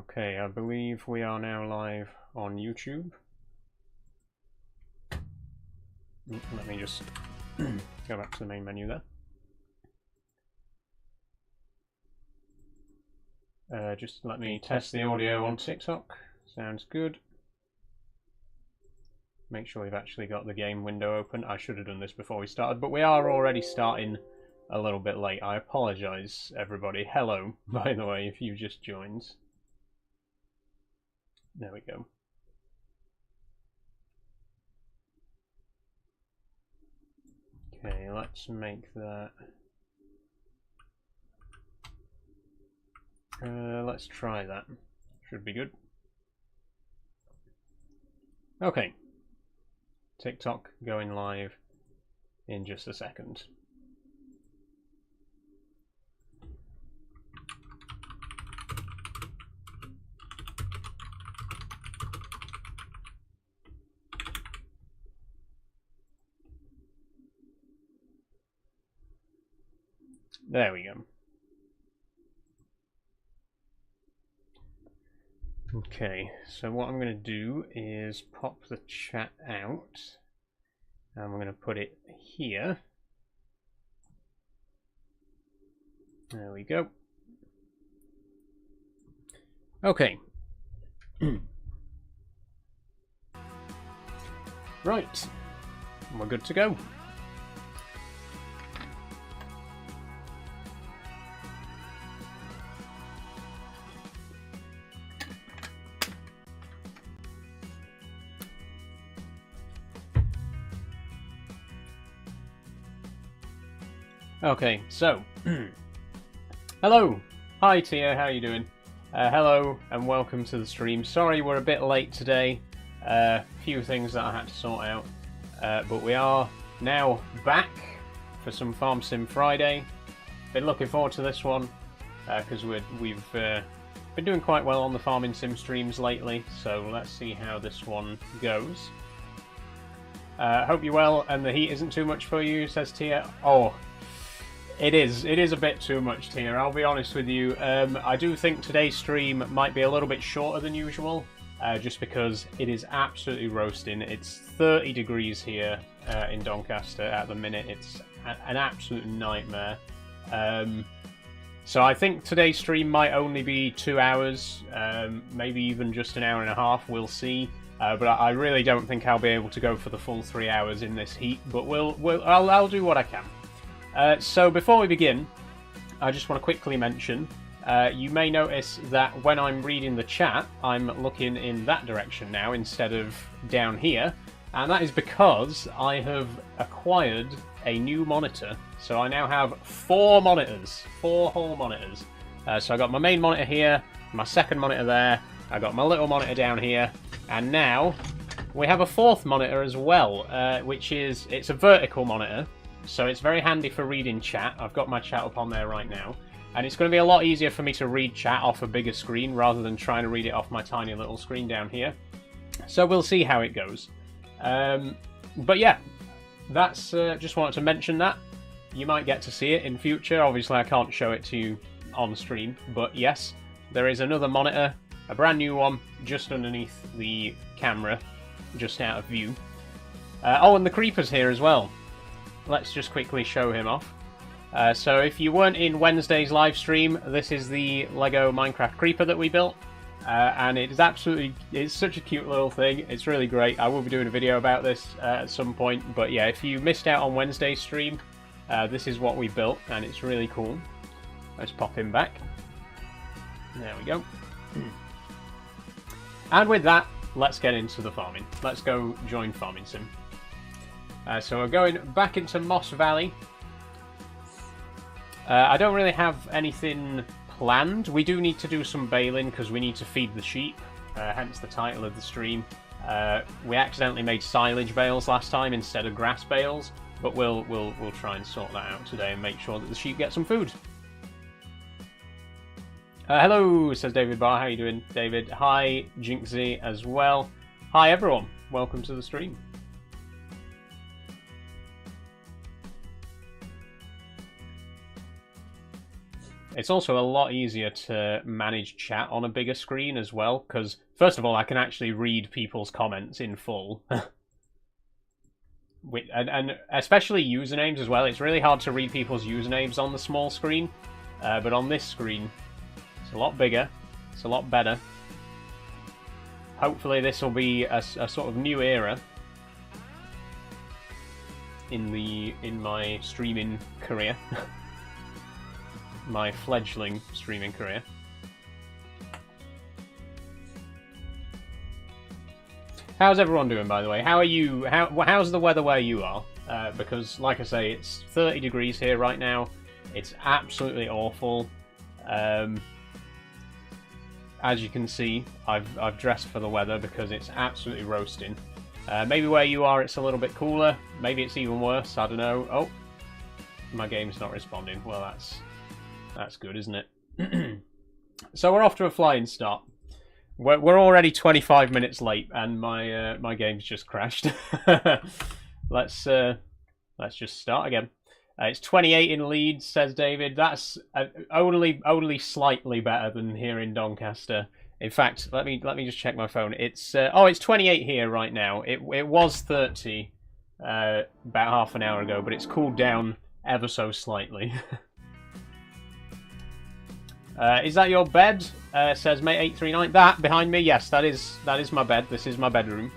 Okay, I believe we are now live on YouTube. Let me just go back to the main menu there. Just let me test the audio on TikTok. Sounds good. Make sure we've actually got the game window open. I should have done this before we started, but we are already starting a little bit late. I apologise, everybody. Hello, by the way, if you just joined. There we go. Okay, let's make that. Let's try that. Should be good. Okay. TikTok going live in just a second. There we go. Okay, so what I'm going to do is pop the chat out, and I'm going to put it here. There we go. Okay. Right, we're good to go. Okay, so, hello, hi Tia, how you doing? Hello and welcome to the stream. Sorry we're a bit late today, a few things that I had to sort out, but we are now back for some Farm Sim Friday. Been looking forward to this one, because we've been doing quite well on the Farming Sim streams lately, so let's see how this one goes. Hope you're well and the heat isn't too much for you, says Tia. Oh, it is a bit too much, Tia, I'll be honest with you. I do think today's stream might be a little bit shorter than usual, just because it is absolutely roasting. It's 30 degrees here in Doncaster at the minute. It's an absolute nightmare. So I think today's stream might only be 2 hours, maybe even just an hour and a half, we'll see. But I really don't think I'll be able to go for the full 3 hours in this heat, but I'll do what I can. So before we begin, I just want to quickly mention, you may notice that when I'm reading the chat, I'm looking in that direction now instead of down here, and that is because I have acquired a new monitor. So I now have 4 monitors, 4 whole monitors. So I got my main monitor here, my second monitor there, I got my little monitor down here, and now we have a 4th monitor as well, it's a vertical monitor. So it's very handy for reading chat. I've got my chat up on there right now. And it's going to be a lot easier for me to read chat off a bigger screen rather than trying to read it off my tiny little screen down here. So we'll see how it goes. But yeah, that's just wanted to mention that. You might get to see it in future. Obviously I can't show it to you on stream. But yes, there is another monitor, a brand new one, just underneath the camera, just out of view. Oh, and the creeper's here as well. Let's just quickly show him off. So if you weren't in Wednesday's live stream, this is the Lego Minecraft Creeper that we built. And it's such a cute little thing. It's really great. I will be doing a video about this at some point. But yeah, if you missed out on Wednesday's stream, this is what we built, and it's really cool. Let's pop him back. There we go. And with that, let's get into the farming. Let's go join Farming Sim. So we're going back into Moss Valley. I don't really have anything planned. We do need to do some baling because we need to feed the sheep, hence the title of the stream. We accidentally made silage bales last time instead of grass bales, but we'll try and sort that out today and make sure that the sheep get some food. Hello, says David Barr. How you doing, David? Hi, Jinxie as well. Hi everyone. Welcome to the stream. It's also a lot easier to manage chat on a bigger screen as well, because first of all, I can actually read people's comments in full. And especially usernames as well. It's really hard to read people's usernames on the small screen, but on this screen, it's a lot bigger. It's a lot better. Hopefully this will be a sort of new era in my streaming career. My fledgling streaming career. How's everyone doing, by the way? How are you? How's the weather where you are? Because, like I say, it's 30 degrees here right now. It's absolutely awful. As you can see, I've dressed for the weather because it's absolutely roasting. Maybe where you are, it's a little bit cooler. Maybe it's even worse. I don't know. Oh, my game's not responding. Well, that's good, isn't it? So we're off to a flying start. We're already 25 minutes late, and my game's just crashed. Let's just start again. It's 28 in lead, says David. That's only slightly better than here in Doncaster. In fact, let me just check my phone. It's it's 28 here right now. It was 30 about half an hour ago, but it's cooled down ever so slightly. Is that your bed? Says Mate839. That behind me, yes, that is my bed. This is my bedroom.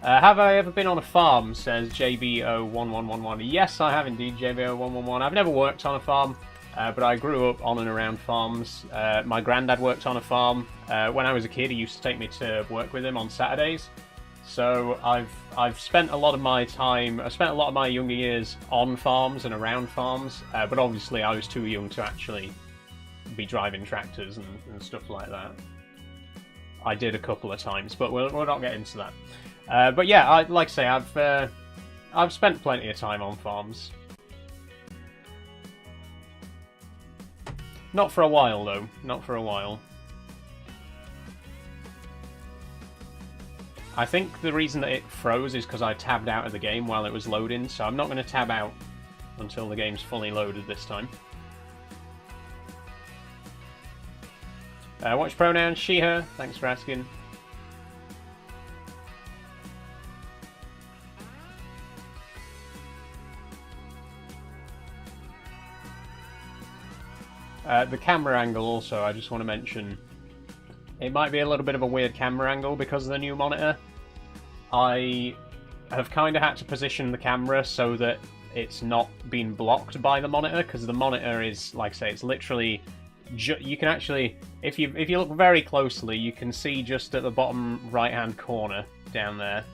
Have I ever been on a farm? Says JBO1111. Yes, I have indeed, JBO111. I've never worked on a farm, but I grew up on and around farms. My granddad worked on a farm. When I was a kid, he used to take me to work with him on Saturdays. So I've spent a lot of my time. I spent a lot of my younger years on farms and around farms, but obviously I was too young to actually be driving tractors and stuff like that. I did a couple of times, but we'll not get into that. But yeah, like I say, I've spent plenty of time on farms. Not for a while though. Not for a while. I think the reason that it froze is because I tabbed out of the game while it was loading, so I'm not going to tab out until the game's fully loaded this time. What's pronoun? She, her. Thanks for asking. The camera angle also, I just want to mention, it might be a little bit of a weird camera angle because of the new monitor. I have kind of had to position the camera so that it's not being blocked by the monitor, because the monitor is, like I say, it's literally... you can actually, if you look very closely, you can see just at the bottom right-hand corner down there,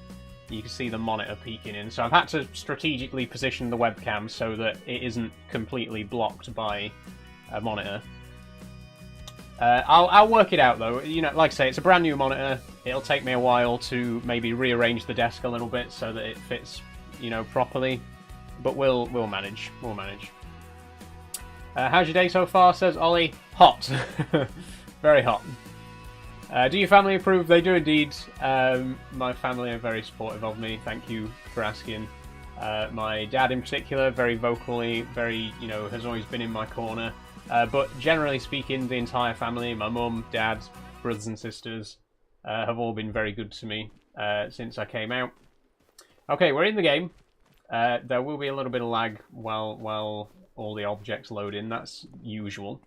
you can see the monitor peeking in. So I've had to strategically position the webcam so that it isn't completely blocked by a monitor. I'll work it out though. You know, like I say, it's a brand new monitor. It'll take me a while to maybe rearrange the desk a little bit so that it fits, you know, properly. But we'll manage. We'll manage. How's your day so far? Says Ollie. Hot. Very hot. Do your family approve? They do indeed. My family are very supportive of me. Thank you for asking. My dad in particular, very vocally, very, you know, has always been in my corner. But generally speaking, the entire family, my mum, dad, brothers and sisters, have all been very good to me since I came out. Okay, we're in the game. There will be a little bit of lag while all the objects load in. That's usual.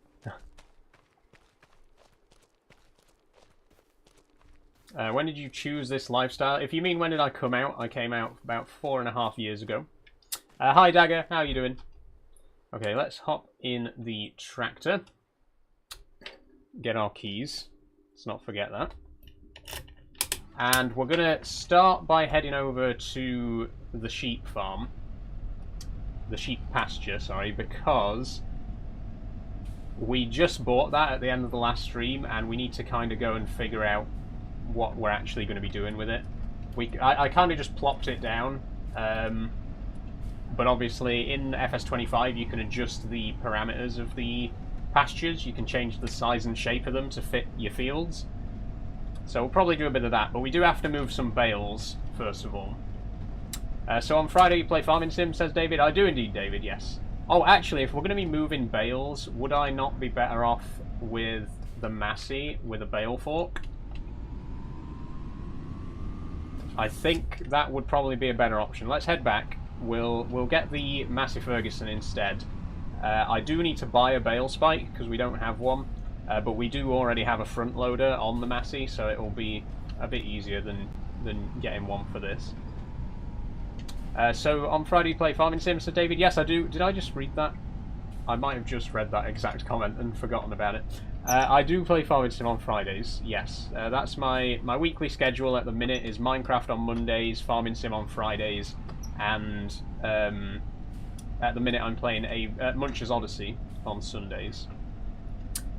When did you choose this lifestyle? If you mean when did I come out, I came out about 4.5 years ago. Hi Dagger, how are you doing? Okay, let's hop in the tractor. Get our keys. Let's not forget that. And we're going to start by heading over to the sheep farm. The sheep pasture, sorry, because we just bought that at the end of the last stream and we need to kind of go and figure out what we're actually going to be doing with it. I kind of just plopped it down, but obviously in FS25 you can adjust the parameters of the pastures. You can change the size and shape of them to fit your fields. So we'll probably do a bit of that, but we do have to move some bales first of all. So on Friday you play Farming Sim, says David. I do indeed, David, yes. Oh, actually, if we're going to be moving bales, would I not be better off with the Massey with a bale fork? I think that would probably be a better option. Let's head back. We'll get the Massey Ferguson instead. I do need to buy a bale spike because we don't have one, but we do already have a front loader on the Massey, so it will be a bit easier than getting one for this. So on Friday you play Farming Sim, so David, yes I do. Did I just read that? I might have just read that exact comment and forgotten about it. I do play Farming Sim on Fridays, yes. That's my weekly schedule at the minute is Minecraft on Mondays, Farming Sim on Fridays, and at the minute I'm playing Muncher's Odyssey on Sundays.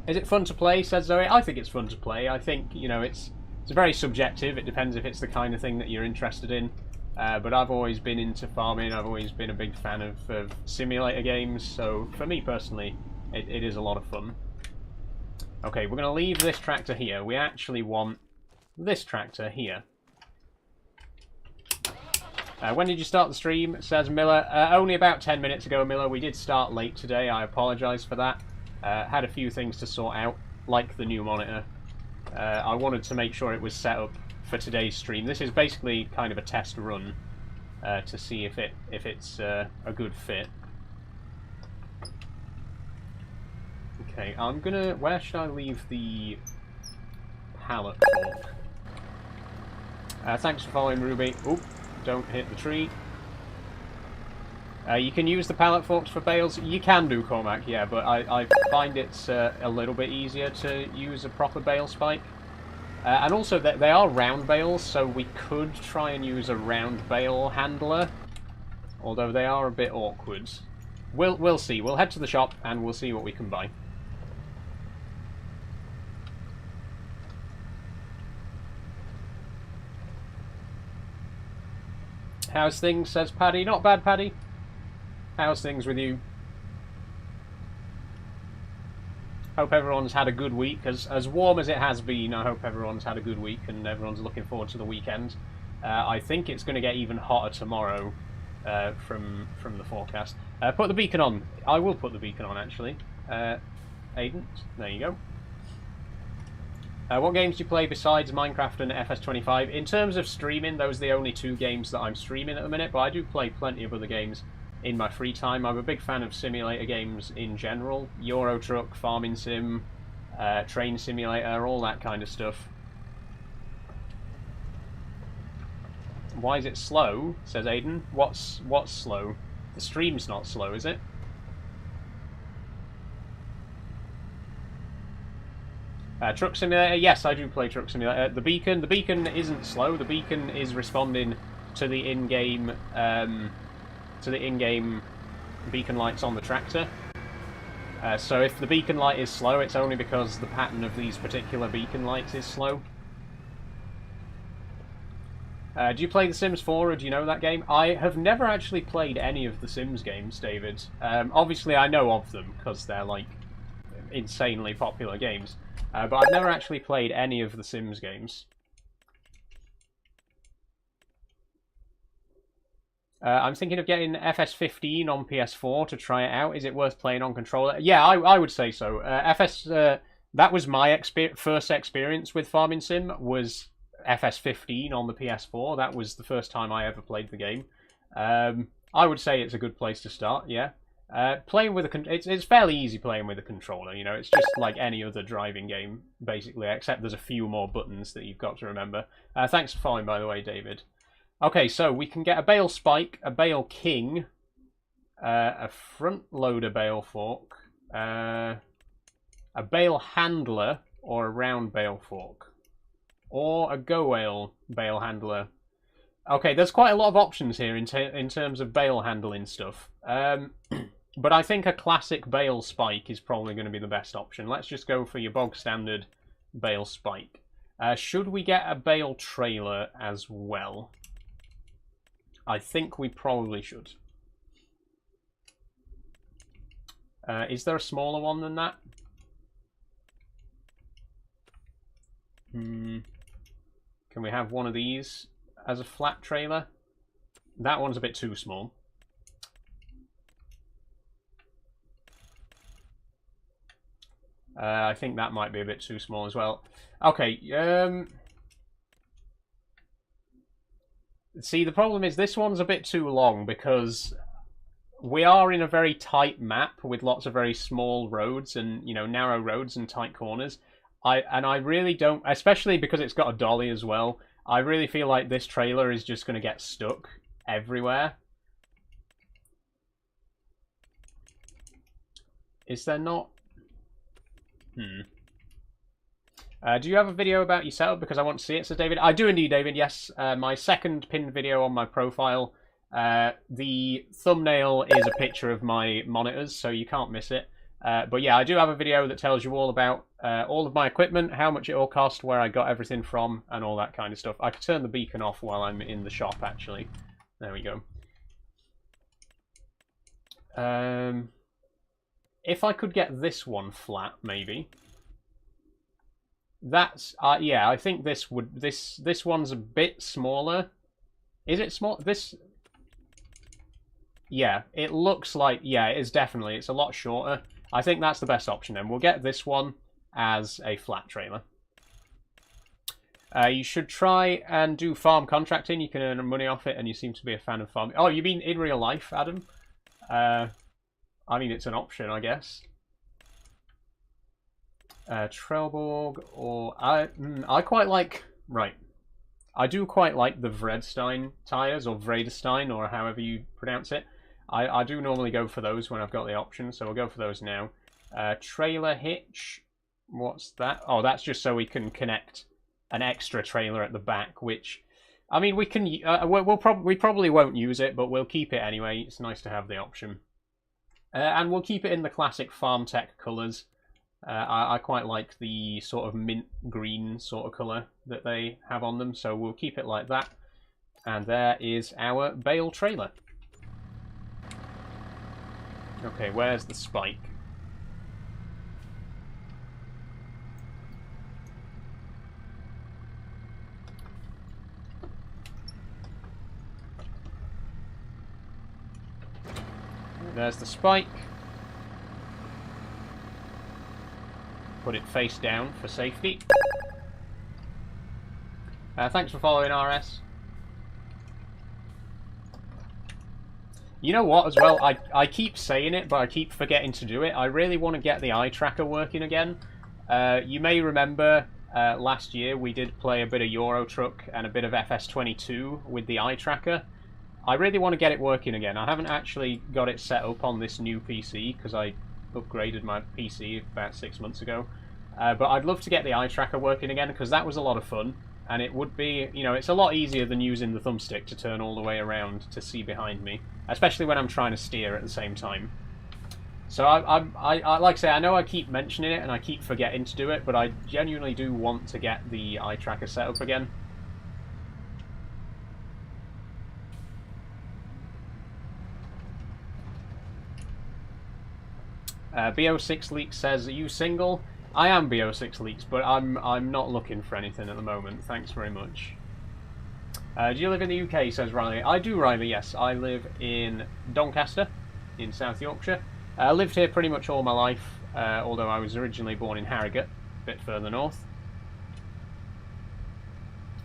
Is it fun to play, says Zoe? I think it's fun to play. I think, you know, it's very subjective. It depends if it's the kind of thing that you're interested in. But I've always been into farming. I've always been a big fan of simulator games. So for me personally, it is a lot of fun. Okay, we're going to leave this tractor here. We actually want this tractor here. When did you start the stream, says Miller? Only about 10 minutes ago, Miller. We did start late today. I apologise for that. Had a few things to sort out, like the new monitor. I wanted to make sure it was set up for today's stream. This is basically kind of a test run to see if it's a good fit. Okay, I'm gonna... Where should I leave the pallet fork? Thanks for following, Ruby. Oop, don't hit the tree. You can use the pallet forks for bales. You can do, Cormac, yeah, but I find it's a little bit easier to use a proper bale spike. And also, they are round bales, so we could try and use a round bale handler, although they are a bit awkward. We'll see. We'll head to the shop and we'll see what we can buy. How's things, says Paddy. Not bad, Paddy. How's things with you? Hope everyone's had a good week. As warm as it has been, I hope everyone's had a good week and everyone's looking forward to the weekend. I think it's going to get even hotter tomorrow from the forecast. Put the beacon on. I will put the beacon on, actually. Aiden, there you go. What games do you play besides Minecraft and FS25? In terms of streaming, those are the only two games that I'm streaming at the minute, but I do play plenty of other games in my free time. I'm a big fan of simulator games in general. Euro Truck, Farming Sim, Train Simulator, all that kind of stuff. Why is it slow, says Aiden. What's slow? The stream's not slow, is it? Truck Simulator, yes, I do play Truck Simulator. The beacon isn't slow. The beacon is responding to the in-game beacon lights on the tractor. So if the beacon light is slow, it's only because the pattern of these particular beacon lights is slow. Do you play The Sims 4, or do you know that game? I have never actually played any of the Sims games, David. Obviously I know of them, because they're like insanely popular games. But I've never actually played any of the Sims games. I'm thinking of getting FS15 on PS4 to try it out. Is it worth playing on controller? Yeah, I would say so. That was my first experience with Farming Sim, was FS15 on the PS4. That was the first time I ever played the game. I would say it's a good place to start, yeah. Playing with it's fairly easy playing with a controller, you know, it's just like any other driving game, basically, except there's a few more buttons that you've got to remember. Thanks for following, by the way, David. Okay, so we can get a bale spike, a bale king, a front loader bale fork, a bale handler, or a round bale fork, or a go whale bale handler. Okay, there's quite a lot of options here in terms of bale handling stuff. But I think a classic bale spike is probably going to be the best option. Let's just go for your bog standard bale spike. Should we get a bale trailer as well? I think we probably should. Is there a smaller one than that? Can we have one of these as a flat trailer? That one's a bit too small. I think that might be a bit too small as well. Okay, see, the problem is this one's a bit too long because we are in a very tight map with lots of very small roads and, you know, narrow roads and tight corners. I really don't, especially because it's got a dolly as well, I really feel like this trailer is just going to get stuck everywhere. Is there not? Do you have a video about your setup? Because I want to see it, says David. I do indeed, David, yes. My second pinned video on my profile. The thumbnail is a picture of my monitors, so you can't miss it. But yeah, I do have a video that tells you all about all of my equipment, how much it all cost, where I got everything from, and all that kind of stuff. I could turn the beacon off while I'm in the shop, actually. There we go. If I could get this one flat, maybe. That's yeah. I think this one's a bit smaller. Is it small? This. Yeah, it looks like, yeah, it is definitely. It's a lot shorter. I think that's the best option then. We'll get this one as a flat trailer. You should try and do farm contracting. You can earn money off it, and you seem to be a fan of farming. Oh, you mean in real life, Adam? I mean, it's an option, I guess. Trelleborg, or I quite like, right. I do quite like the Vredstein tires, or Vredestein, or however you pronounce it. I do normally go for those when I've got the option, so we'll go for those now. Trailer hitch, what's that? Oh, that's just so we can connect an extra trailer at the back, which, I mean, we can. We probably won't use it, but we'll keep it anyway. It's nice to have the option, and we'll keep it in the classic farm tech colours. I quite like the sort of mint green sort of colour that they have on them, so we'll keep it like that. And there is our bale trailer. Okay, where's the spike? There's the spike. Put it face down for safety. Thanks for following, RS. You know what, as well, I keep saying it, but I keep forgetting to do it. I really want to get the eye tracker working again. You may remember last year we did play a bit of Euro Truck and a bit of FS22 with the eye tracker. I really want to get it working again. I haven't actually got it set up on this new PC because I upgraded my PC about 6 months ago. But I'd love to get the eye tracker working again because that was a lot of fun. And it would be, you know, it's a lot easier than using the thumbstick to turn all the way around to see behind me. Especially when I'm trying to steer at the same time. So I like I say, I know I keep mentioning it and I keep forgetting to do it, but I genuinely do want to get the eye tracker set up again. BO6 Leaks says, are you single? I am BO6 Leaks, but I'm not looking for anything at the moment. Thanks very much. Do you live in the UK, says Riley? I do, Riley, yes. I live in Doncaster, in South Yorkshire. I lived here pretty much all my life, although I was originally born in Harrogate, a bit further north.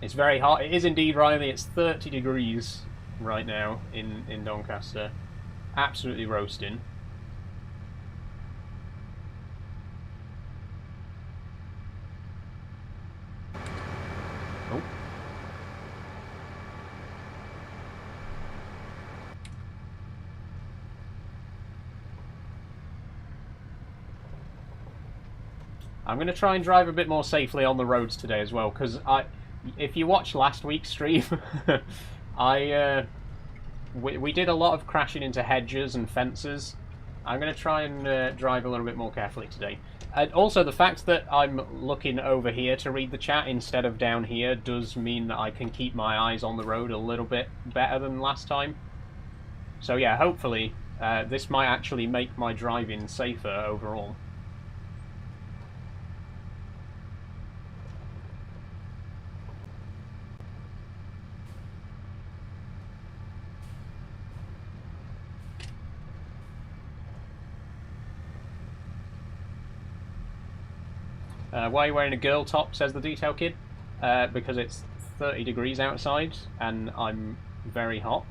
It's very hot. It is indeed, Riley. It's 30 degrees right now in Doncaster. Absolutely roasting. I'm going to try and drive a bit more safely on the roads today as well, because if you watched last week's stream, we did a lot of crashing into hedges and fences. I'm going to try and drive a little bit more carefully today. Also, the fact that I'm looking over here to read the chat instead of down here does mean that I can keep my eyes on the road a little bit better than last time. So yeah, hopefully this might actually make my driving safer overall. Why are you wearing a girl top, says the detail kid? Because it's 30 degrees outside and I'm very hot.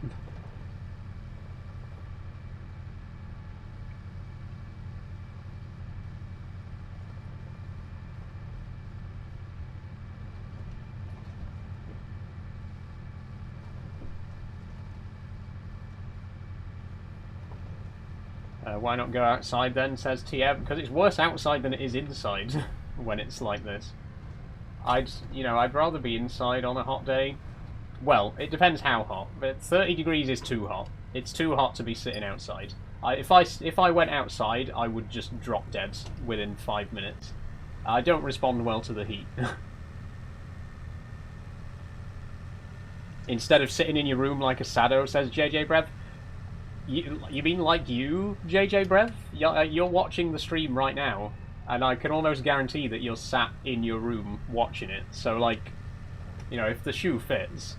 Why not go outside then, says TM? Because it's worse outside than it is inside when it's like this. I'd rather be inside on a hot day. Well, it depends how hot, but 30 degrees is too hot. It's too hot to be sitting outside. If I went outside, I would just drop dead within 5 minutes. I don't respond well to the heat. Instead of sitting in your room like a sado, says JJ Brev. You mean like you, JJ Brev? You're watching the stream right now, and I can almost guarantee that you're sat in your room watching it. So, like, you know, if the shoe fits.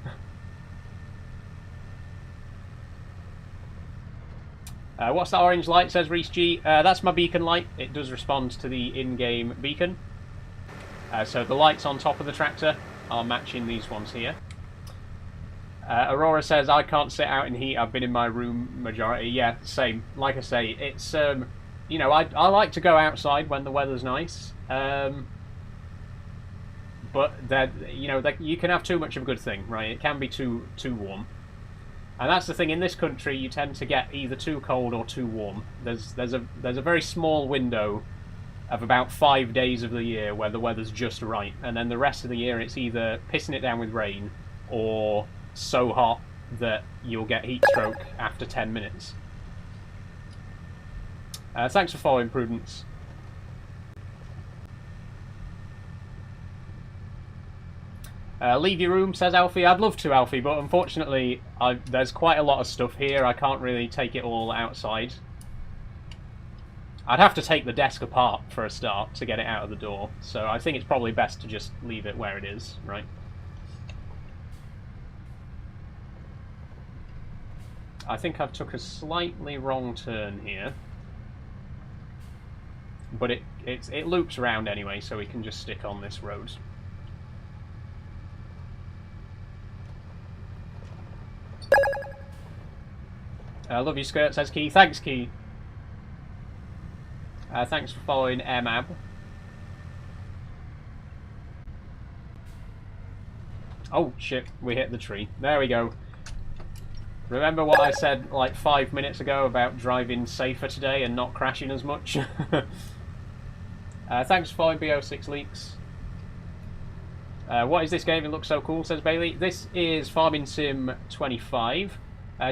What's that orange light, says Reese G? That's my beacon light. It does respond to the in-game beacon. So the lights on top of the tractor are matching these ones here. Aurora says, I can't sit out in heat, I've been in my room majority. Yeah, same. Like I say, it's, you know, I like to go outside when the weather's nice. But, you know, you can have too much of a good thing, right? It can be too warm. And that's the thing, in this country, you tend to get either too cold or too warm. There's a very small window of about 5 days of the year where the weather's just right. And then the rest of the year, it's either pissing it down with rain or so hot that you'll get heat stroke after 10 minutes. Thanks for following, Prudence. Leave your room, says Alfie. I'd love to, Alfie, but unfortunately there's quite a lot of stuff here. I can't really take it all outside. I'd have to take the desk apart for a start to get it out of the door, so I think it's probably best to just leave it where it is, right? I think I've took a slightly wrong turn here. But it loops around anyway, so we can just stick on this road. Love your skirt, says Key. Thanks, Key. Thanks for following MAB. Oh, shit. We hit the tree. There we go. Remember what I said like 5 minutes ago about driving safer today and not crashing as much? Thanks for following BO6 Leaks. What is this game? It looks so cool, says Bailey. This is Farming Sim 25.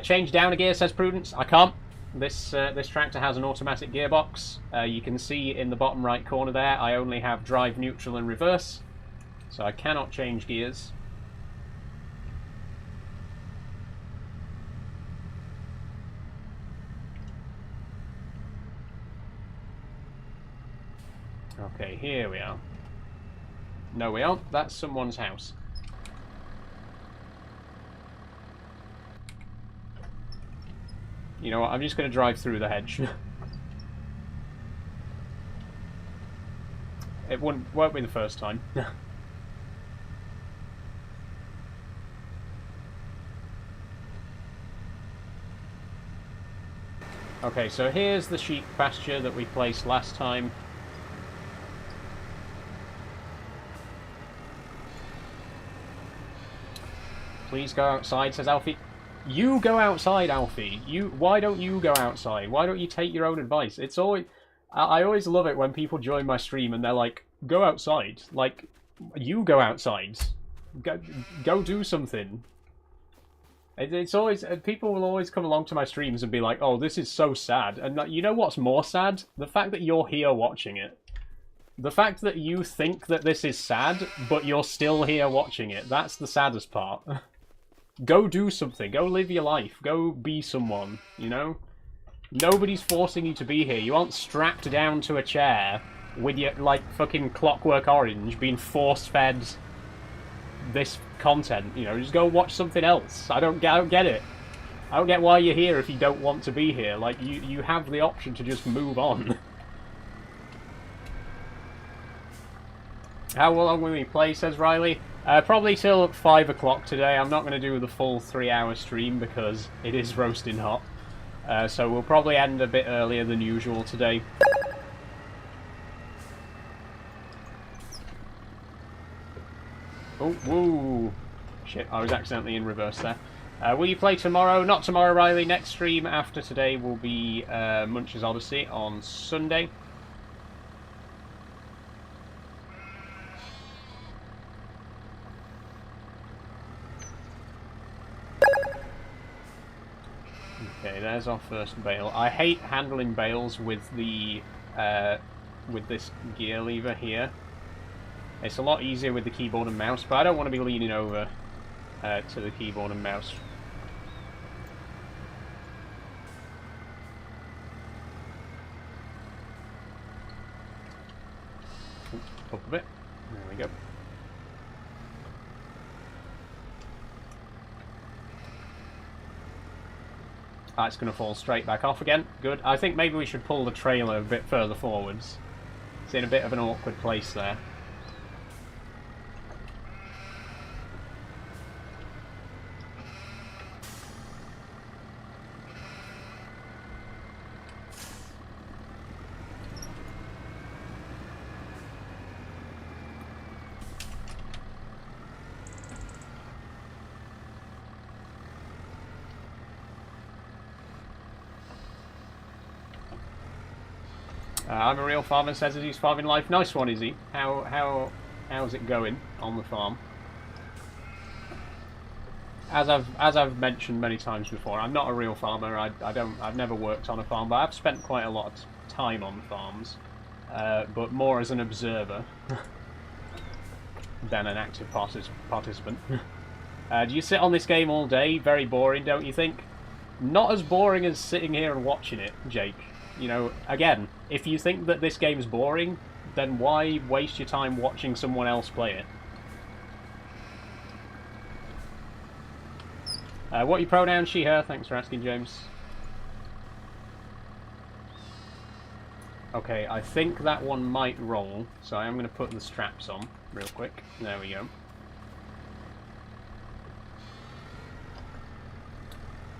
Change down a gear, says Prudence. I can't. This tractor has an automatic gearbox. You can see in the bottom right corner there, I only have drive, neutral and reverse. So I cannot change gears. Okay, here we are. No, we aren't. That's someone's house. You know what? I'm just going to drive through the hedge. It won't be the first time. Okay, so here's the sheep pasture that we placed last time. Please go outside, says Alfie. You go outside, Alfie. Why don't you go outside? Why don't you take your own advice? It's always... I always love it when people join my stream and they're like, go outside. Like, you go outside. Go do something. It's always... People will always come along to my streams and be like, oh, this is so sad. And you know what's more sad? The fact that you're here watching it. The fact that you think that this is sad, but you're still here watching it. That's the saddest part. Go do something. Go live your life. Go be someone, you know? Nobody's forcing you to be here. You aren't strapped down to a chair with your, like, fucking Clockwork Orange being force-fed this content, you know? Just go watch something else. I don't get it. I don't get why you're here if you don't want to be here. Like, you have the option to just move on. How long will we play, says Riley? Probably till 5 o'clock today. I'm not going to do the full 3-hour stream because it is roasting hot. So we'll probably end a bit earlier than usual today. Oh, whoa. Shit, I was accidentally in reverse there. Will you play tomorrow? Not tomorrow, Riley. Next stream after today will be Munch's Odyssey on Sunday. Okay, there's our first bale. I hate handling bales with the with this gear lever here. It's a lot easier with the keyboard and mouse, but I don't want to be leaning over to the keyboard and mouse. Up a bit. There we go. Ah, it's going to fall straight back off again. Good. I think maybe we should pull the trailer a bit further forwards. It's in a bit of an awkward place there. I'm a real farmer, says he's farming life. Nice one, Izzy. How's it going on the farm? As I've mentioned many times before, I'm not a real farmer. I've never worked on a farm, but I've spent quite a lot of time on farms, but more as an observer than an active participant. Do you sit on this game all day? Very boring, don't you think? Not as boring as sitting here and watching it, Jake. You know, again, if you think that this game's boring, then why waste your time watching someone else play it? What are your pronouns, she, her? Thanks for asking, James. Okay, I think that one might roll, so I am going to put the straps on real quick. There we go.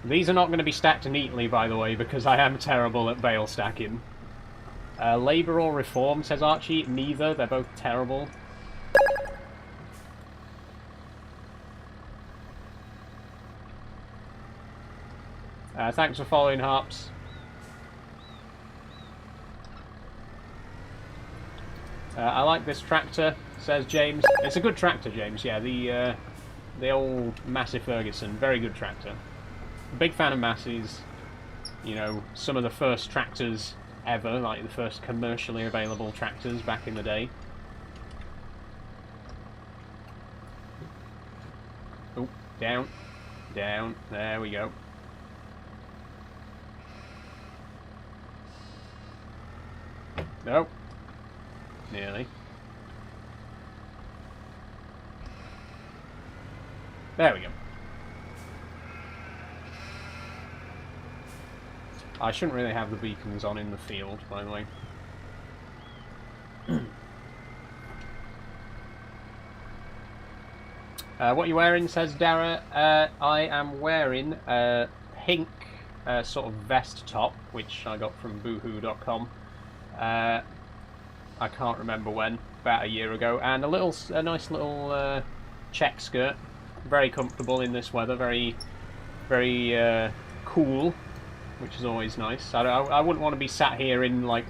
These are not going to be stacked neatly, by the way, because I am terrible at bale stacking. Labour or reform, says Archie. Neither, they're both terrible. Thanks for following, Harps. I like this tractor, says James. It's a good tractor, James, yeah. The old Massey Ferguson, very good tractor. Big fan of Massey's. You know, some of the first tractors ever, like the first commercially available tractors back in the day. Oh, down, down, there we go. Nope. Nearly. There we go. I shouldn't really have the beacons on in the field, by the way. What are you wearing, says Dara. I am wearing a pink sort of vest top, which I got from boohoo.com. I can't remember when, about a year ago, and a nice little check skirt. Very comfortable in this weather, very cool, which is always nice. I wouldn't want to be sat here in like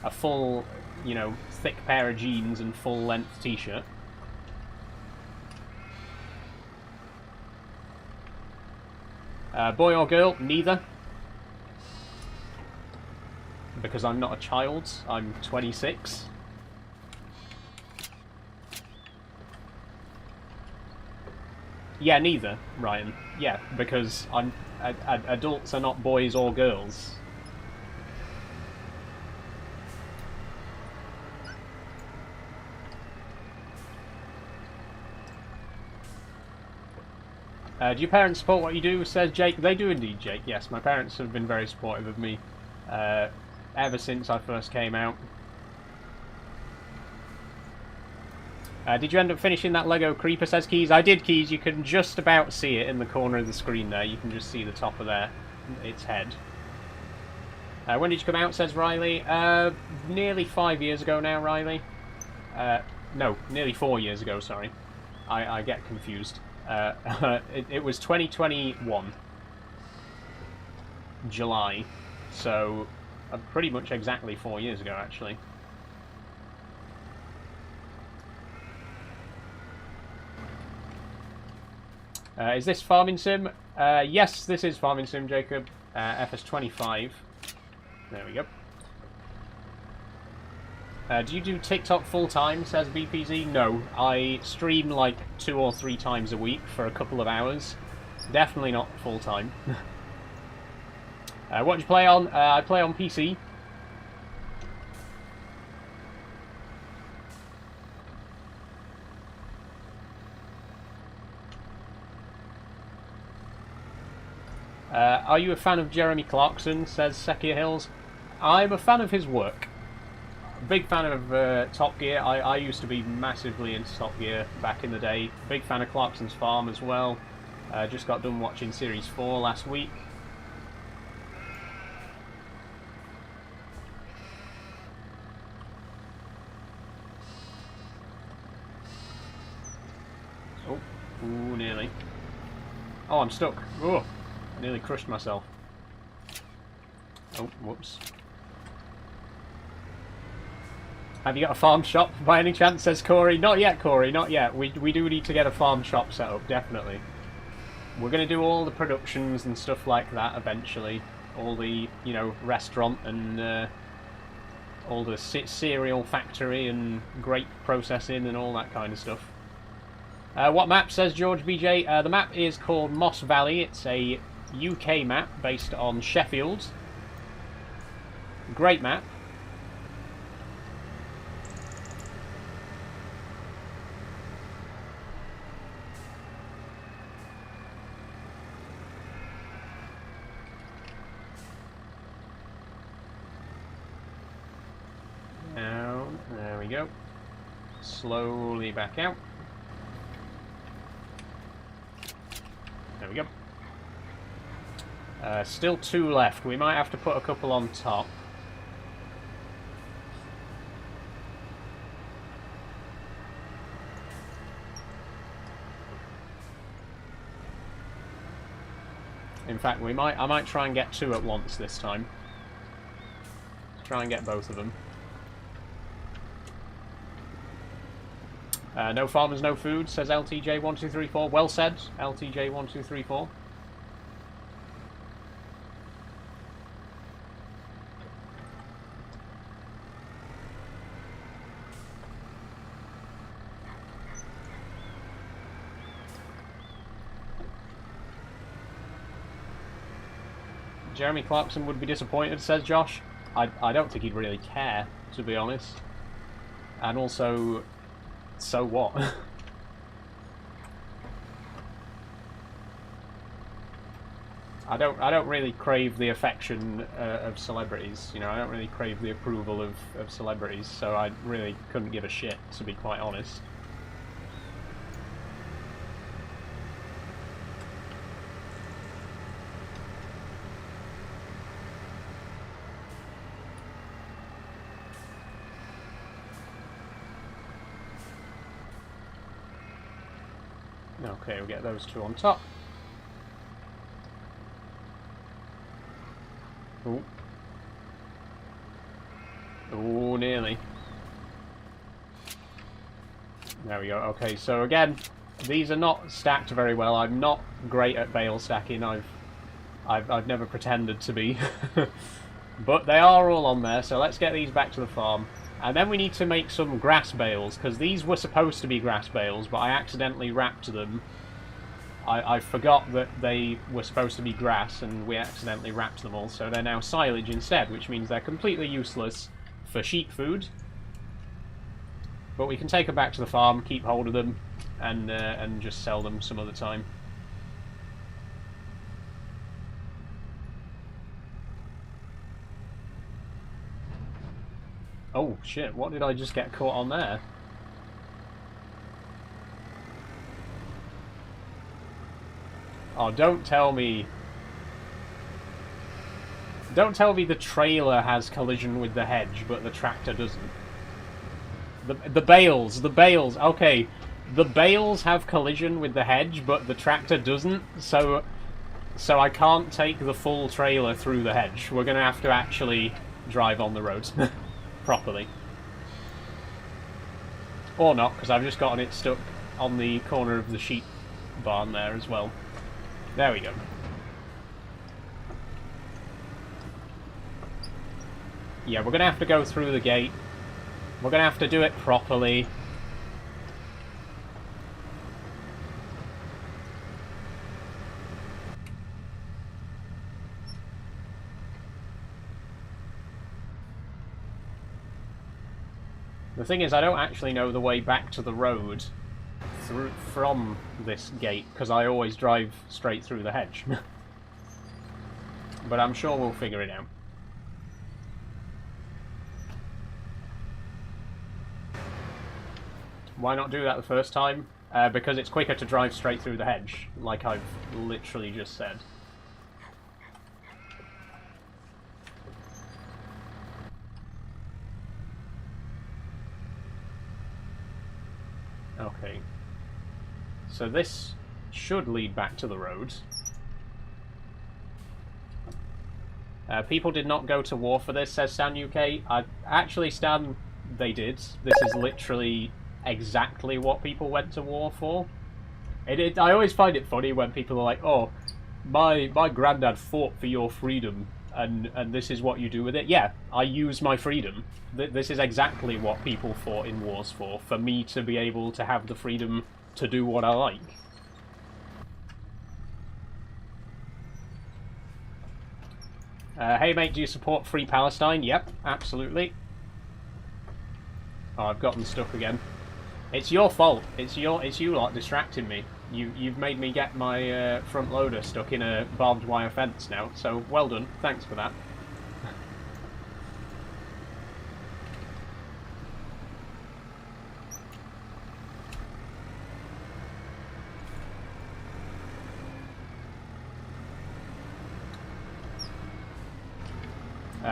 a full, you know, thick pair of jeans and full length t-shirt. Boy or girl? Neither. Because I'm not a child. I'm 26. Yeah, neither, Ryan. Yeah, because adults are not boys or girls. Do your parents support what you do, says Jake? They do indeed, Jake, yes. My parents have been very supportive of me ever since I first came out. Did you end up finishing that Lego Creeper, says Keys? I did, Keys. You can just about see it in the corner of the screen there. You can just see the top of its head. When did you come out, says Riley? Nearly 5 years ago now, Riley. No, nearly 4 years ago, sorry. I get confused. It was 2021. July. So, pretty much exactly 4 years ago, actually. Is this Farming Sim? Yes, this is Farming Sim, Jacob. FS25. There we go. Do you do TikTok full-time, says BPZ? No, I stream like 2 or 3 times a week for a couple of hours. Definitely not full-time. What do you play on? I play on PC. Are you a fan of Jeremy Clarkson, says Sekia Hills? I'm a fan of his work. Big fan of Top Gear. I used to be massively into Top Gear back in the day. Big fan of Clarkson's Farm as well. Just got done watching Series 4 last week. Oh, ooh, nearly. Oh, I'm stuck. Oh, I nearly crushed myself. Oh, whoops. Have you got a farm shop by any chance, says Corey? Not yet, Corey, not yet. We do need to get a farm shop set up, definitely. We're going to do all the productions and stuff like that eventually. All the, you know, restaurant and all the cereal factory and grape processing and all that kind of stuff. What map, says George BJ? The map is called Moss Valley. It's a UK map based on Sheffield. Great map. Down, there we go. Slowly back out. There we go. Still 2 left. We might have to put a couple on top. In fact, I might try and get 2 at once this time. Let's try and get both of them. No farmers, no food, says LTJ1234. Well said, LTJ1234. Jeremy Clarkson would be disappointed, says Josh. I don't think he'd really care, to be honest. And also, so what? I don't really crave the affection of celebrities. You know, I don't really crave the approval of celebrities. So I really couldn't give a shit, to be quite honest. Okay, we'll get those 2 on top. Ooh. Ooh, nearly. There we go. Okay, so again, these are not stacked very well. I'm not great at bale stacking. I've never pretended to be. But they are all on there, so let's get these back to the farm. And then we need to make some grass bales, because these were supposed to be grass bales, but I accidentally wrapped them. I forgot that they were supposed to be grass, and we accidentally wrapped them all, so they're now silage instead, which means they're completely useless for sheep food. But we can take them back to the farm, keep hold of them, and just sell them some other time. Oh shit, what did I just get caught on there? Oh, don't tell me... Don't tell me the trailer has collision with the hedge, but the tractor doesn't. The bales, okay. The bales have collision with the hedge, but the tractor doesn't, so I can't take the full trailer through the hedge. We're going to have to actually drive on the road properly. Or not, because I've just gotten it stuck on the corner of the sheep barn there as well. There we go. Yeah, we're going to have to go through the gate. We're going to have to do it properly. The thing is, I don't actually know the way back to the road from this gate, because I always drive straight through the hedge. But I'm sure we'll figure it out. Why not do that the first time? Because it's quicker to drive straight through the hedge, like I've literally just said. Okay. So this should lead back to the road. People did not go to war for this, says Stan UK. Actually, Stan, they did. This is literally exactly what people went to war for. I always find it funny when people are like, oh, my granddad fought for your freedom, and this is what you do with it. Yeah, I use my freedom. This is exactly what people fought in wars for me to be able to have the freedom to do what I like. Hey mate, do you support Free Palestine? Yep, absolutely. Oh, I've gotten stuck again. It's your fault. It's you lot distracting me. You've made me get my front loader stuck in a barbed wire fence now, so well done. Thanks for that.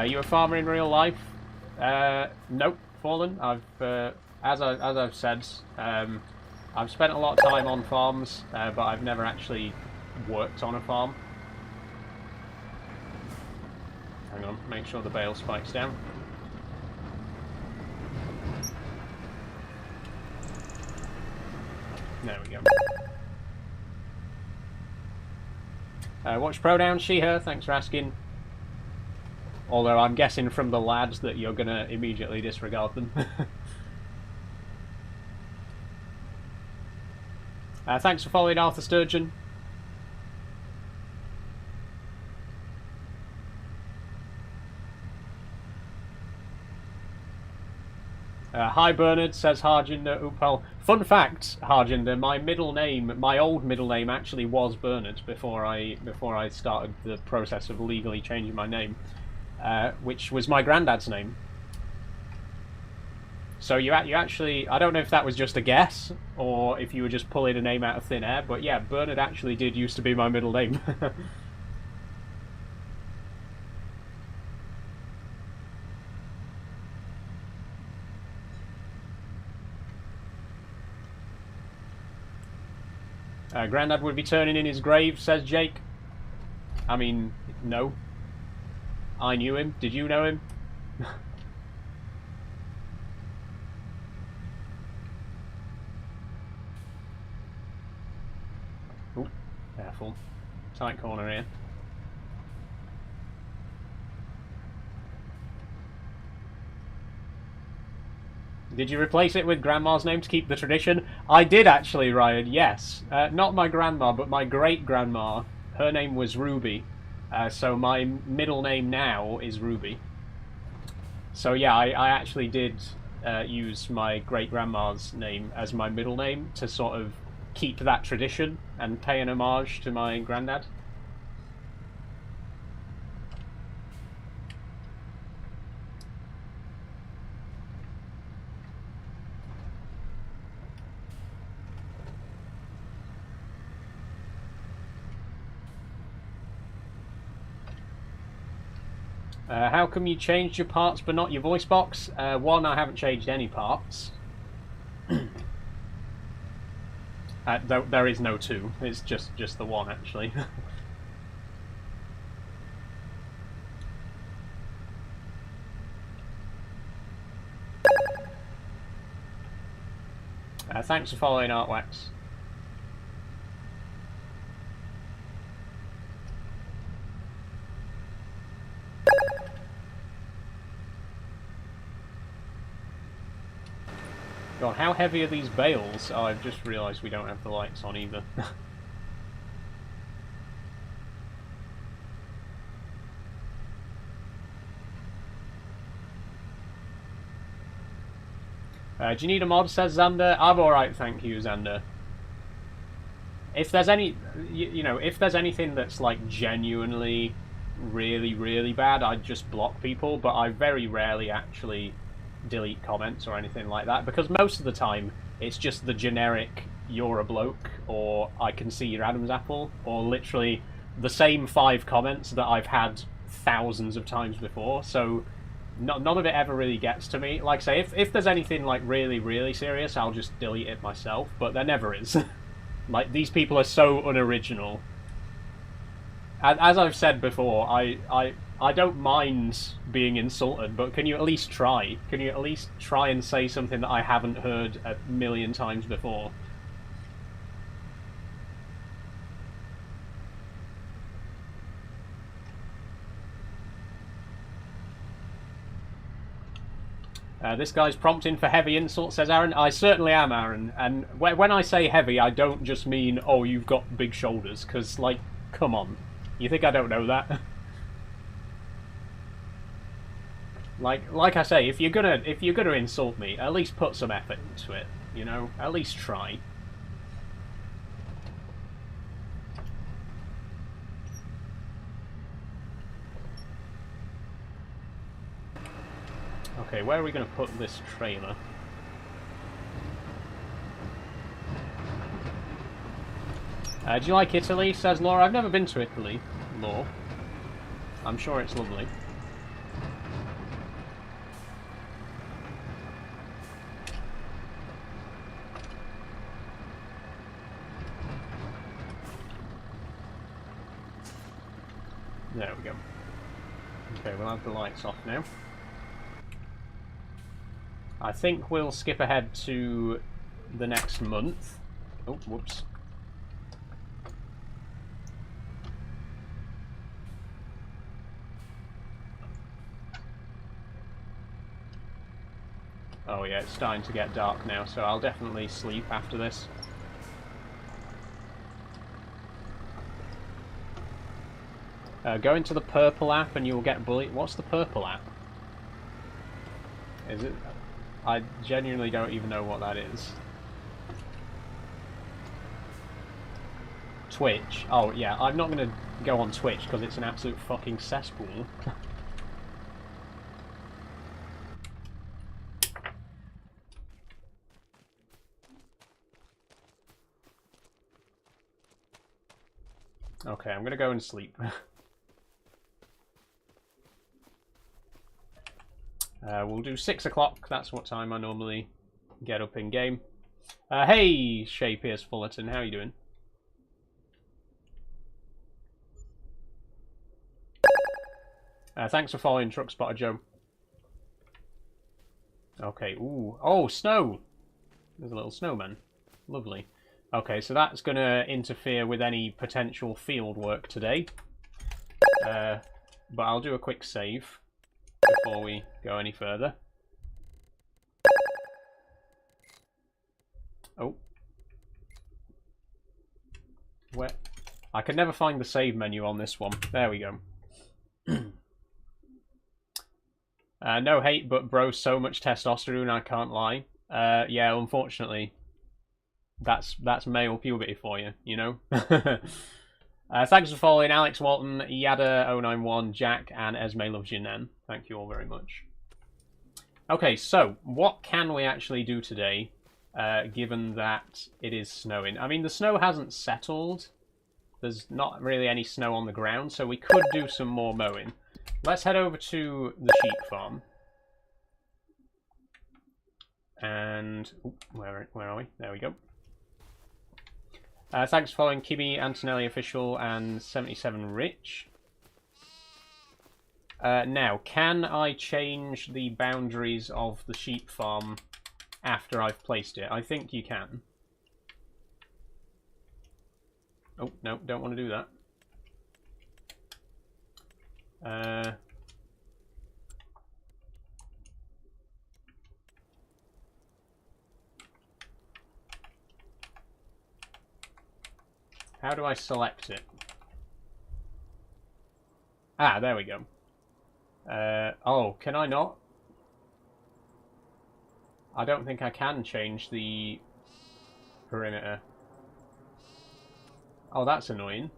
You a farmer in real life? Nope, Fallen. As I've said, I've spent a lot of time on farms, but I've never actually worked on a farm. Hang on, make sure the bale spikes down. There we go. Watch pronoun she, her, thanks for asking. Although I'm guessing from the lads that you're going to immediately disregard them. Thanks for following Arthur Sturgeon. Hi Bernard, says Harjinder Upal. Fun fact, Harjinder, my old middle name actually was Bernard before I started the process of legally changing my name. Which was my granddad's name. So you actually, I don't know if that was just a guess, or if you were just pulling a name out of thin air, but yeah, Bernard actually did used to be my middle name. Grandad would be turning in his grave, says Jake. I mean, no. I knew him. Did you know him? Ooh, careful. Tight corner here. Did you replace it with Grandma's name to keep the tradition? I did actually, Ryan, yes. Not my grandma, but my great-grandma. Her name was Ruby. So my middle name now is Ruby. So yeah, I actually did use my great-grandma's name as my middle name to sort of keep that tradition and pay an homage to my granddad. How come you changed your parts but not your voice box? One, I haven't changed any parts. There is no two. It's just the one, actually. Thanks for following, Artwax. God, how heavy are these bales? Oh, I've just realised we don't have the lights on either. Do you need a mod, says Xander? I'm alright, thank you, Xander. If there's any, you know, if there's anything that's like genuinely really, really bad, I'd just block people, but I very rarely actually delete comments or anything like that, because most of the time it's just the generic "you're a bloke" or "I can see your Adam's apple," or literally the same 5 comments that I've had thousands of times before, so none of it ever really gets to me. Like I say, if there's anything like really, really serious, I'll just delete it myself, but there never is. Like, these people are so unoriginal. As I've said before, I don't mind being insulted, but can you at least try? Can you at least try and say something that I haven't heard a million times before? This guy's prompting for heavy insult, says Aaron. I certainly am, Aaron. And when I say heavy, I don't just mean, oh, you've got big shoulders, because, like, come on. You think I don't know that? Like I say, if you're gonna insult me, at least put some effort into it, you know? At least try. Okay, where are we gonna put this trailer? Do you like Italy? Says Laura. I've never been to Italy, Laura. I'm sure it's lovely. There we go. Okay, we'll have the lights off now. I think we'll skip ahead to the next month. Oh, whoops. Oh yeah, it's starting to get dark now, so I'll definitely sleep after this. Go into the purple app and you'll get bullied. What's the purple app? Is it? I genuinely don't even know what that is. Twitch. Oh yeah, I'm not going to go on Twitch because it's an absolute fucking cesspool. Okay, I'm going to go and sleep. We'll do 6 o'clock. That's what time I normally get up in game. Hey, Shay Pierce Fullerton, how you doing? Thanks for following, Truck Spotter Joe. Okay, ooh. Oh, snow! There's a little snowman. Lovely. Okay, so that's going to interfere with any potential field work today. But I'll do a quick save before we go any further. Oh. Where? I can never find the save menu on this one. There we go. No hate, but bro, so much testosterone, I can't lie. Yeah, unfortunately, that's male puberty for you, you know? Thanks for following Alex Walton, Yada091, Jack, and Esme Loves You Nan. Thank you all very much. Okay, so what can we actually do today, given that it is snowing? I mean, the snow hasn't settled. There's not really any snow on the ground, so we could do some more mowing. let's head over to the sheep farm. And where are we? There we go. Thanks for following Kimmy, Antonelli Official, and 77 Rich. Now, can I change the boundaries of the sheep farm after I've placed it? I think you can. Oh, no, don't want to do that. How do I select it? Ah, there we go. Oh, can I not? I don't think I can change the perimeter. Oh, that's annoying.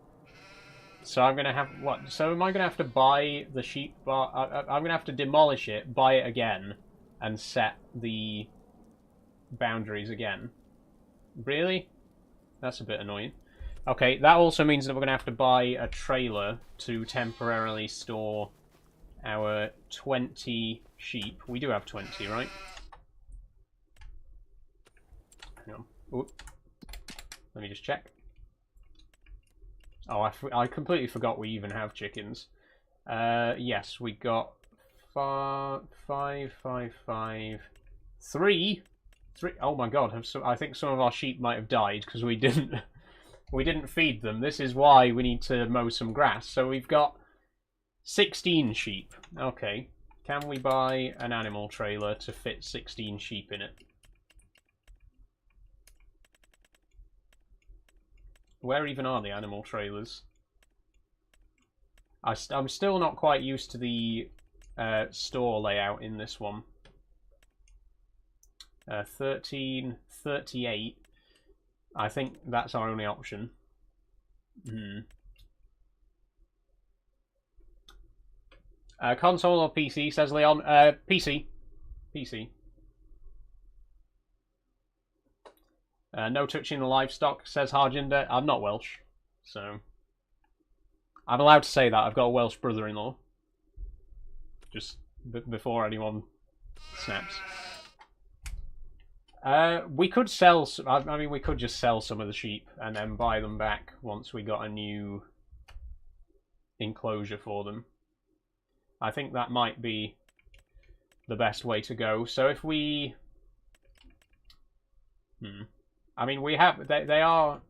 So I'm going to have... What? So am I going to have to buy the sheep bar? I'm going to have to demolish it, buy it again, and set the boundaries again. Really? That's a bit annoying. Okay, that also means that we're going to have to buy a trailer to temporarily store our 20 sheep. We do have 20, right? Hang on. Oop. Let me just check. Oh, I completely forgot we even have chickens. Yes, we got 3. Oh my god! I think some of our sheep might have died because we didn't feed them. This is why we need to mow some grass. So we've got 16 sheep. Okay, can we buy an animal trailer to fit 16 sheep in it? Where even are the animal trailers? I'm still not quite used to the store layout in this one. 13, 38. I think that's our only option. Console or PC, says Leon. PC. PC. No touching the livestock, says Harjinder. I'm not Welsh, so I'm allowed to say that. I've got a Welsh brother-in-law. Just before anyone snaps. We could sell... I mean, we could just sell some of the sheep and then buy them back once we got a new enclosure for them. I think that might be the best way to go. So if we... I mean, we have... They are...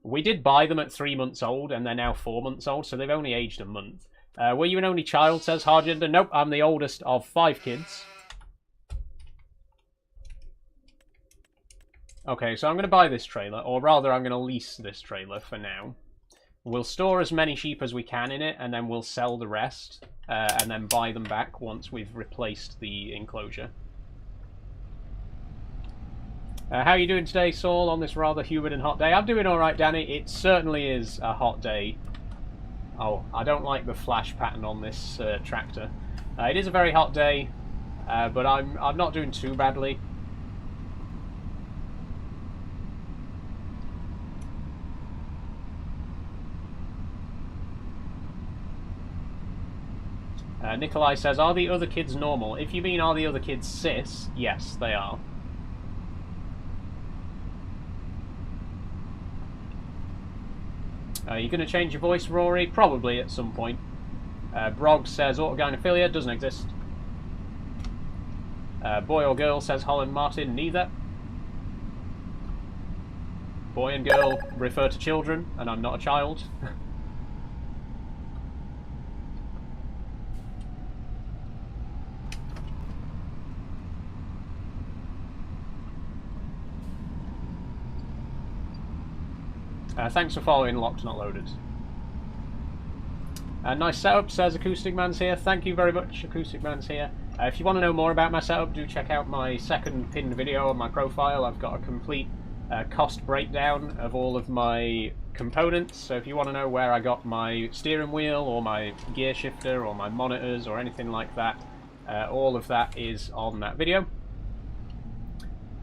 We did buy them at 3 months old, and they're now 4 months old, so they've only aged a month. Were you an only child, says Harjinder? Nope, I'm the oldest of 5 kids. Okay, so I'm going to buy this trailer, or rather I'm going to lease this trailer for now. We'll store as many sheep as we can in it, and then we'll sell the rest, and then buy them back once we've replaced the enclosure. How are you doing today, Saul, on this rather humid and hot day? I'm doing alright, Danny. It certainly is a hot day. Oh, I don't like the flash pattern on this tractor. It is a very hot day, but I'm not doing too badly. Nikolai says, are the other kids normal? If you mean are the other kids cis, yes, they are. Are you going to change your voice, Rory? Probably at some point. Brog says autogynephilia doesn't exist. Boy or girl, says Holland Martin, neither. Boy and girl refer to children, and I'm not a child. Thanks for following Locked Not Loaded. Nice setup, says Acoustic Man's here. Thank you very much, Acoustic Man's here. If you want to know more about my setup, do check out my second pinned video on my profile. I've got a complete cost breakdown of all of my components. So if you want to know where I got my steering wheel or my gear shifter or my monitors or anything like that, all of that is on that video.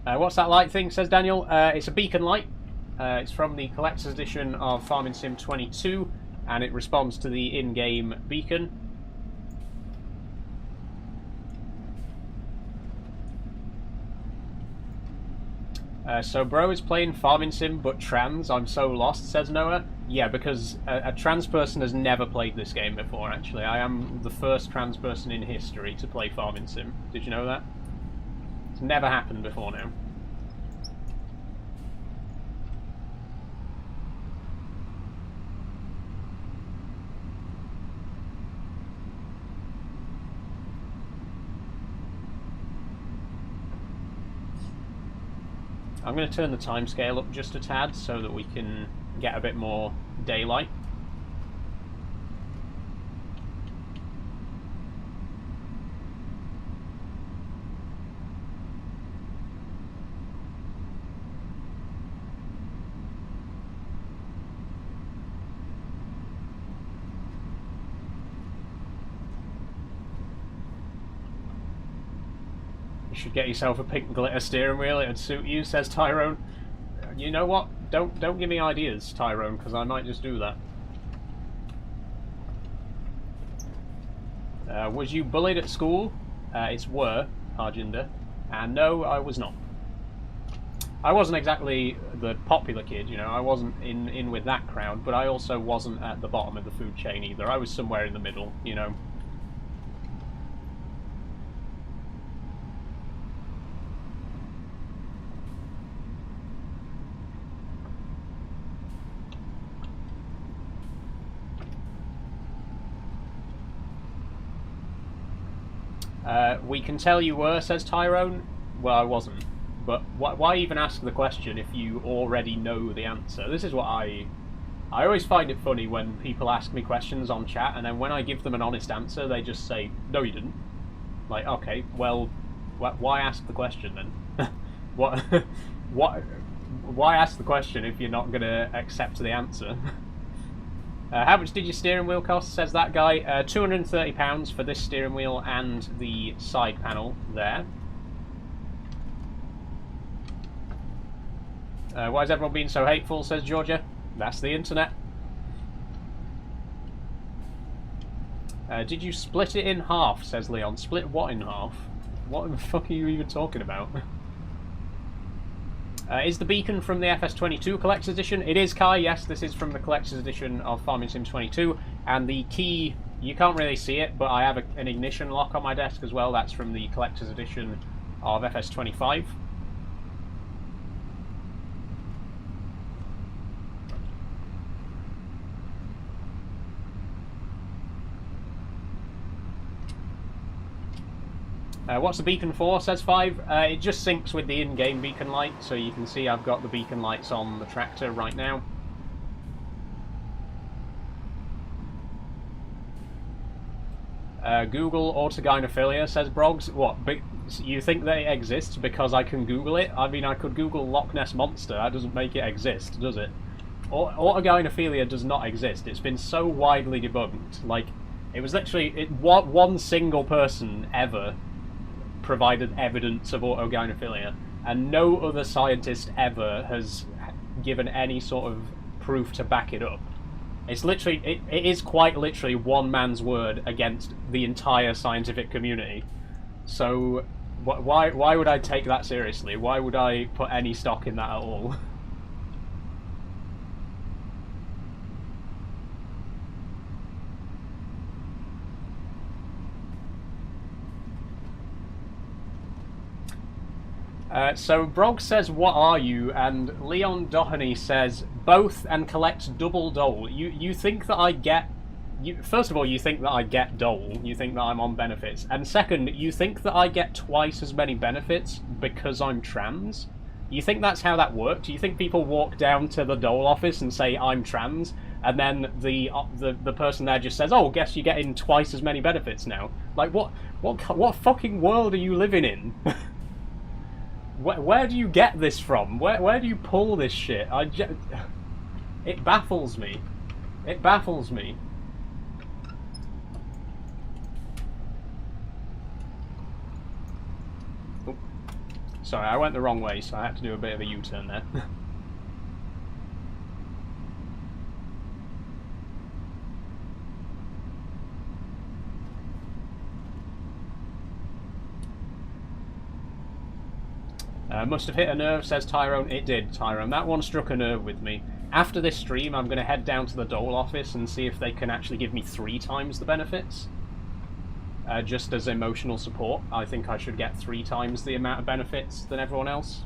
What's that light thing, says Daniel? It's a beacon light. It's from the collector's edition of Farming Sim 22, and it responds to the in-game beacon. So bro is playing Farming Sim but trans. I'm so lost, says Noah. Yeah, because a trans person has never played this game before, actually. I am the first trans person in history to play Farming Sim. Did you know that? It's never happened before now. I'm going to turn the timescale up just a tad so that we can get a bit more daylight. You should get yourself a pink glitter steering wheel, it'd suit you, says Tyrone. You know what? Don't give me ideas, Tyrone, because I might just do that. Was you bullied at school? It's were, Harjinder. And no, I was not. I wasn't exactly the popular kid, you know, I wasn't in with that crowd, but I also wasn't at the bottom of the food chain either. I was somewhere in the middle, you know. We can tell you were, says Tyrone. Well, I wasn't. But why even ask the question if you already know the answer? This is what I always find it funny when people ask me questions on chat, and then when I give them an honest answer, they just say, no, you didn't. Like, okay, well, why ask the question then? Why ask the question if you're not going to accept the answer? How much did your steering wheel cost, says that guy. £230 for this steering wheel and the side panel there. Why is everyone being so hateful, says Georgia. That's the internet. Did you split it in half, says Leon. Split what in half? What the fuck are you even talking about? Is the beacon from the FS22 Collector's Edition? It is, Kai, yes, this is from the Collector's Edition of Farming Sim 22, and the key, you can't really see it, but I have an ignition lock on my desk as well. That's from the Collector's Edition of FS25. What's the beacon for, says 5? It just syncs with the in-game beacon light, so you can see I've got the beacon lights on the tractor right now. Google autogynephilia, says Broggs. What, you think that it exists because I can Google it? I mean, I could Google Loch Ness Monster, that doesn't make it exist, does it? Autogynephilia does not exist. It's been so widely debunked. Like, it was literally one single person ever provided evidence of autogynephilia, and no other scientist ever has given any sort of proof to back it up. It's literally, it is quite literally one man's word against the entire scientific community. So why would I take that seriously? Why would I put any stock in that at all? So Brog says, what are you? And Leon Doheny says, both, and collects double dole. You think that I get... first of all, you think that I get dole. You think that I'm on benefits. And second, you think that I get twice as many benefits because I'm trans? You think that's how that works? You think people walk down to the dole office and say, I'm trans, and then the person there just says, oh, guess you're getting twice as many benefits now? Like, what fucking world are you living in? Where do you get this from? Where do you pull this shit? It baffles me. It baffles me. Oh. Sorry, I went the wrong way, so I had to do a bit of a U-turn there. Must have hit a nerve, says Tyrone. It did, Tyrone. That one struck a nerve with me. After this stream, I'm going to head down to the Dole office and see if they can actually give me 3 times the benefits. Just as emotional support. I think I should get 3 times the amount of benefits than everyone else.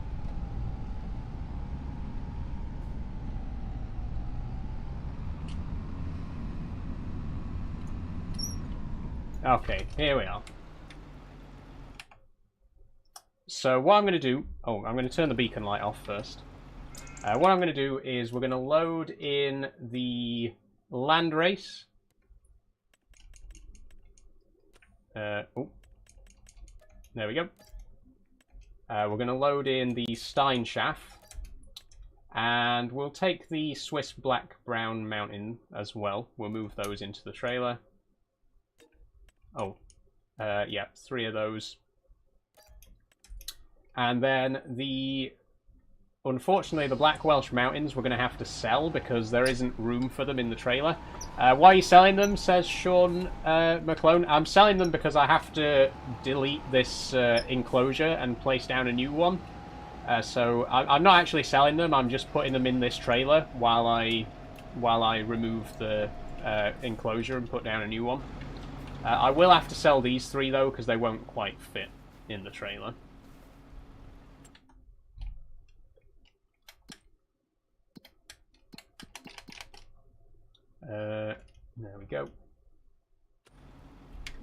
Okay, here we are. So what I'm going to do... Oh, I'm going to turn the beacon light off first. What I'm going to do is we're going to load in the land race. Oh, there we go. We're going to load in the Stein Shaft. And we'll take the Swiss Black Brown Mountain as well. We'll move those into the trailer. Oh, yeah, 3 of those. And then unfortunately, the Black Welsh Mountains we're going to have to sell because there isn't room for them in the trailer. Why are you selling them, says Sean McClone. I'm selling them because I have to delete this enclosure and place down a new one. So I'm not actually selling them, I'm just putting them in this trailer while I remove the enclosure and put down a new one. I will have to sell these 3 though, because they won't quite fit in the trailer. There we go.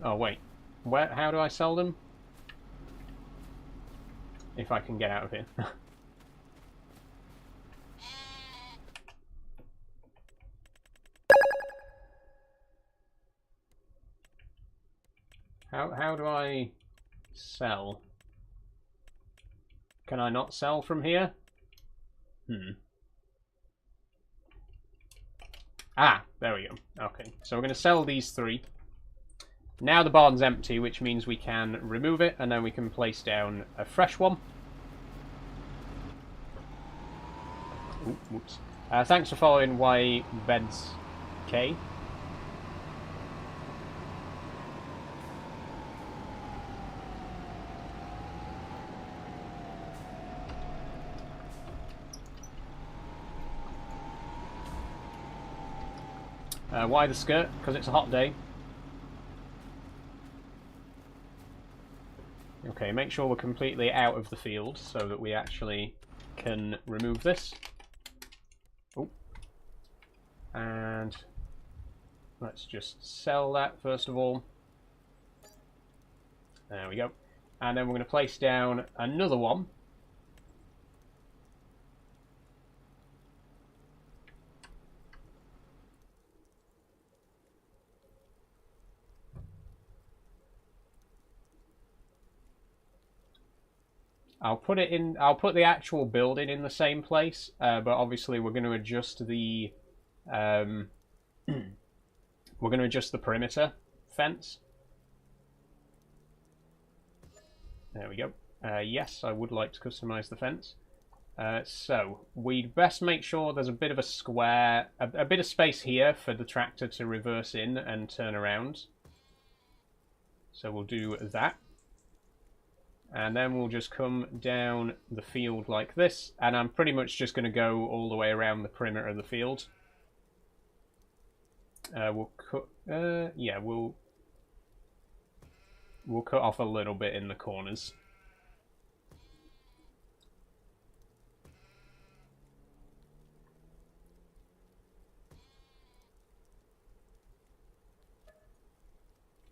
Oh wait, how do I sell them? If I can get out of here. How do I sell? Can I not sell from here? Ah, there we go. Okay, so we're going to sell these 3. Now the barn's empty, which means we can remove it, and then we can place down a fresh one. Ooh, whoops. Thanks for following YBeds K. Why the skirt? Because it's a hot day. Okay, make sure we're completely out of the field so that we actually can remove this. Oh. And let's just sell that first of all. There we go. And then we're going to place down another one. I'll put the actual building in the same place, but obviously we're going to adjust the we're going to adjust the perimeter fence. There we go. Yes, I would like to customize the fence. So we'd best make sure there's a bit of a square, a bit of space here for the tractor to reverse in and turn around. So we'll do that. And then we'll just come down the field like this, and I'm pretty much just going to go all the way around the perimeter of the field. We'll cut, yeah, we'll cut off a little bit in the corners.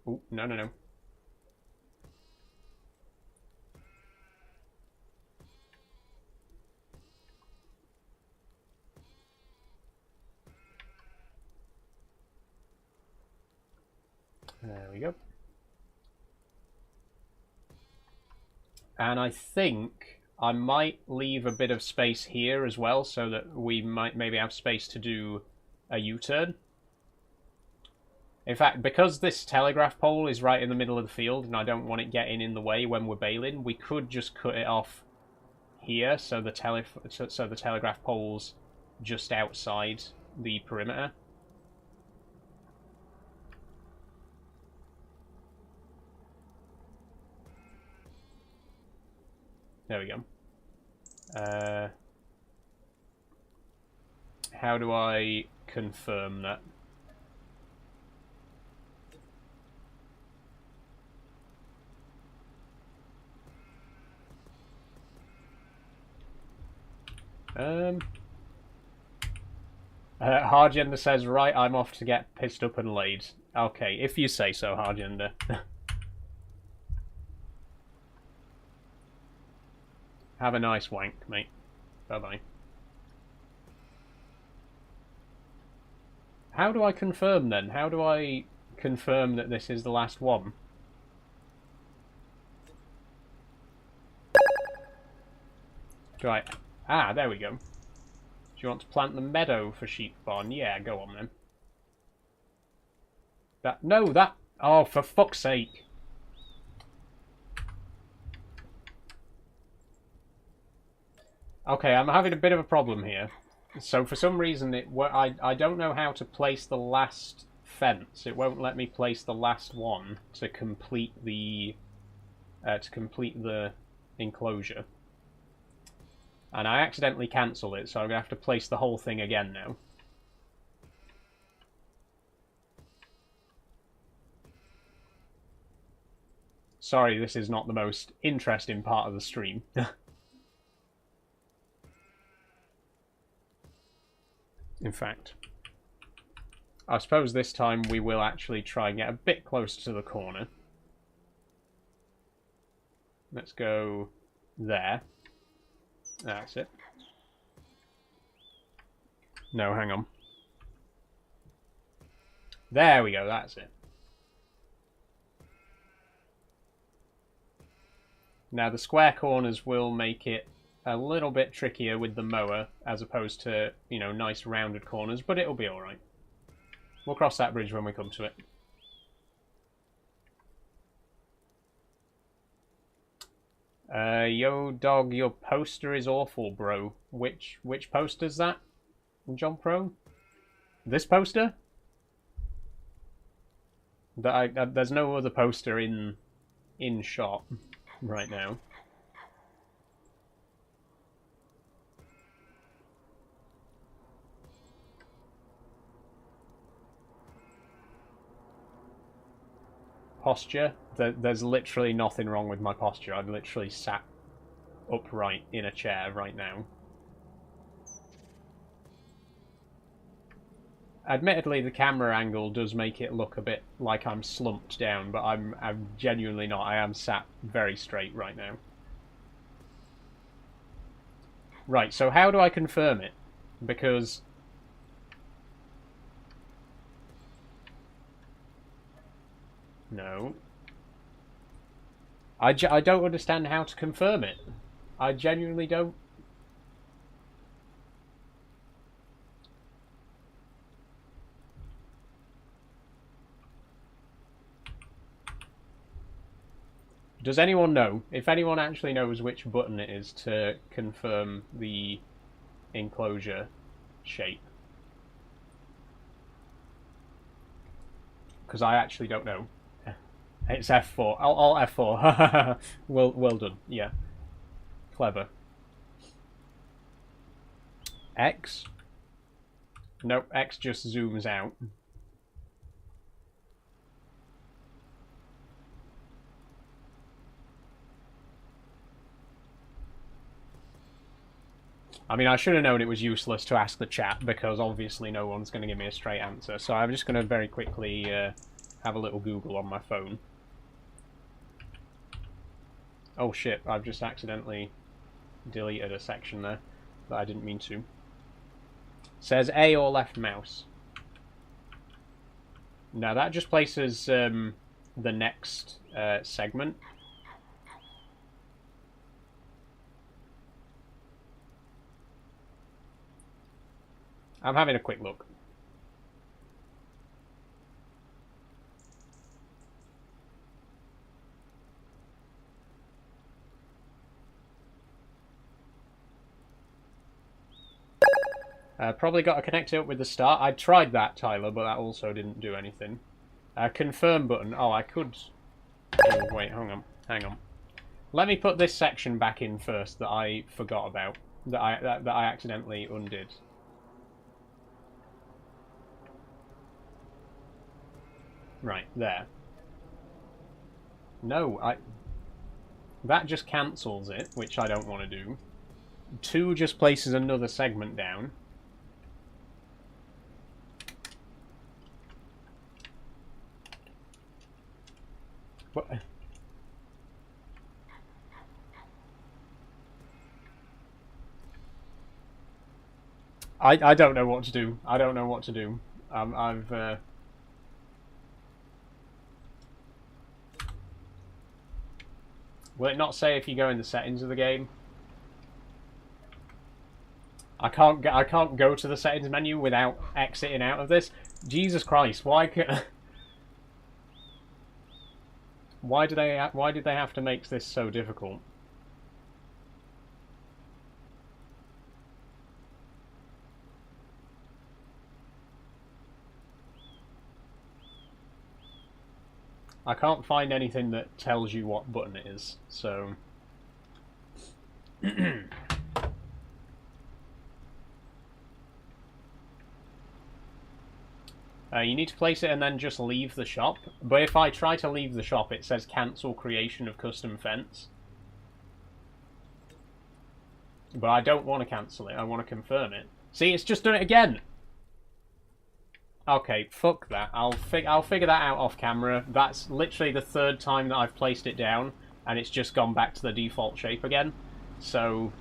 Oh, no, no, no. There we go. And I think I might leave a bit of space here as well so that we might maybe have space to do a U-turn. In fact, because this telegraph pole is right in the middle of the field and I don't want it getting in the way when we're baling, we could just cut it off here so the telegraph pole's just outside the perimeter. There we go. How do I confirm that? Hargender says, right, I'm off to get pissed up and laid. Okay, if you say so, Hargender. Have a nice wank, mate. Bye-bye. How do I confirm, then? How do I confirm that this is the last one? Do I... Ah, there we go. Do you want to plant the meadow for sheep barn? Yeah, go on, then. That... No, that... Oh, for fuck's sake. Okay, I'm having a bit of a problem here. So for some reason, I don't know how to place the last fence. It won't let me place the last one to complete the enclosure. And I accidentally cancelled it, so I'm gonna have to place the whole thing again now. Sorry, this is not the most interesting part of the stream. In fact, I suppose this time we will actually try and get a bit closer to the corner. Let's go there. That's it. No, hang on. There we go, that's it. Now the square corners will make it a little bit trickier with the mower as opposed to, you know, nice rounded corners, but it'll be alright. We'll cross that bridge when we come to it. Yo, dog, your poster is awful, bro. Which poster's that? John Pro? This poster? There's no other poster in shot right now. Posture? There's literally nothing wrong with my posture. I'm literally sat upright in a chair right now. Admittedly, the camera angle does make it look a bit like I'm slumped down, but I'm genuinely not. I am sat very straight right now. Right, so how do I confirm it? Because... No. I don't understand how to confirm it. I genuinely don't. Does anyone know? If anyone actually knows which button it is to confirm the enclosure shape. Because I actually don't know. It's F4. I'll F4. well done. Yeah. Clever. X? Nope, X just zooms out. I mean, I should have known it was useless to ask the chat, because obviously no one's going to give me a straight answer. So I'm just going to very quickly have a little Google on my phone. Oh shit, I've just accidentally deleted a section there that I didn't mean to. Says A or left mouse. Now that just places the next segment. I'm having a quick look. Probably got to connect it up with the start. I tried that, Tyler, but that also didn't do anything. Confirm button. Oh, I could... Oh, wait, hang on. Let me put this section back in first that I forgot about. that I accidentally undid. Right, there. No, that just cancels it, which I don't want to do. 2 just places another segment down. What? I don't know what to do. I don't know what to do. Will it not say if you go in the settings of the game? I can't go to the settings menu without exiting out of this. Jesus Christ! Why did they have to make this so difficult? I can't find anything that tells you what button it is, so... you need to place it and then just leave the shop. But if I try to leave the shop, it says cancel creation of custom fence. But I don't want to cancel it, I want to confirm it. See, it's just done it again! Okay, fuck that. I'll figure that out off camera. That's literally the 3rd time that I've placed it down, and it's just gone back to the default shape again. So,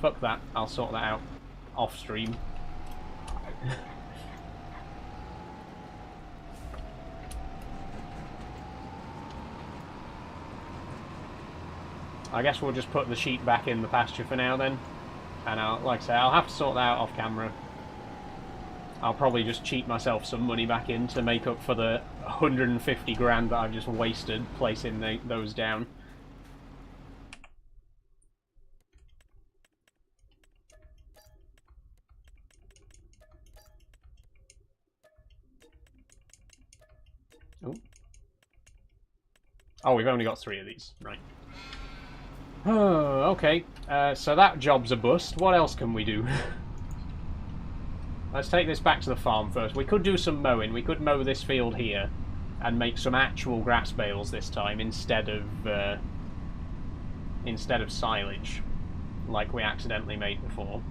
fuck that. I'll sort that out off stream. I guess we'll just put the sheep back in the pasture for now then. And like I say, I'll have to sort that out off camera. I'll probably just cheat myself some money back in to make up for the 150 grand that I've just wasted placing those down. Oh, we've only got 3 of these, right. Oh, okay, so that job's a bust. What else can we do? Let's take this back to the farm first. We could do some mowing. We could mow this field here and make some actual grass bales this time instead of silage, like we accidentally made before.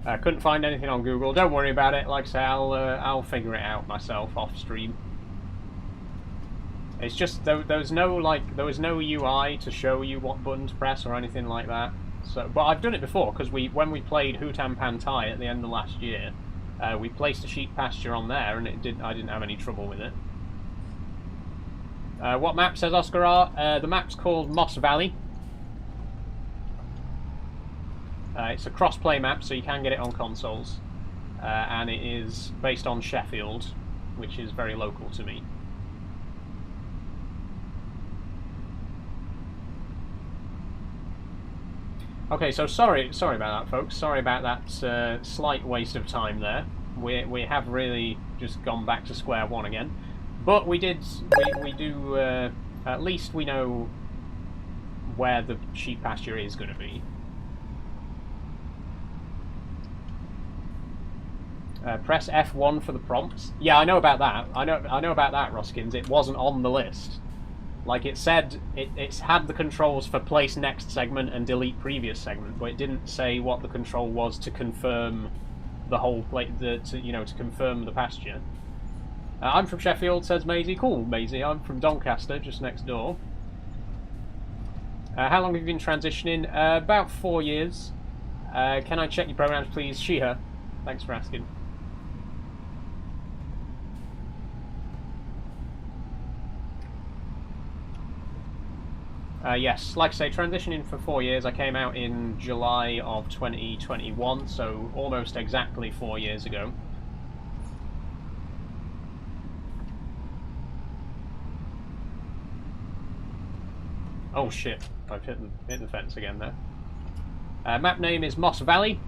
I couldn't find anything on Google. Don't worry about it. Like I say, I'll figure it out myself off stream. It's just there was no UI to show you what button to press or anything like that. So, but I've done it before because when we played Hutan Pantai at the end of last year, we placed a sheep pasture on there, and I didn't have any trouble with it. What map, says Oscar R? The map's called Moss Valley. It's a cross-play map, so you can get it on consoles, and it is based on Sheffield, which is very local to me. Okay, so sorry about that, folks. Sorry about that slight waste of time there. We have really just gone back to square one again, but we do at least we know where the sheep pasture is going to be. Press F1 for the prompts. Yeah, I know about that. I know about that, Roskins. It wasn't on the list. Like it said, it's had the controls for place next segment and delete previous segment, but it didn't say what the control was to confirm the whole to confirm the pasture. I'm from Sheffield, says Maisie. Cool, Maisie. I'm from Doncaster, just next door. How long have you been transitioning? About 4 years. Can I check your pronouns, please? She, her. Thanks for asking. Yes, like I say, transitioning for 4 years. I came out in July of 2021, so almost exactly 4 years ago. Oh shit, I've hit the fence again there. Map name is Moss Valley.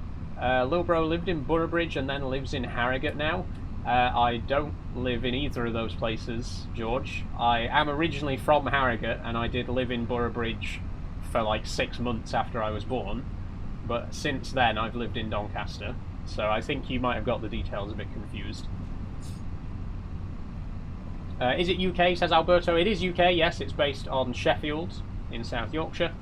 Lil Bro lived in Boroughbridge and then lives in Harrogate now. I don't live in either of those places, George. I am originally from Harrogate, and I did live in Boroughbridge for like 6 months after I was born. But since then, I've lived in Doncaster. So I think you might have got the details a bit confused. Is it UK, says Alberto? It is UK, yes. It's based on Sheffield in South Yorkshire.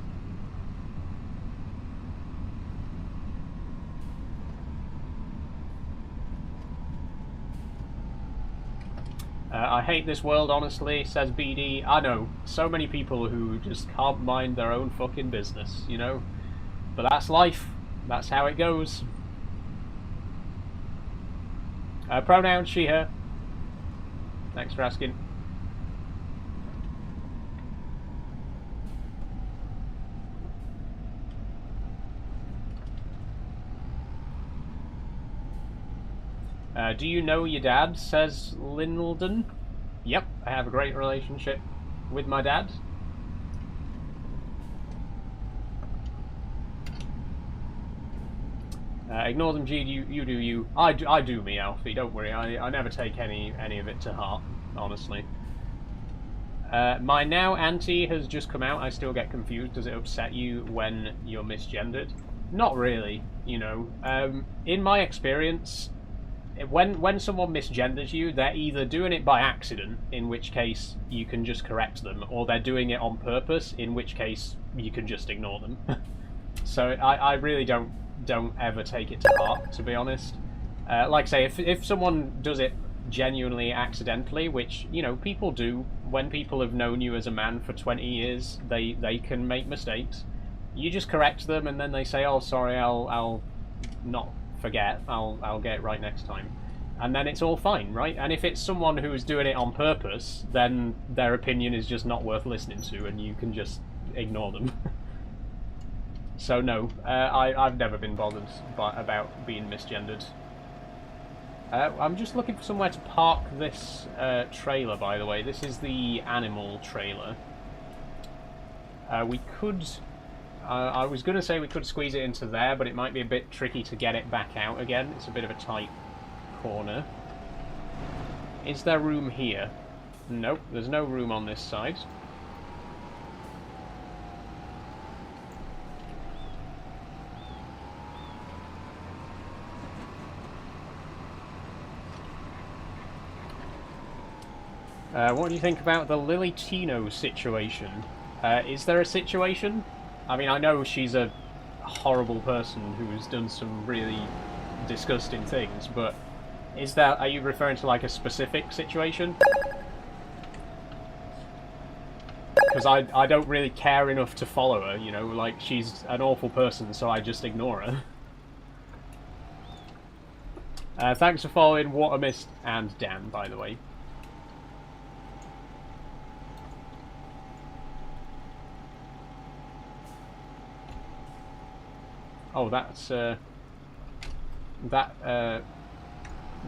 I hate this world, honestly, says BD. I know, so many people who just can't mind their own fucking business, you know? But that's life. That's how it goes. Pronouns, she, her. Thanks for asking. Do you know your dad, says Lindlen? Yep, I have a great relationship with my dad. Ignore them, G. You do you. I do me, Alfie. Don't worry. I never take any of it to heart, honestly. My now auntie has just come out. I still get confused. Does it upset you when you're misgendered? Not really. You know, in my experience, when someone misgenders you, they're either doing it by accident, in which case you can just correct them, or they're doing it on purpose, in which case you can just ignore them. So I really don't ever take it to heart, to be honest. Like I say, if someone does it genuinely accidentally, which, you know, people do, when people have known you as a man for 20 years, they can make mistakes. You just correct them, and then they say, oh, sorry, I'll not forget, I'll get it right next time. And then it's all fine, right? And if it's someone who's doing it on purpose, then their opinion is just not worth listening to, and you can just ignore them. So no, I've never been bothered about being misgendered. I'm just looking for somewhere to park this trailer, by the way. This is the animal trailer. We could... I was going to say we could squeeze it into there, but it might be a bit tricky to get it back out again. It's a bit of a tight corner. Is there room here? Nope, there's no room on this side. What do you think about the Lily Tino situation? Is there a situation? I mean, I know she's a horrible person who's done some really disgusting things, but are you referring to like a specific situation? Because I don't really care enough to follow her, you know, like she's an awful person, so I just ignore her. Thanks for following Watermist and Dan, by the way. Oh, that's that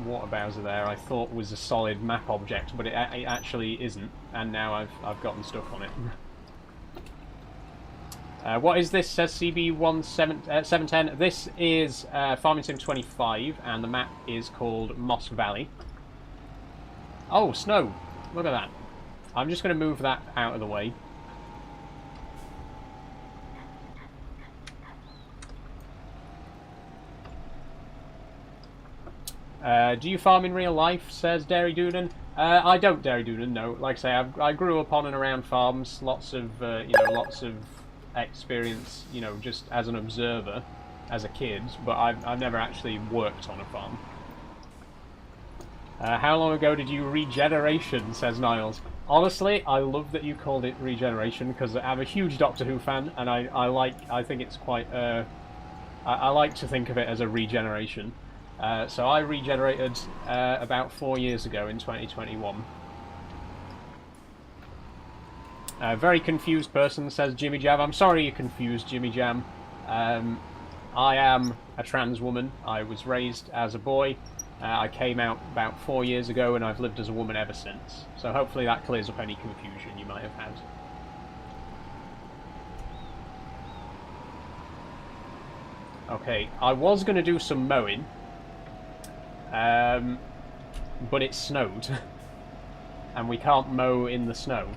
water bowser there I thought was a solid map object, but it actually isn't, and now I've gotten stuck on it. What is this? Says CB710. This is Farming Sim 25, and the map is called Moss Valley. Oh, snow! Look at that. I'm just going to move that out of the way. Do you farm in real life, says Dairy Doonan? I don't, Dairy Doonan, no. Like I say, I grew up on and around farms, lots of experience, you know, just as an observer, as a kid, but I've never actually worked on a farm. How long ago did you regeneration, says Niles? Honestly, I love that you called it regeneration, because I'm a huge Doctor Who fan, and I think it's quite, I like to think of it as a regeneration. So I regenerated about 4 years ago in 2021. Very confused person, says Jimmy Jam. I'm sorry you're confused, Jimmy Jam. I am a trans woman. I was raised as a boy. I came out about 4 years ago, and I've lived as a woman ever since. So hopefully that clears up any confusion you might have had. Okay, I was going to do some mowing. but it snowed. And we can't mow in the snow.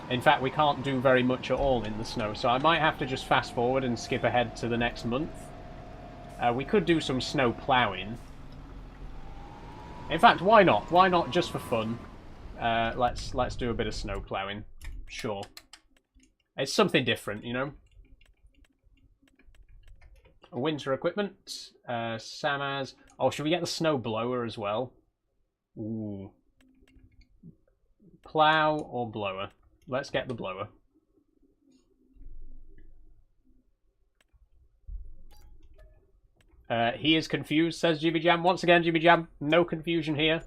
In fact, we can't do very much at all in the snow, so I might have to just fast forward and skip ahead to the next month. We could do some snow ploughing. In fact, why not? Why not, just for fun? Let's do a bit of snow ploughing. Sure. It's something different, you know? Winter equipment. Samaz. Oh, should we get the snow blower as well? Ooh. Plough or blower? Let's get the blower. He is confused, says Jimmy Jam. Once again, Jimmy Jam, no confusion here.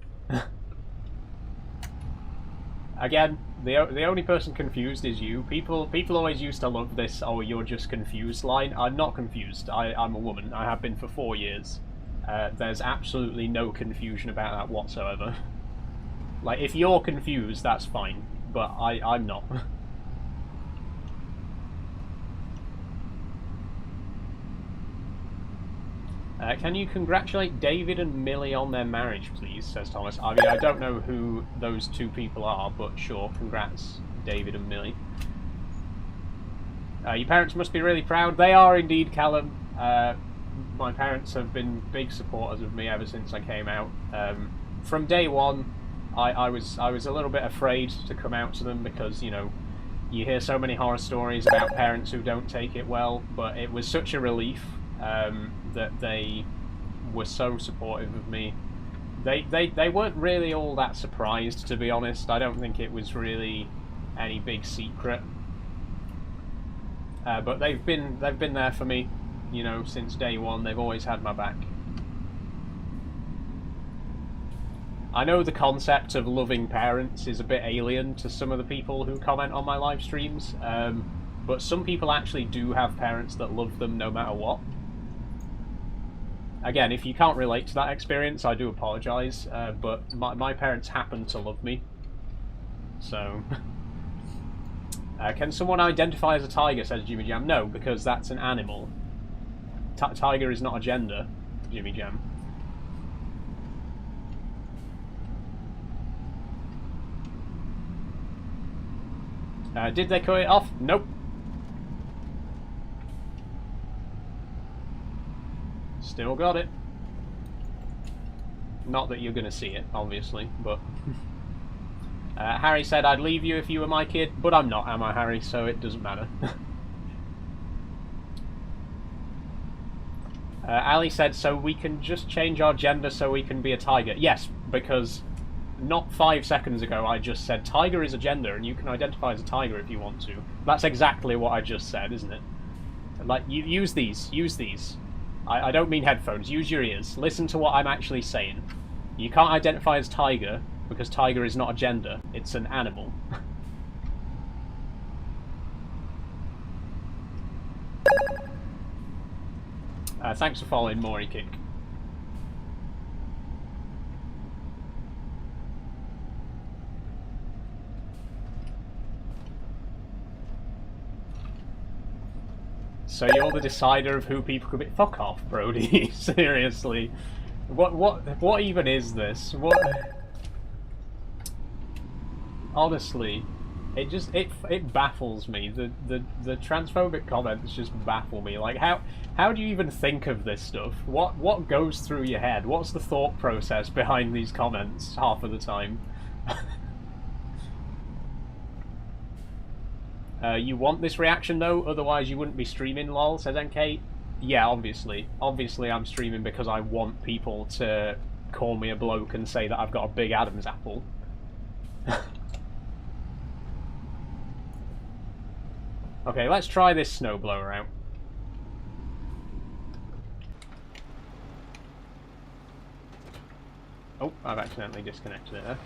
Again, the only person confused is you. People always used to love this, oh, you're just confused line. I'm not confused. I'm a woman. I have been for 4 years. There's absolutely no confusion about that whatsoever. Like, if you're confused, that's fine. But I'm not. Can you congratulate David and Millie on their marriage, please, says Thomas. I mean, I don't know who those two people are, but sure, congrats, David and Millie. Your parents must be really proud. They are indeed, Callum. My parents have been big supporters of me ever since I came out. From day one, I was a little bit afraid to come out to them because, you know, you hear so many horror stories about parents who don't take it well, but it was such a relief that they were so supportive of me. They weren't really all that surprised, to be honest. I don't think it was really any big secret. But they've been there for me, you know, since day one. They've always had my back. I know the concept of loving parents is a bit alien to some of the people who comment on my live streams, but some people actually do have parents that love them no matter what. Again, if you can't relate to that experience, I do apologise, but my parents happen to love me. So... can someone identify as a tiger, says Jimmy Jam? No, because that's an animal. Tiger is not a gender, Jimmy Jam. Did they cut it off? Nope. Still got it. Not that you're going to see it, obviously, but... Harry said, I'd leave you if you were my kid, but I'm not, am I, Harry? So it doesn't matter. Ali said, so we can just change our gender so we can be a tiger. Yes, because not 5 seconds ago I just said tiger is a gender and you can identify as a tiger if you want to. That's exactly what I just said, isn't it? Like, you use these. I don't mean headphones. Use your ears. Listen to what I'm actually saying. You can't identify as tiger because tiger is not a gender. It's an animal. Thanks for following, Maury Kick. So you're the decider of who people could be. Fuck off, Brody. Seriously. What even is this? What? Honestly, it baffles me. The transphobic comments just baffle me. Like, how do you even think of this stuff? What goes through your head? What's the thought process behind these comments half of the time? You want this reaction though, otherwise you wouldn't be streaming, lol, says NK. Yeah, obviously. Obviously I'm streaming because I want people to call me a bloke and say that I've got a big Adam's apple. Okay, let's try this snowblower out. Oh, I've accidentally disconnected it there.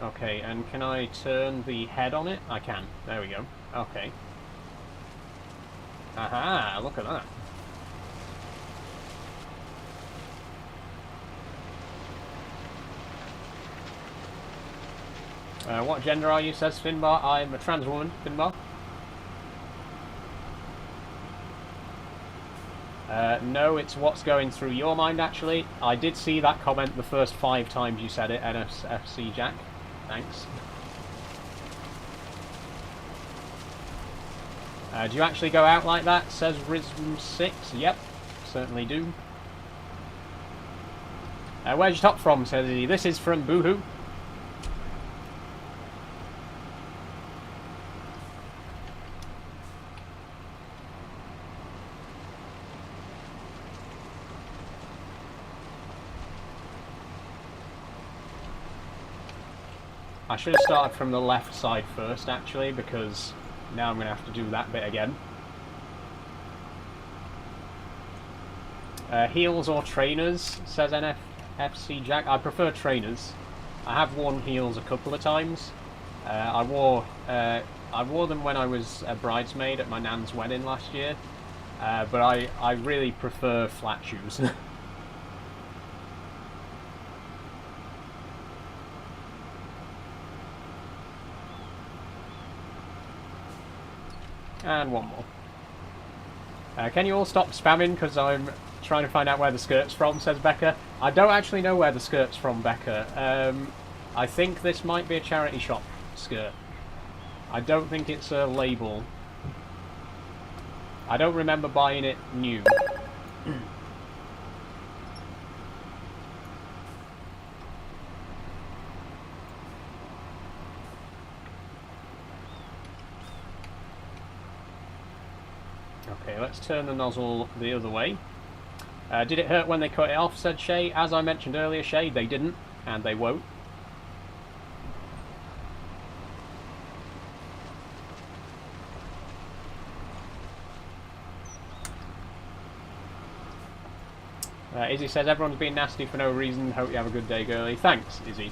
Okay, and can I turn the head on it? I can. There we go. Okay. Aha! Look at that. What gender are you, says Finbar? I'm a trans woman, Finbar. No, it's what's going through your mind, actually. I did see that comment the first 5 times you said it, NFC Jack. Thanks. Do you actually go out like that, says Rism6? Yep, certainly do. Where's your top from, says he. This is from Boohoo. I should have started from the left side first, actually, because now I'm going to have to do that bit again. Heels or trainers, says NFC Jack. I prefer trainers. I have worn heels a couple of times. I wore them when I was a bridesmaid at my nan's wedding last year, but I really prefer flat shoes. And one more. Can you all stop spamming, because I'm trying to find out where the skirt's from, says Becca. I don't actually know where the skirt's from, Becca. I think this might be a charity shop skirt. I don't think it's a label. I don't remember buying it new. Okay, let's turn the nozzle the other way. Did it hurt when they cut it off, said Shay. As I mentioned earlier, Shay, they didn't, and they won't. Izzy says, everyone's being nasty for no reason. Hope you have a good day, girlie. Thanks, Izzy.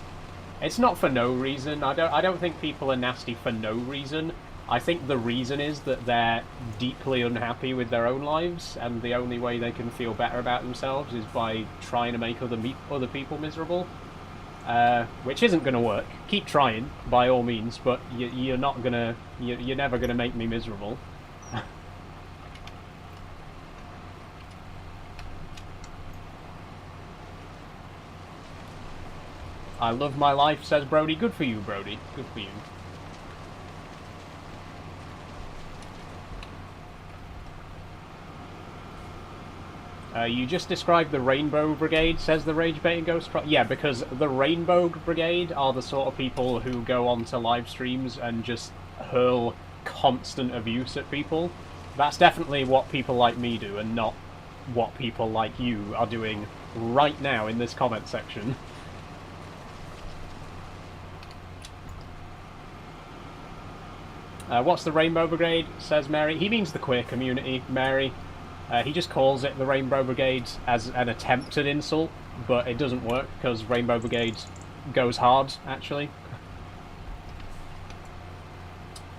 It's not for no reason. I don't think people are nasty for no reason. I think the reason is that they're deeply unhappy with their own lives, and the only way they can feel better about themselves is by trying to make other people miserable. Which isn't going to work. Keep trying, by all means, but you're not gonna. You're never gonna make me miserable. I love my life, says Brody. Good for you, Brody. Good for you. You just described the Rainbow Brigade, says the Rage Baiting Ghost. Yeah, because the Rainbow Brigade are the sort of people who go onto live streams and just hurl constant abuse at people. That's definitely what people like me do, and not what people like you are doing right now in this comment section. What's the Rainbow Brigade, says Mary. He means the queer community, Mary. He just calls it the Rainbow Brigade as an attempt at insult, but it doesn't work, because Rainbow Brigade goes hard, actually.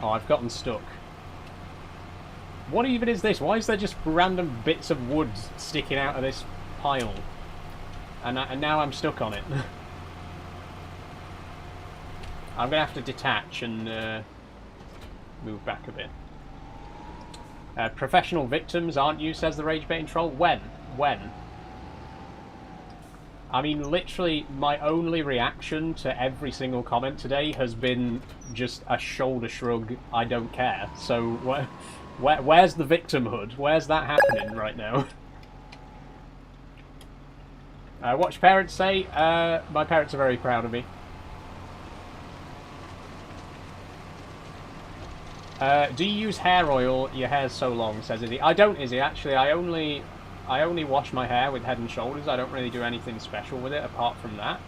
Oh, I've gotten stuck. What even is this? Why is there just random bits of wood sticking out of this pile? And now I'm stuck on it. I'm going to have to detach and move back a bit. Professional victims, aren't you, says the Rage Baiting Troll. When? I mean, literally, my only reaction to every single comment today has been just a shoulder shrug, I don't care. So, where's the victimhood? Where's that happening right now? What your parents say? My parents are very proud of me. Do you use hair oil? Your hair's so long, says Izzy. I don't, Izzy, actually. I only wash my hair with Head and Shoulders. I don't really do anything special with it apart from that.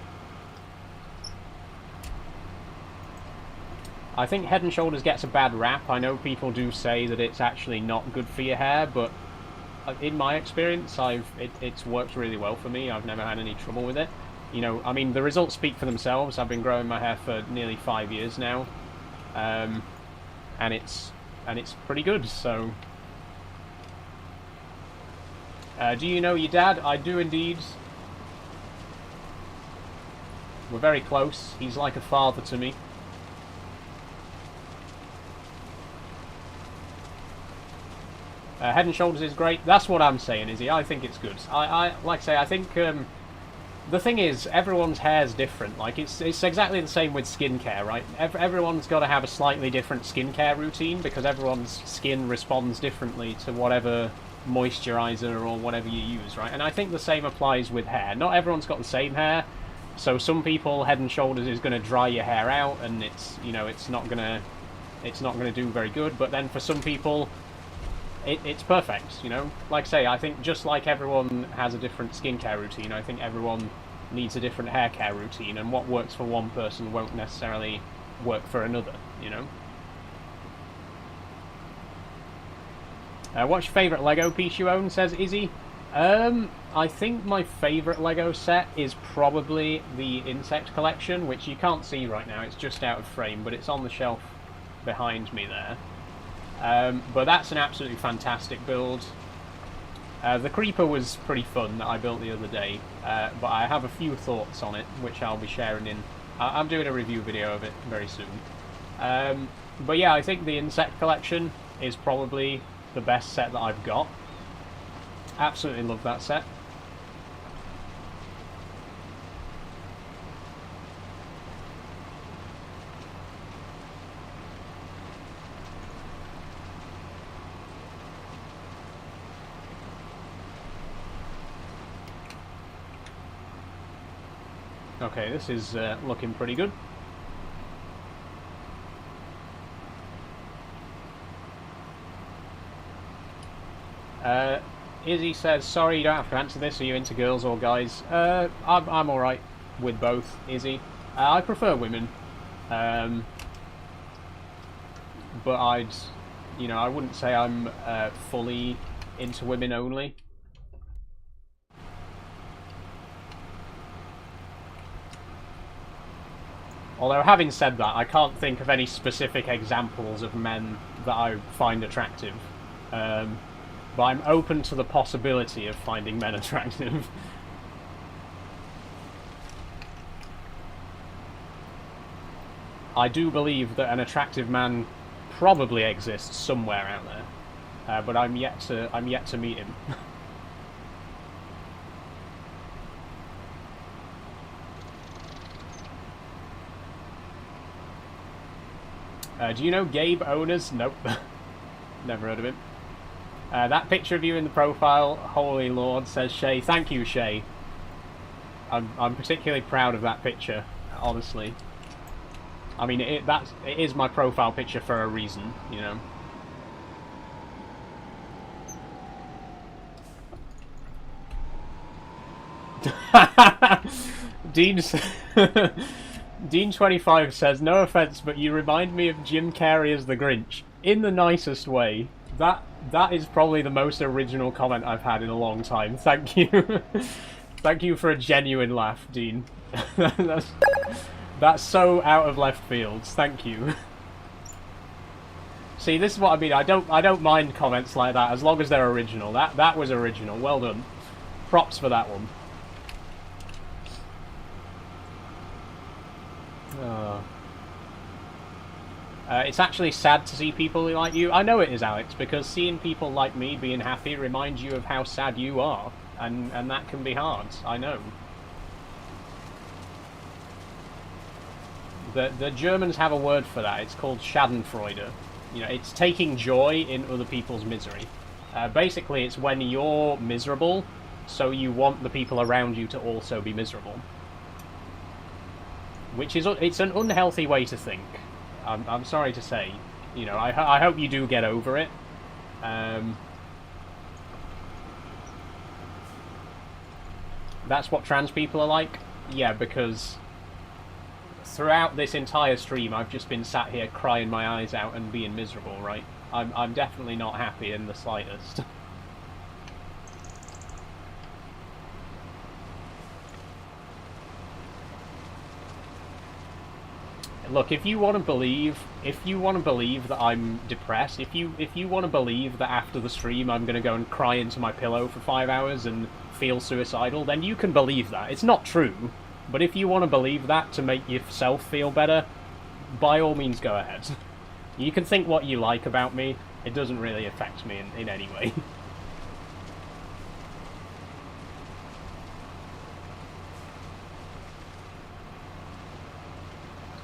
I think Head and Shoulders gets a bad rap. I know people do say that it's actually not good for your hair, but in my experience, it's worked really well for me. I've never had any trouble with it. You know, I mean, the results speak for themselves. I've been growing my hair for nearly 5 years now. And it's pretty good, so... do you know your dad? I do indeed. We're very close. He's like a father to me. Head and Shoulders is great. That's what I'm saying, Izzy. I think it's good. Like I say, I think the thing is, everyone's hair's different. Like it's exactly the same with skincare, right? Everyone's got to have a slightly different skincare routine because everyone's skin responds differently to whatever moisturizer or whatever you use, right? And I think the same applies with hair. Not everyone's got the same hair, so some people, Head and Shoulders is going to dry your hair out, and it's not gonna do very good. But then for some people, it's perfect, you know? Like I say, I think just like everyone has a different skincare routine, I think everyone needs a different hair care routine, and what works for one person won't necessarily work for another, you know? What's your favourite Lego piece you own, says Izzy? I think my favourite Lego set is probably the insect collection, which you can't see right now, it's just out of frame, but it's on the shelf behind me there. But that's an absolutely fantastic build. The creeper was pretty fun that I built the other day, but I have a few thoughts on it, which I'll be sharing in... I'm doing a review video of it very soon. But yeah, I think the insect collection is probably the best set that I've got. Absolutely love that set. Okay, this is looking pretty good. Izzy says, sorry, you don't have to answer this. Are you into girls or guys? I'm alright with both, Izzy. I prefer women. But I wouldn't say I'm fully into women only. Although, having said that, I can't think of any specific examples of men that I find attractive. But I'm open to the possibility of finding men attractive. I do believe that an attractive man probably exists somewhere out there, but I'm yet to meet him. Do you know Gabe Owners? Nope. Never heard of him. That picture of you in the profile, holy lord, says Shay. Thank you, Shay. I'm particularly proud of that picture, honestly. I mean, it is my profile picture for a reason, you know. Dean25 says, no offense, but you remind me of Jim Carrey as the Grinch. In the nicest way. That is probably the most original comment I've had in a long time. Thank you. Thank you for a genuine laugh, Dean. That's so out of left field. Thank you. See, this is what I mean. I don't mind comments like that as long as they're original. That was original. Well done. Props for that one. It's actually sad to see people like you. I know it is, Alex, because seeing people like me being happy reminds you of how sad you are, and that can be hard. I know. The Germans have a word for that. It's called Schadenfreude. You know, it's taking joy in other people's misery. Basically, it's when you're miserable, so you want the people around you to also be miserable. Which is, it's an unhealthy way to think. I'm sorry to say. You know, I hope you do get over it. That's what trans people are like? Yeah, because throughout this entire stream I've just been sat here crying my eyes out and being miserable, right? I'm definitely not happy in the slightest. Look, if you want to believe that I'm depressed, if you want to believe that after the stream I'm going to go and cry into my pillow for 5 hours and feel suicidal, then you can believe that. It's not true, but if you want to believe that to make yourself feel better, by all means go ahead. You can think what you like about me. it doesn't really affect me in any way.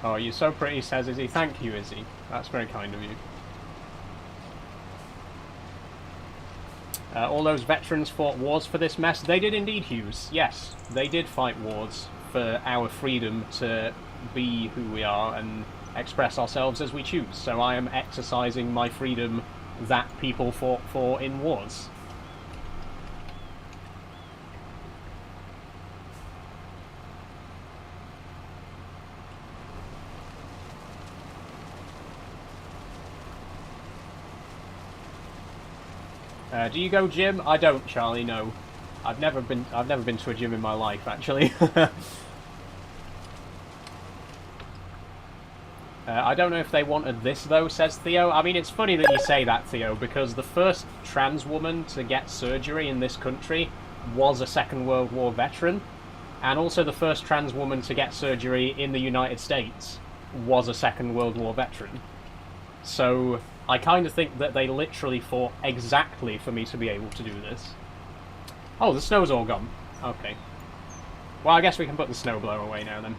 Oh, you're so pretty, says Izzy. Thank you, Izzy. That's very kind of you. All those veterans fought wars for this mess. They did indeed, Hughes. Yes, they did fight wars for our freedom to be who we are and express ourselves as we choose. So I am exercising my freedom that people fought for in wars. Do you go gym? I don't, Charlie. No, I've never been to a gym in my life, actually. I don't know if they wanted this though, says Theo. I mean, it's funny that you say that, Theo, because the first trans woman to get surgery in this country was a Second World War veteran, and also the first trans woman to get surgery in the United States was a Second World War veteran. So I kind of think that they literally fought exactly for me to be able to do this. Oh, the snow's all gone. Okay. Well, I guess we can put the snowblower away now then.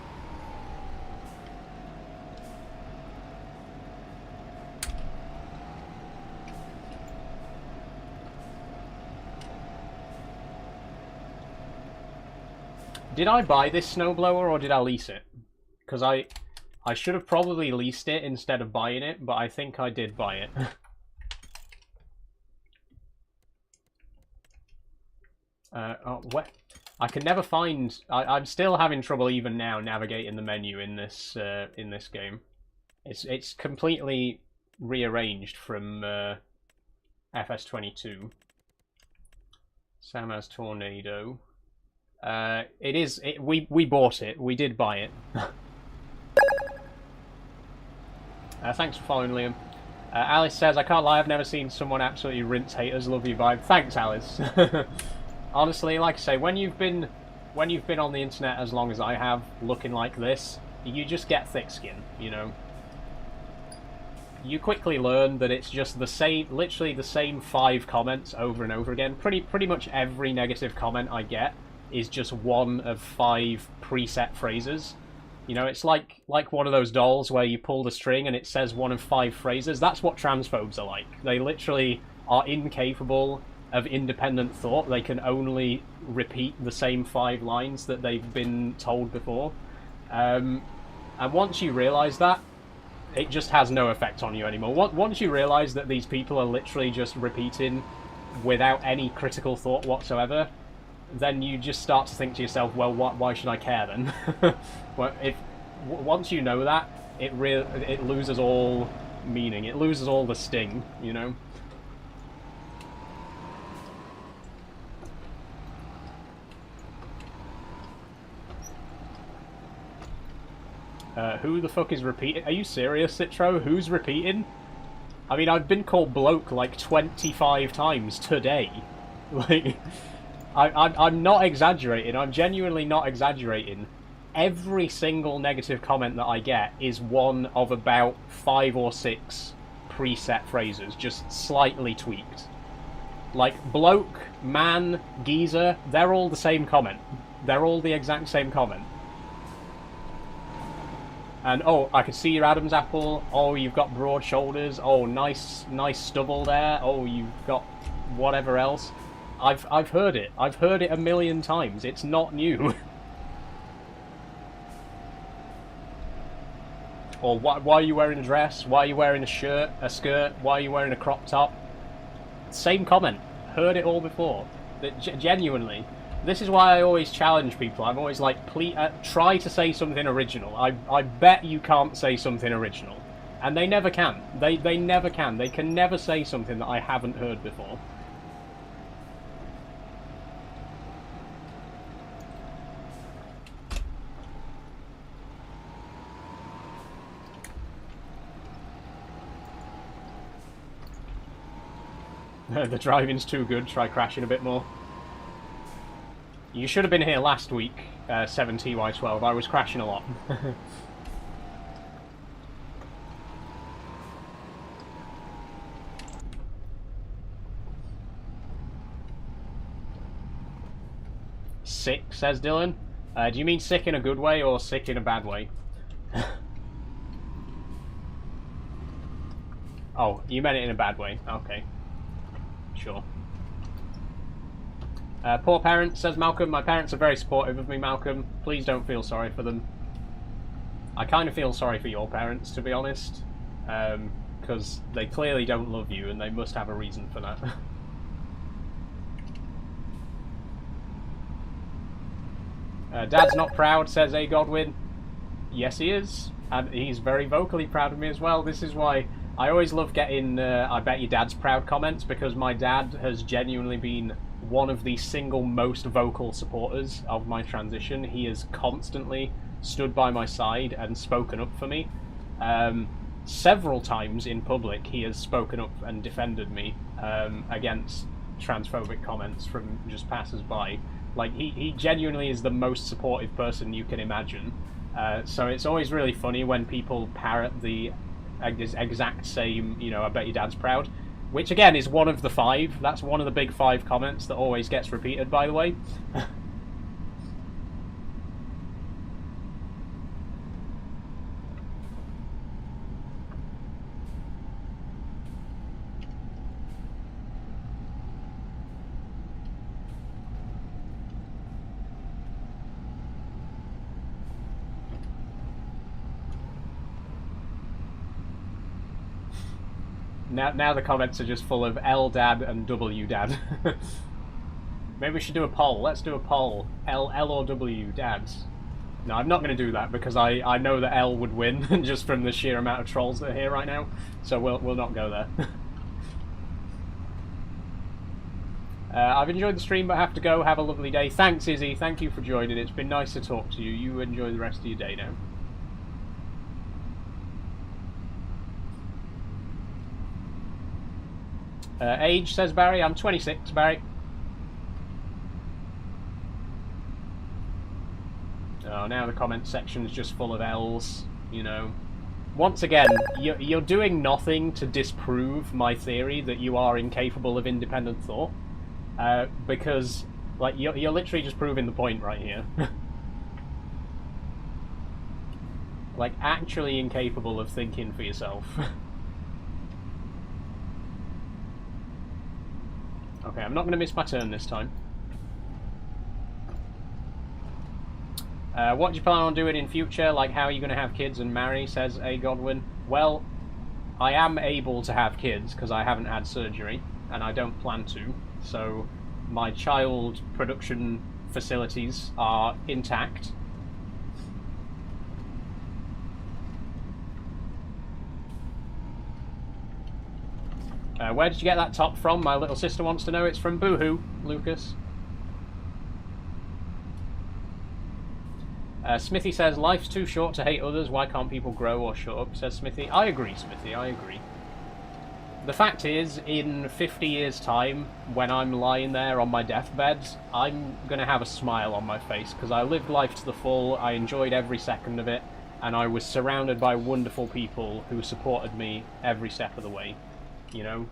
Did I buy this snowblower or did I lease it? Because I should have probably leased it instead of buying it, but I think I did buy it. What? I can never find. I'm still having trouble even now navigating the menu in this game. It's completely rearranged from FS22. Sam has Tornado. We bought it. We did buy it. Thanks for following, Liam. Alice says, I can't lie, I've never seen someone absolutely rinse haters. Love you vibe. Thanks, Alice. Honestly, like I say, when you've been on the internet as long as I have, looking like this, you just get thick skin, you know. You quickly learn that it's just the same, literally the same 5 comments over and over again. Pretty much every negative comment I get is just one of 5 preset phrases. You know, it's like one of those dolls where you pull the string and it says one of 5 phrases. That's what transphobes are like. They literally are incapable of independent thought. They can only repeat the same 5 lines that they've been told before. And once you realise that, it just has no effect on you anymore. Once you realise that these people are literally just repeating without any critical thought whatsoever, then you just start to think to yourself, well, why should I care then? Well, once you know that, it loses all meaning. It loses all the sting, you know? Who the fuck is repeating? Are you serious, Citro? Who's repeating? I mean, I've been called bloke like 25 times today. Like, I'm not exaggerating. I'm genuinely not exaggerating. Every single negative comment that I get is one of about 5 or 6 preset phrases, just slightly tweaked. Like, bloke, man, geezer, they're all the same comment. They're all the exact same comment. And, oh, I can see your Adam's apple. Oh, you've got broad shoulders. Oh, nice stubble there. Oh, you've got whatever else. I've heard it. I've heard it a million times. It's not new. Or why are you wearing a dress? Why are you wearing a skirt? Why are you wearing a crop top? Same comment. Heard it all before. Genuinely. This is why I always challenge people. I'm always like, please, try to say something original. I bet you can't say something original. And they never can. They never can. They can never say something that I haven't heard before. The driving's too good, try crashing a bit more. You should have been here last week, 7TY12, I was crashing a lot. sick, says Dylan. Do you mean sick in a good way or sick in a bad way? Oh, you meant it in a bad way. Okay. Sure. Poor parents, says Malcolm. My parents are very supportive of me, Malcolm. Please don't feel sorry for them. I kind of feel sorry for your parents, to be honest. Because they clearly don't love you, and they must have a reason for that. Dad's not proud, says A. Godwin. Yes, he is. And he's very vocally proud of me as well. This is why I always love getting, I bet your dad's proud comments, because my dad has genuinely been one of the single most vocal supporters of my transition. He has constantly stood by my side and spoken up for me. Several times in public he has spoken up and defended me against transphobic comments from just passers-by. Like, he genuinely is the most supportive person you can imagine. So it's always really funny when people parrot the exact same, you know, I bet your dad's proud. Which, again, is one of the 5. That's one of the big 5 comments that always gets repeated, by the way. Now the comments are just full of L dad and W dad. Maybe we should do a poll. Let's do a poll. L or W dads. No, I'm not going to do that because I know that L would win just from the sheer amount of trolls that are here right now. So we'll not go there. I've enjoyed the stream, but I have to go. Have a lovely day. Thanks, Izzy. Thank you for joining. It's been nice to talk to you. You enjoy the rest of your day now. Age, says Barry. I'm 26, Barry. Oh, now the comment section's just full of L's, you know. Once again, you're doing nothing to disprove my theory that you are incapable of independent thought. Because, like, you're literally just proving the point right here. Like, actually incapable of thinking for yourself. Okay, I'm not going to miss my turn this time. What do you plan on doing in future? Like, how are you going to have kids and marry, says A. Godwin. Well, I am able to have kids because I haven't had surgery, and I don't plan to. So, my child production facilities are intact. Where did you get that top from? My little sister wants to know. It's from Boohoo, Lucas. Smithy says, life's too short to hate others. Why can't people grow or shut up, says Smithy. I agree, Smithy, I agree. The fact is, in 50 years' time, when I'm lying there on my deathbed, I'm going to have a smile on my face, because I lived life to the full, I enjoyed every second of it, and I was surrounded by wonderful people who supported me every step of the way. You know,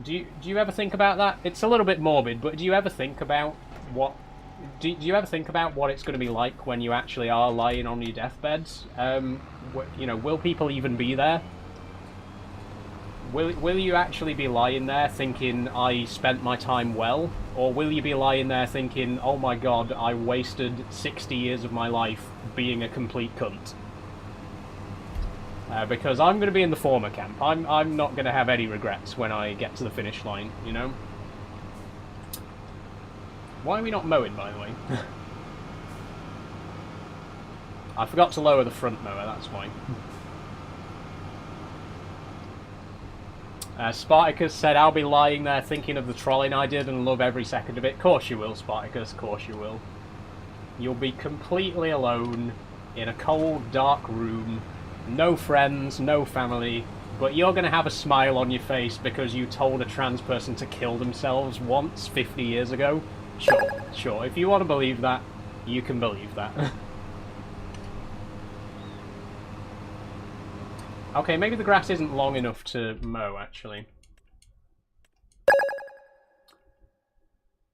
do you ever think about that? It's a little bit morbid, but do you ever think about what do you ever think about what it's going to be like when you actually are lying on your deathbeds? You know, will people even be there? Will you actually be lying there thinking I spent my time well, or will you be lying there thinking, oh my god, I wasted 60 years of my life being a complete cunt? Because I'm going to be in the former camp. I'm not going to have any regrets when I get to the finish line, you know? Why are we not mowing, by the way? I forgot to lower the front mower, that's why. Spartacus said, I'll be lying there thinking of the trolling I did and love every second of it. Of course you will, Spartacus, of course you will. You'll be completely alone in a cold, dark room. No friends, no family, but you're going to have a smile on your face because you told a trans person to kill themselves once 50 years ago. Sure. If you want to believe that, you can believe that. Okay, maybe the grass isn't long enough to mow, actually.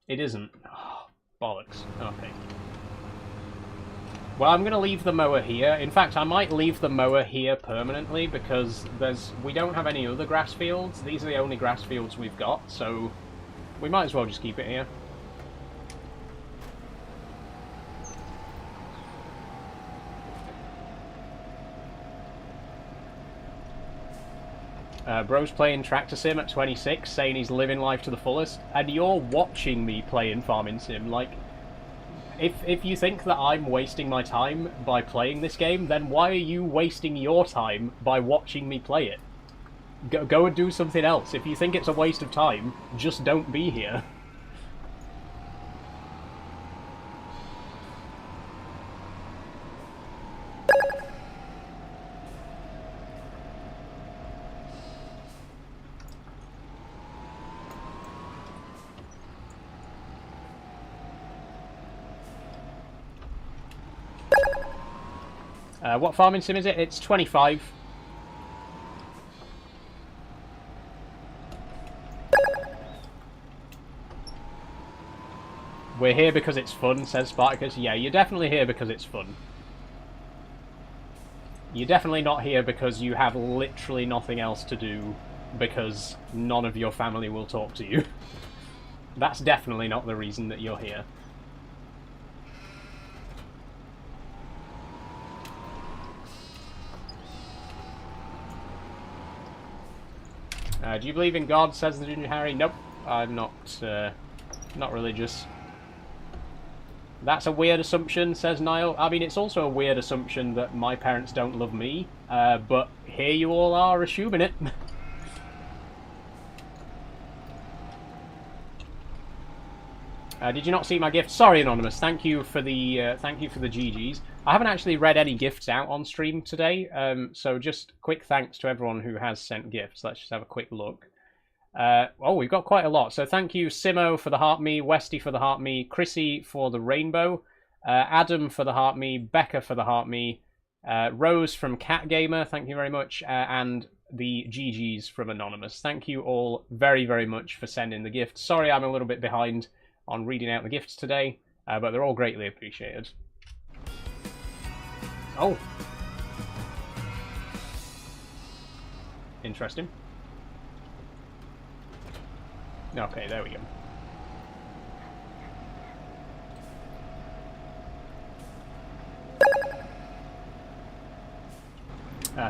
It isn't. Oh, Bollocks. Okay. Well, I'm going to leave the mower here. In fact, I might leave the mower here permanently because we don't have any other grass fields. These are the only grass fields we've got, so we might as well just keep it here. Bro's playing Tractor Sim at 26, saying he's living life to the fullest, and you're watching me playing Farming Sim. Like, if you think that I'm wasting my time by playing this game, then why are you wasting your time by watching me play it? Go and do something else. If you think it's a waste of time, just don't be here. What farming sim is it? It's 25. We're here because it's fun, says Spartacus. Yeah, you're definitely here because it's fun. You're definitely not here because you have literally nothing else to do because none of your family will talk to you. That's definitely not the reason that you're here. Do you believe in God, says the Ginger Harry? Nope, I'm not religious. That's a weird assumption, says Niall. I mean, it's also a weird assumption that my parents don't love me, but here you all are assuming it. Did you not see my gift? Sorry, Anonymous. Thank you for the GGs. I haven't actually read any gifts out on stream today, so just quick thanks to everyone who has sent gifts. Let's just have a quick look. Oh, we've got quite a lot. So thank you, Simo, for the heart me, Westy for the heart me, Chrissy for the rainbow, Adam for the heart me, Becca for the heart me, Rose from Cat Gamer, thank you very much, and the GGs from Anonymous. Thank you all very, very much for sending the gifts. Sorry I'm a little bit behind on reading out the gifts today, but they're all greatly appreciated. Oh. Interesting. Okay, there we go.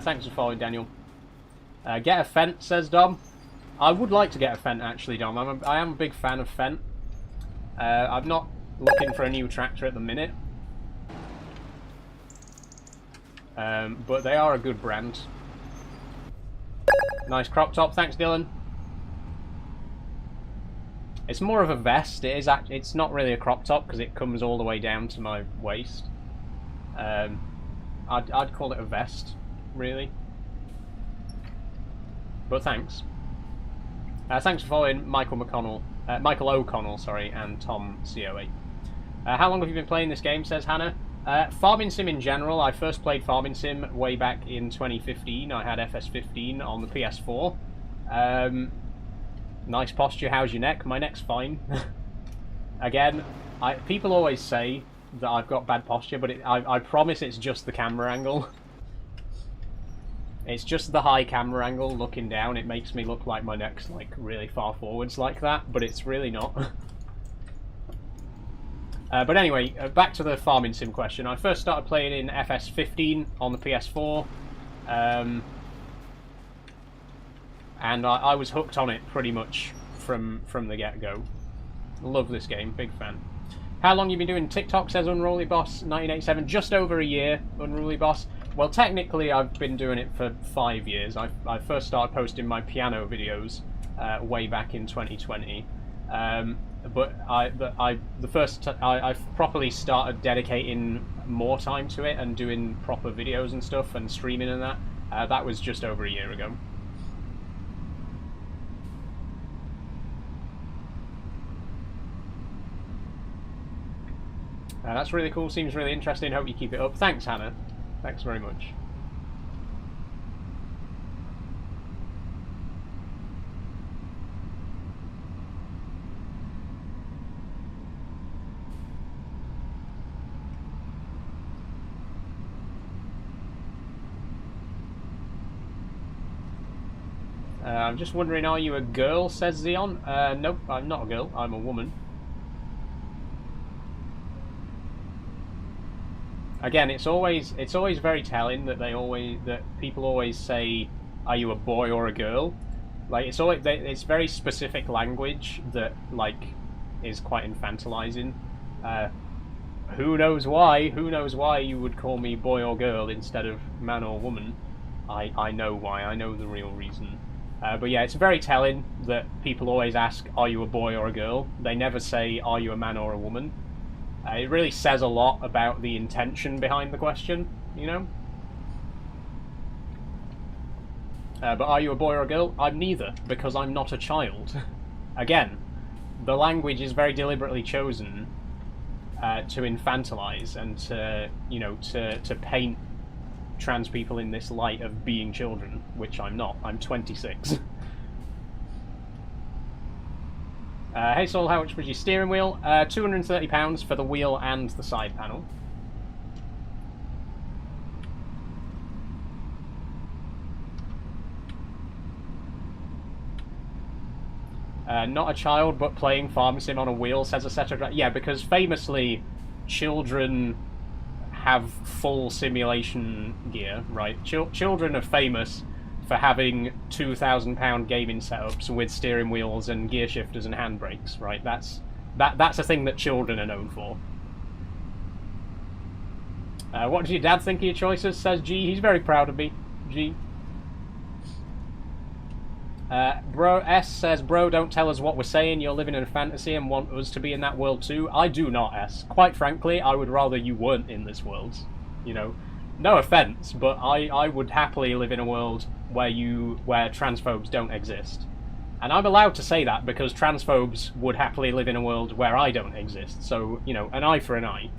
Thanks for following, Daniel. Get a Fent, says Dom. I would like to get a Fent, actually, Dom. I am a big fan of Fent. I'm not looking for a new tractor at the minute. But they are a good brand. Nice crop top, thanks, Dylan. It's more of a vest. It's not really a crop top because it comes all the way down to my waist. I'd call it a vest, really. But thanks. Thanks for following Michael O'Connell, sorry, and Tom CO8. How long have you been playing this game, says Hannah? Farming Sim in general. I first played Farming Sim way back in 2015. I had FS15 on the PS4. Nice posture. How's your neck? My neck's fine. Again, people always say that I've got bad posture, but I promise it's just the camera angle. It's just the high camera angle looking down. It makes me look like my neck's like really far forwards like that, but it's really not. But anyway, back to the Farming Sim question. I first started playing in FS15 on the PS4. And I was hooked on it pretty much from the get-go. Love this game, big fan. How long you been doing TikTok, says Unruly Boss 1987? Just over a year, Unruly Boss. Well, technically I've been doing it for 5 years. I first started posting my piano videos way back in 2020. But I properly started dedicating more time to it and doing proper videos and stuff and streaming and that. That was just over a year ago. That's really cool, seems really interesting, hope you keep it up. Thanks, Hannah. Thanks very much. I'm just wondering, are you a girl, says Xeon? Nope, I'm not a girl, I'm a woman. Again, it's always very telling that people always say, are you a boy or a girl? Like, it's very specific language that, like, is quite infantilizing. Who knows why? Who knows why you would call me boy or girl instead of man or woman? I know why, I know the real reason. But yeah, it's very telling that people always ask, are you a boy or a girl? They never say, are you a man or a woman? It really says a lot about the intention behind the question, you know? But are you a boy or a girl? I'm neither, because I'm not a child. Again, the language is very deliberately chosen to infantilize and to, you know, to paint trans people in this light of being children, which I'm not. I'm 26. Hey Saul, how much was your steering wheel? £230 for the wheel and the side panel. Not a child, but playing farm sim on a wheel, says etc. Yeah, because famously, children have full simulation gear, right? Children are famous for having £2,000 gaming setups with steering wheels and gear shifters and handbrakes, right? That's a thing that children are known for. What does your dad think of your choices? Says G. He's very proud of me. G. Bro S says, bro, don't tell us what we're saying. You're living in a fantasy and want us to be in that world too. I do not, S. Quite frankly, I would rather you weren't in this world. You know, no offense, but I would happily live in a world where transphobes don't exist. And I'm allowed to say that because transphobes would happily live in a world where I don't exist. So, you know, an eye for an eye.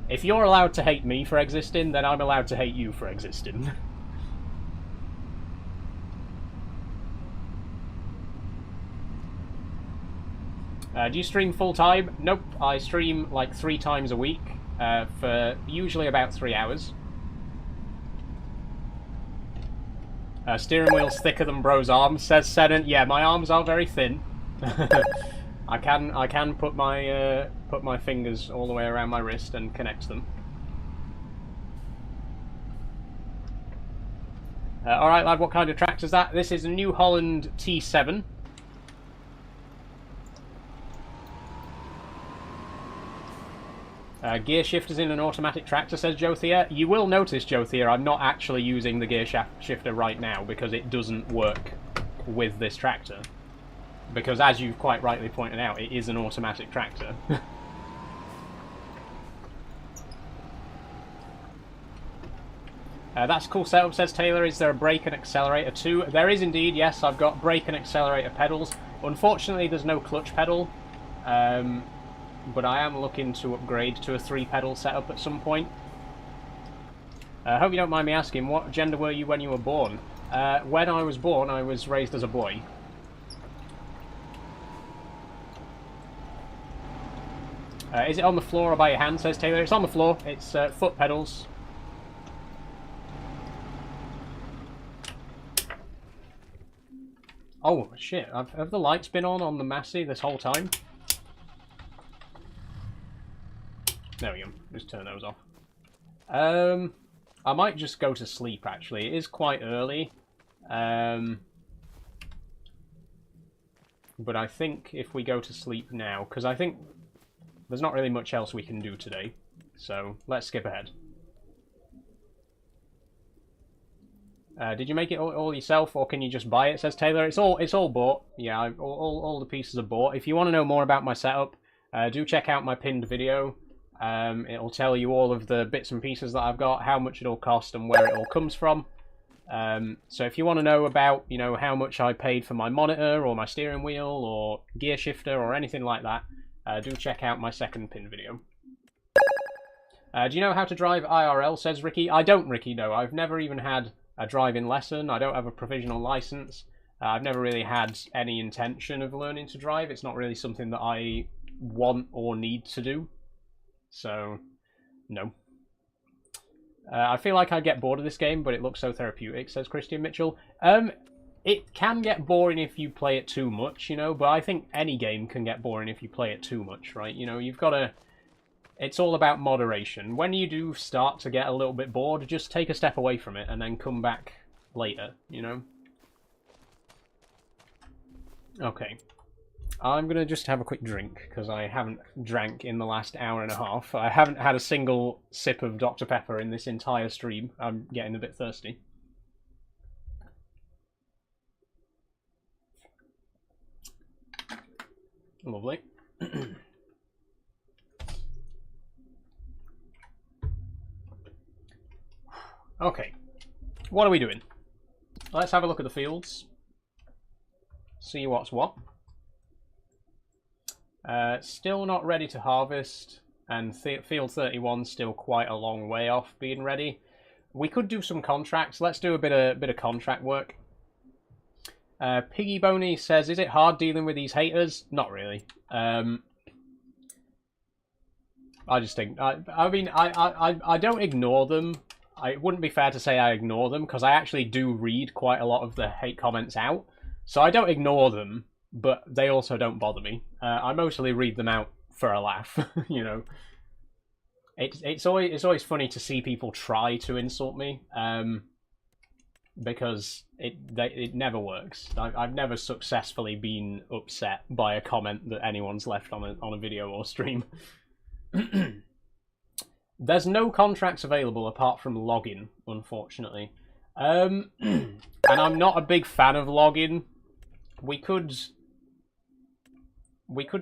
If you're allowed to hate me for existing, then I'm allowed to hate you for existing. Do you stream full time? Nope, I stream like 3 times a week for usually about 3 hours. Steering wheel's thicker than bro's arms, says Sedent. Yeah, my arms are very thin. I can put my fingers all the way around my wrist and connect them. All right, lad. What kind of tractor is that? This is a New Holland T7. Gear shifters in an automatic tractor, says Jothia. You will notice, Jothia, I'm not actually using the gear shifter right now because it doesn't work with this tractor. Because as you've quite rightly pointed out, it is an automatic tractor. That's a cool setup, says Taylor. Is there a brake and accelerator too? There is indeed, yes. I've got brake and accelerator pedals. Unfortunately, there's no clutch pedal. But I am looking to upgrade to a 3-pedal setup at some point. Hope you don't mind me asking, what gender were you when you were born? When I was born, I was raised as a boy. Is it on the floor or by your hand, says Taylor? It's on the floor. It's foot pedals. Oh, shit. Have the lights been on the Massey this whole time? There we go. Just turn those off. I might just go to sleep, actually. It is quite early. But I think if we go to sleep now, because I think there's not really much else we can do today. So let's skip ahead. Did you make it all yourself, or can you just buy it? Says Taylor. It's all bought. Yeah, all the pieces are bought. If you want to know more about my setup, do check out my pinned video. It'll tell you all of the bits and pieces that I've got, how much it'll cost, and where it all comes from. So if you want to know about, you know, how much I paid for my monitor, or my steering wheel, or gear shifter, or anything like that, do check out my second pinned video. Do you know how to drive IRL, says Ricky? I don't, Ricky, no. I've never even had a driving lesson. I don't have a provisional license. I've never really had any intention of learning to drive. It's not really something that I want or need to do. So, no. I feel like I'd get bored of this game, but it looks so therapeutic, says Christian Mitchell. it can get boring if you play it too much, you know, but I think any game can get boring if you play it too much, right? You know, you've got to... It's all about moderation. When you do start to get a little bit bored, just take a step away from it and then come back later, you know? Okay. I'm going to just have a quick drink, because I haven't drank in the last hour and a half. I haven't had a single sip of Dr. Pepper in this entire stream. I'm getting a bit thirsty. Lovely. Okay. What are we doing? Let's have a look at the fields. See what's what. Still not ready to harvest, and field 31 still quite a long way off being ready. We could do some contracts. Let's do a bit of contract work. Piggy Boney says, "Is it hard dealing with these haters?" Not really. I just think I mean I don't ignore them. It wouldn't be fair to say I ignore them, because I actually do read quite a lot of the hate comments out. So I don't ignore them, but they also don't bother me. I mostly read them out for a laugh, you know. It's always funny to see people try to insult me, because it never works. I've never successfully been upset by a comment that anyone's left on a video or stream. There's no contracts available apart from login, unfortunately. And I'm not a big fan of login. We could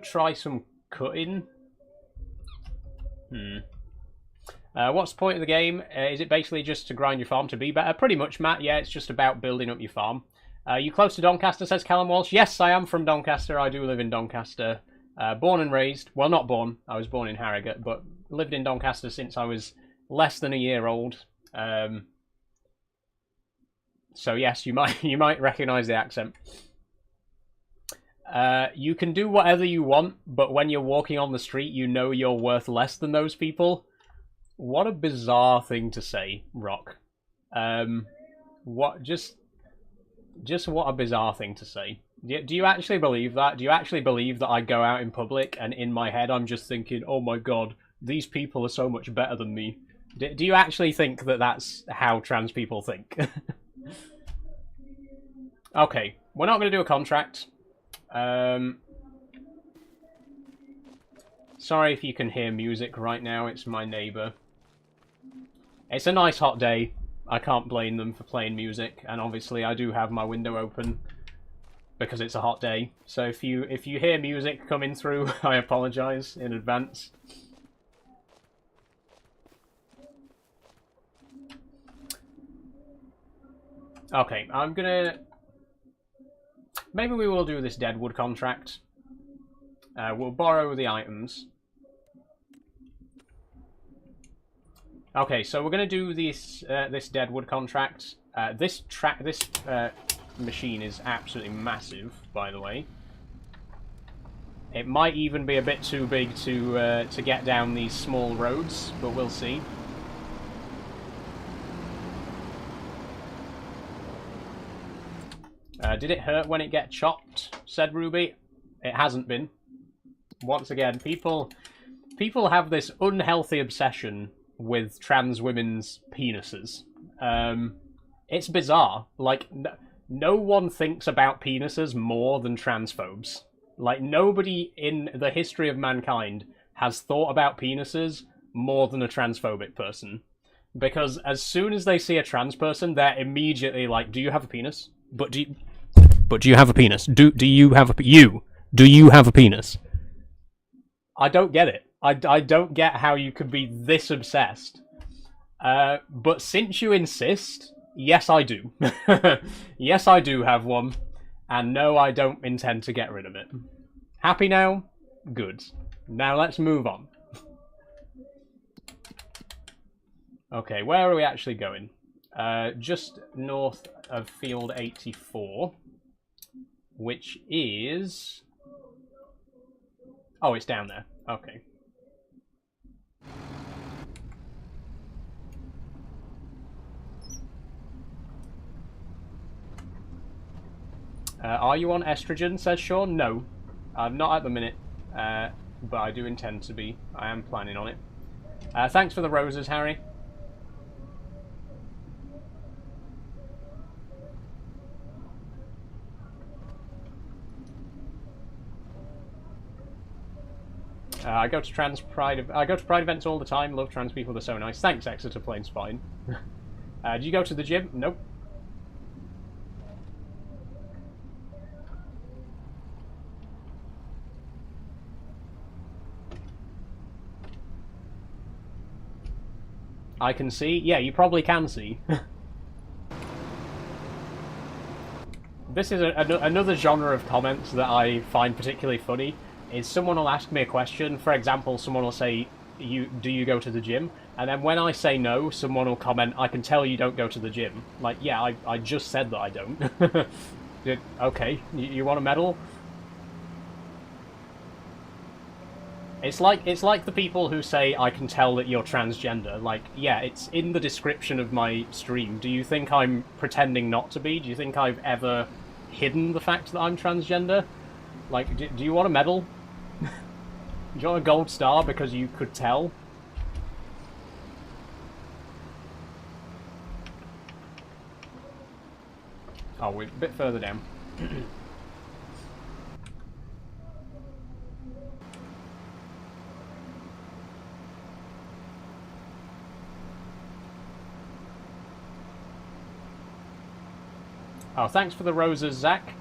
try some cutting. What's the point of the game? Is it basically just to grind your farm to be better? Pretty much, Matt. Yeah, it's just about building up your farm. You close to Doncaster, says Callum Walsh. Yes, I am from Doncaster. I do live in Doncaster. Born and raised. Well, not born. I was born in Harrogate, but lived in Doncaster since I was less than a year old. So yes, you might recognise the accent. You can do whatever you want, but when you're walking on the street, you know you're worth less than those people. What a bizarre thing to say, Rock. What just what a bizarre thing to say. Do you actually believe that? Do you actually believe that I go out in public and in my head I'm just thinking, oh my god, these people are so much better than me? Do you actually think that that's how trans people think? Okay, we're not going to do a contract. Sorry if you can hear music right now, it's my neighbour. It's a nice hot day. I can't blame them for playing music, and obviously I do have my window open because it's a hot day. So if you hear music coming through, I apologise in advance. Okay, I'm gonna... Maybe we will do this deadwood contract. We'll borrow the items. Okay, so we're gonna do this this deadwood contract. This machine is absolutely massive, by the way. It might even be a bit too big to get down these small roads, but we'll see. Did it hurt when it get chopped? Said Ruby. It hasn't been. Once again, people have this unhealthy obsession with trans women's penises. It's bizarre. Like, no one thinks about penises more than transphobes. Like, nobody in the history of mankind has thought about penises more than a transphobic person. Because as soon as they see a trans person, they're immediately like, do you have a penis? But do you have a penis? Do you have a penis? I don't get it. I don't get how you could be this obsessed. But since you insist, yes I do. Yes I do have one. And no, I don't intend to get rid of it. Happy now? Good. Now let's move on. Okay, where are we actually going? Just north of field 84. Which is... Oh, it's down there. Okay. Are you on estrogen, says Sean? No, I'm not at the minute, but I do intend to be. I am planning on it. Thanks for the roses, Harry. I go to Pride events all the time. Love trans people, they're so nice. Thanks, Exeter Plains fine. Do you go to the gym? Nope. I can see. Yeah, you probably can see. This is another genre of comments that I find particularly funny. Is someone will ask me a question. For example, someone will say, do you go to the gym? And then when I say no, someone will comment, I can tell you don't go to the gym. Like, yeah, I just said that I don't. Okay, you want a medal? It's like the people who say I can tell that you're transgender. Like, yeah, it's in the description of my stream. Do you think I'm pretending not to be? Do you think I've ever hidden the fact that I'm transgender? Like, do you want a medal? Do you want a gold star because you could tell? Oh, we're a bit further down. Oh, thanks for the roses, Zach.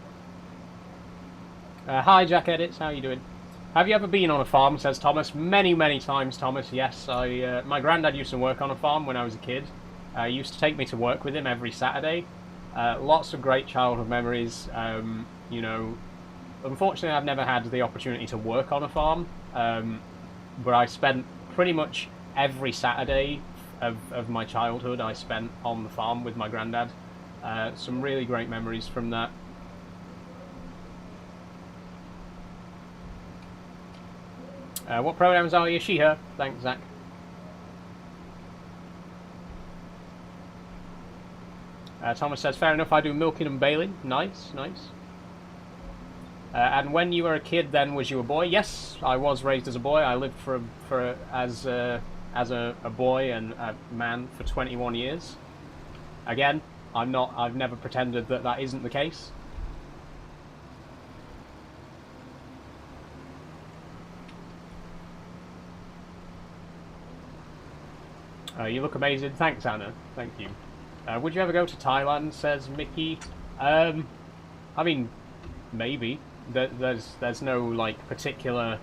Hi, Jack Edits. How are you doing? Have you ever been on a farm? Says Thomas. Many, many times, Thomas. Yes, my granddad used to work on a farm when I was a kid. He used to take me to work with him every Saturday. Lots of great childhood memories. You know, unfortunately, I've never had the opportunity to work on a farm, but I spent pretty much every Saturday of my childhood I spent on the farm with my granddad. Some really great memories from that. What pronouns are you? She, her. Thanks, Zach. Thomas says, fair enough, I do milking and baling. Nice, nice. And when you were a kid, then, was you a boy? Yes, I was raised as a boy. I lived as a boy and a man for 21 years. Again, I've never pretended that that isn't the case. You look amazing. Thanks, Anna. Thank you. Would you ever go to Thailand? Says Mickey. I mean, maybe. There's no like particular.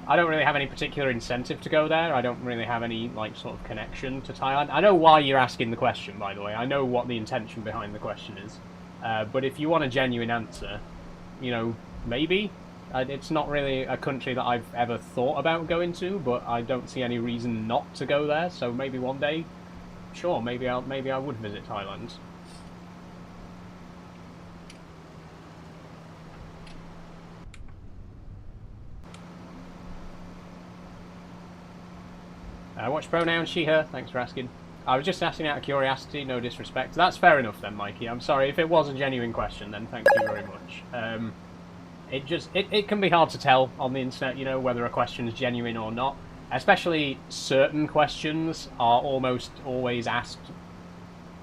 I don't really have any particular incentive to go there. I don't really have any like sort of connection to Thailand. I know why you're asking the question, by the way. I know what the intention behind the question is. But if you want a genuine answer, you know, maybe. It's not really a country that I've ever thought about going to, but I don't see any reason not to go there. So maybe one day, sure, maybe I would visit Thailand. What's pronoun? She, her. Thanks for asking. I was just asking out of curiosity, no disrespect. That's fair enough then, Mikey. I'm sorry if it was a genuine question. Then thank you very much. It can be hard to tell on the internet, you know, whether a question is genuine or not. Especially certain questions are almost always asked,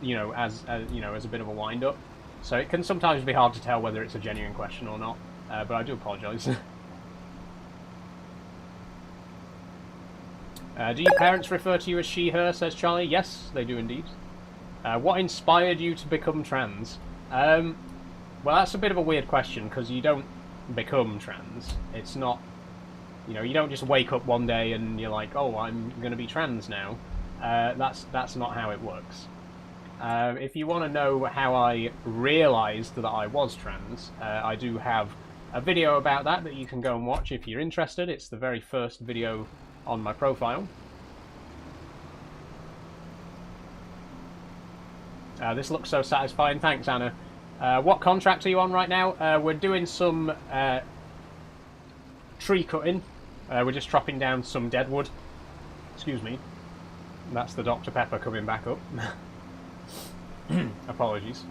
you know, as a bit of a wind-up. So it can sometimes be hard to tell whether it's a genuine question or not. But I do apologise. Do your parents refer to you as she, her, says Charlie? Yes, they do indeed. What inspired you to become trans? Well, that's a bit of a weird question, because you don't become trans. It's not, you know, you don't just wake up one day and you're like, oh, I'm going to be trans now. That's not how it works. If you want to know how I realised that I was trans, I do have a video about that you can go and watch if you're interested. It's the very first video on my profile. This looks so satisfying. Thanks, Anna. What contract are you on right now? We're doing some tree cutting. We're just chopping down some dead wood. Excuse me. That's the Dr. Pepper coming back up. Apologies.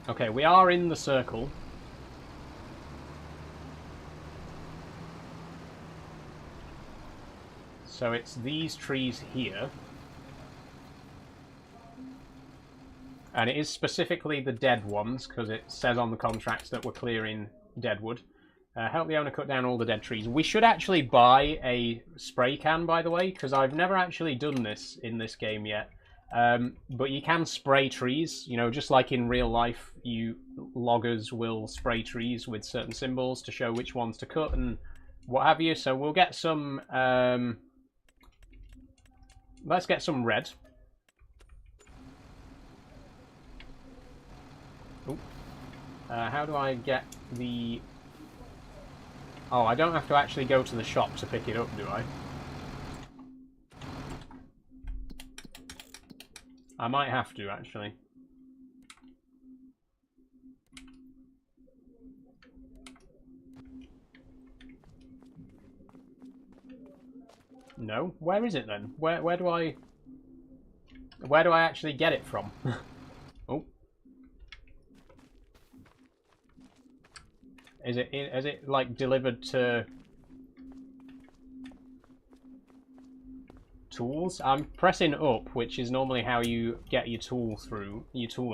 Okay, we are in the circle. So it's these trees here. And it is specifically the dead ones, because it says on the contracts that we're clearing deadwood. Help the owner cut down all the dead trees. We should actually buy a spray can, by the way, because I've never actually done this in this game yet. But you can spray trees, you know, just like in real life, loggers will spray trees with certain symbols to show which ones to cut and what have you. So we'll get some, let's get some red. How do I get the... Oh, I don't have to actually go to the shop to pick it up, do I? I might have to, actually. No? Where is it then? Where do I actually get it from? Oh. Is it like delivered to tools? I'm pressing up, which is normally how you get your tool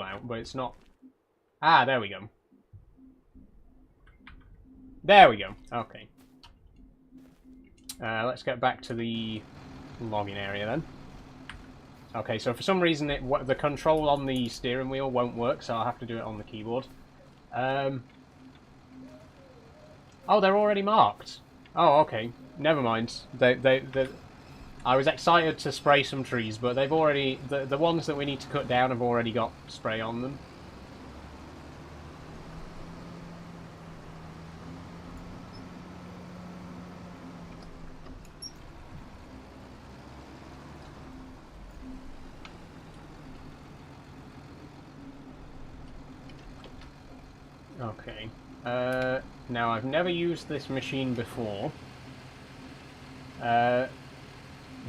out, but it's not. Ah, there we go. There we go. Okay. Let's get back to the logging area then. Okay, so for some reason the control on the steering wheel won't work, so I'll have to do it on the keyboard. Oh, they're already marked. Oh, okay. Never mind. I was excited to spray some trees, but they've already... The ones that we need to cut down have already got spray on them. Okay. Now, I've never used this machine before. Do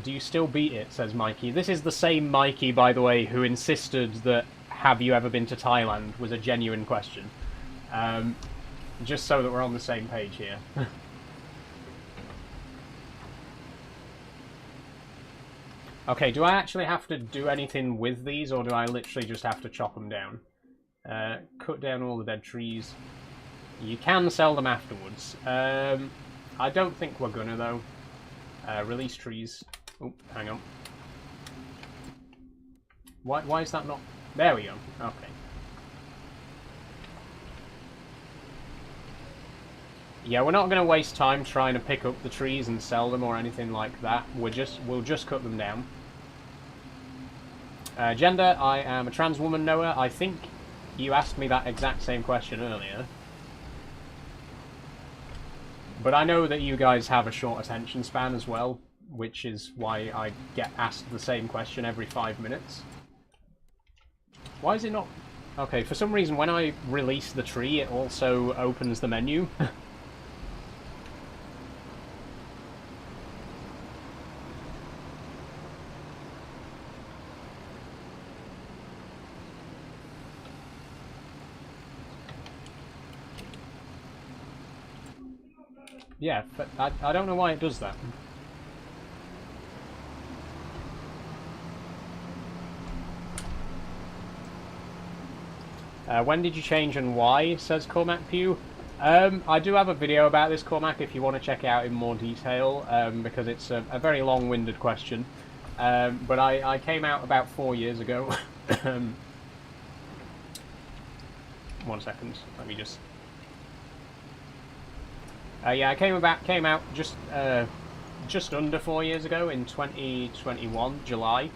you still beat it, says Mikey. This is the same Mikey, by the way, who insisted that have you ever been to Thailand was a genuine question. Just so that we're on the same page here. Okay, do I actually have to do anything with these, or do I literally just have to chop them down? Cut down all the dead trees. You can sell them afterwards. I don't think we're gonna, though. Release trees. Oh, hang on. Why is that not... There we go. Okay. Yeah, we're not going to waste time trying to pick up the trees and sell them or anything like that. We'll just cut them down. Gender, I am a trans woman, Noah. I think you asked me that exact same question earlier. But I know that you guys have a short attention span as well, which is why I get asked the same question every 5 minutes. Why is it not... Okay, for some reason when I release the tree, it also opens the menu. Yeah, but I don't know why it does that. When did you change and why, says Cormac Pugh. I do have a video about this, Cormac, if you want to check it out in more detail, because it's a very long-winded question. But I came out about 4 years ago. 1 second, let me just... yeah, I came out just under 4 years ago in 2021, July.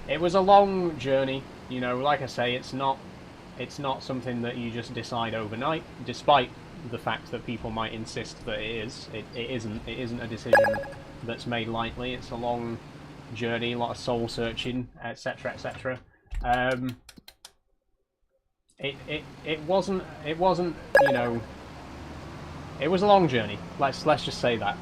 It was a long journey, you know. Like I say, it's not something that you just decide overnight, despite the fact that people might insist that it is. It isn't a decision that's made lightly. It's a long journey, a lot of soul searching, etc., etc. It wasn't, you know. It was a long journey. Let's just say that.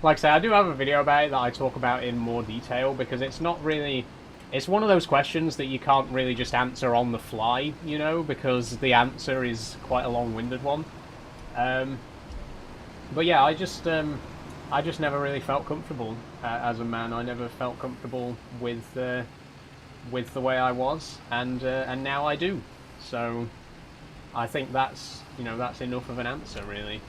Like I say, I do have a video about it that I talk about in more detail, because it's not really... It's one of those questions that you can't really just answer on the fly, you know, because the answer is quite a long-winded one. But yeah, I just never really felt comfortable as a man. I never felt comfortable with the way I was, and now I do. So I think that's that's enough of an answer, really.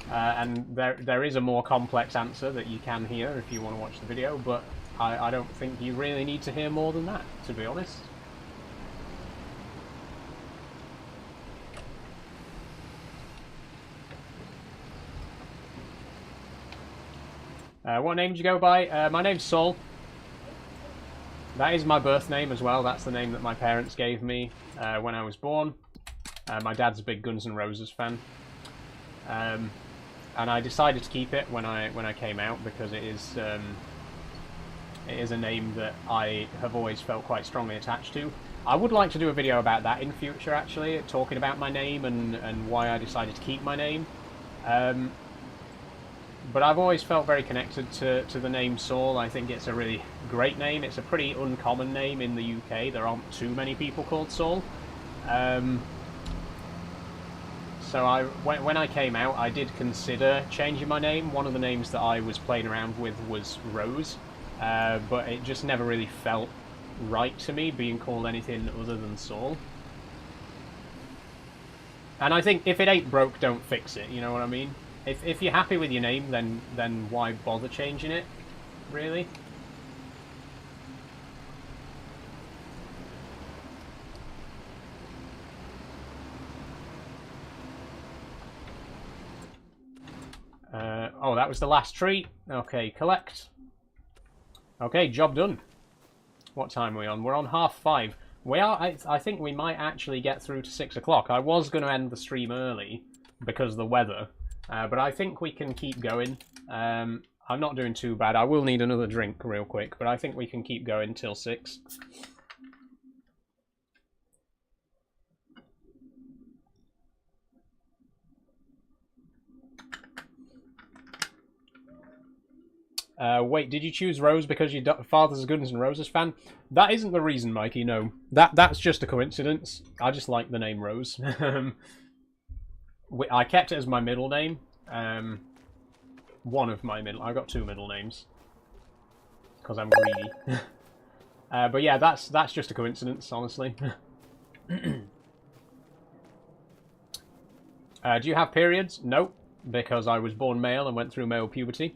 And there is a more complex answer that you can hear if you want to watch the video, but I don't think you really need to hear more than that, to be honest. What name did you go by? My name's Saul. That is my birth name as well. That's the name that my parents gave me when I was born. My dad's a big Guns N' Roses fan. And I decided to keep it when I came out because it is a name that I have always felt quite strongly attached to. I would like to do a video about that in future, actually, talking about my name and why I decided to keep my name. But I've always felt very connected to the name Saul. I think it's a really great name. It's a pretty uncommon name in the UK. There aren't too many people called Saul. So when I came out, I did consider changing my name. One of the names that I was playing around with was Rose, but it just never really felt right to me, being called anything other than Saul. And I think if it ain't broke, don't fix it, you know what I mean? If you're happy with your name, then why bother changing it, really? Oh, that was the last tree. Okay, collect. Okay, job done. What time are we on? We're on 5:30. We are. I think we might actually get through to 6 o'clock. I was going to end the stream early because of the weather, but I think we can keep going. I'm not doing too bad. I will need another drink real quick, but I think we can keep going till 6. Wait, did you choose Rose because your father's a Guns N' Roses fan? That isn't the reason, Mikey, no. That's just a coincidence. I just like the name Rose. I kept it as my middle name. One of my middle... I've got 2 middle names. Because I'm greedy. But yeah, that's just a coincidence, honestly. Do you have periods? Nope. Because I was born male and went through male puberty.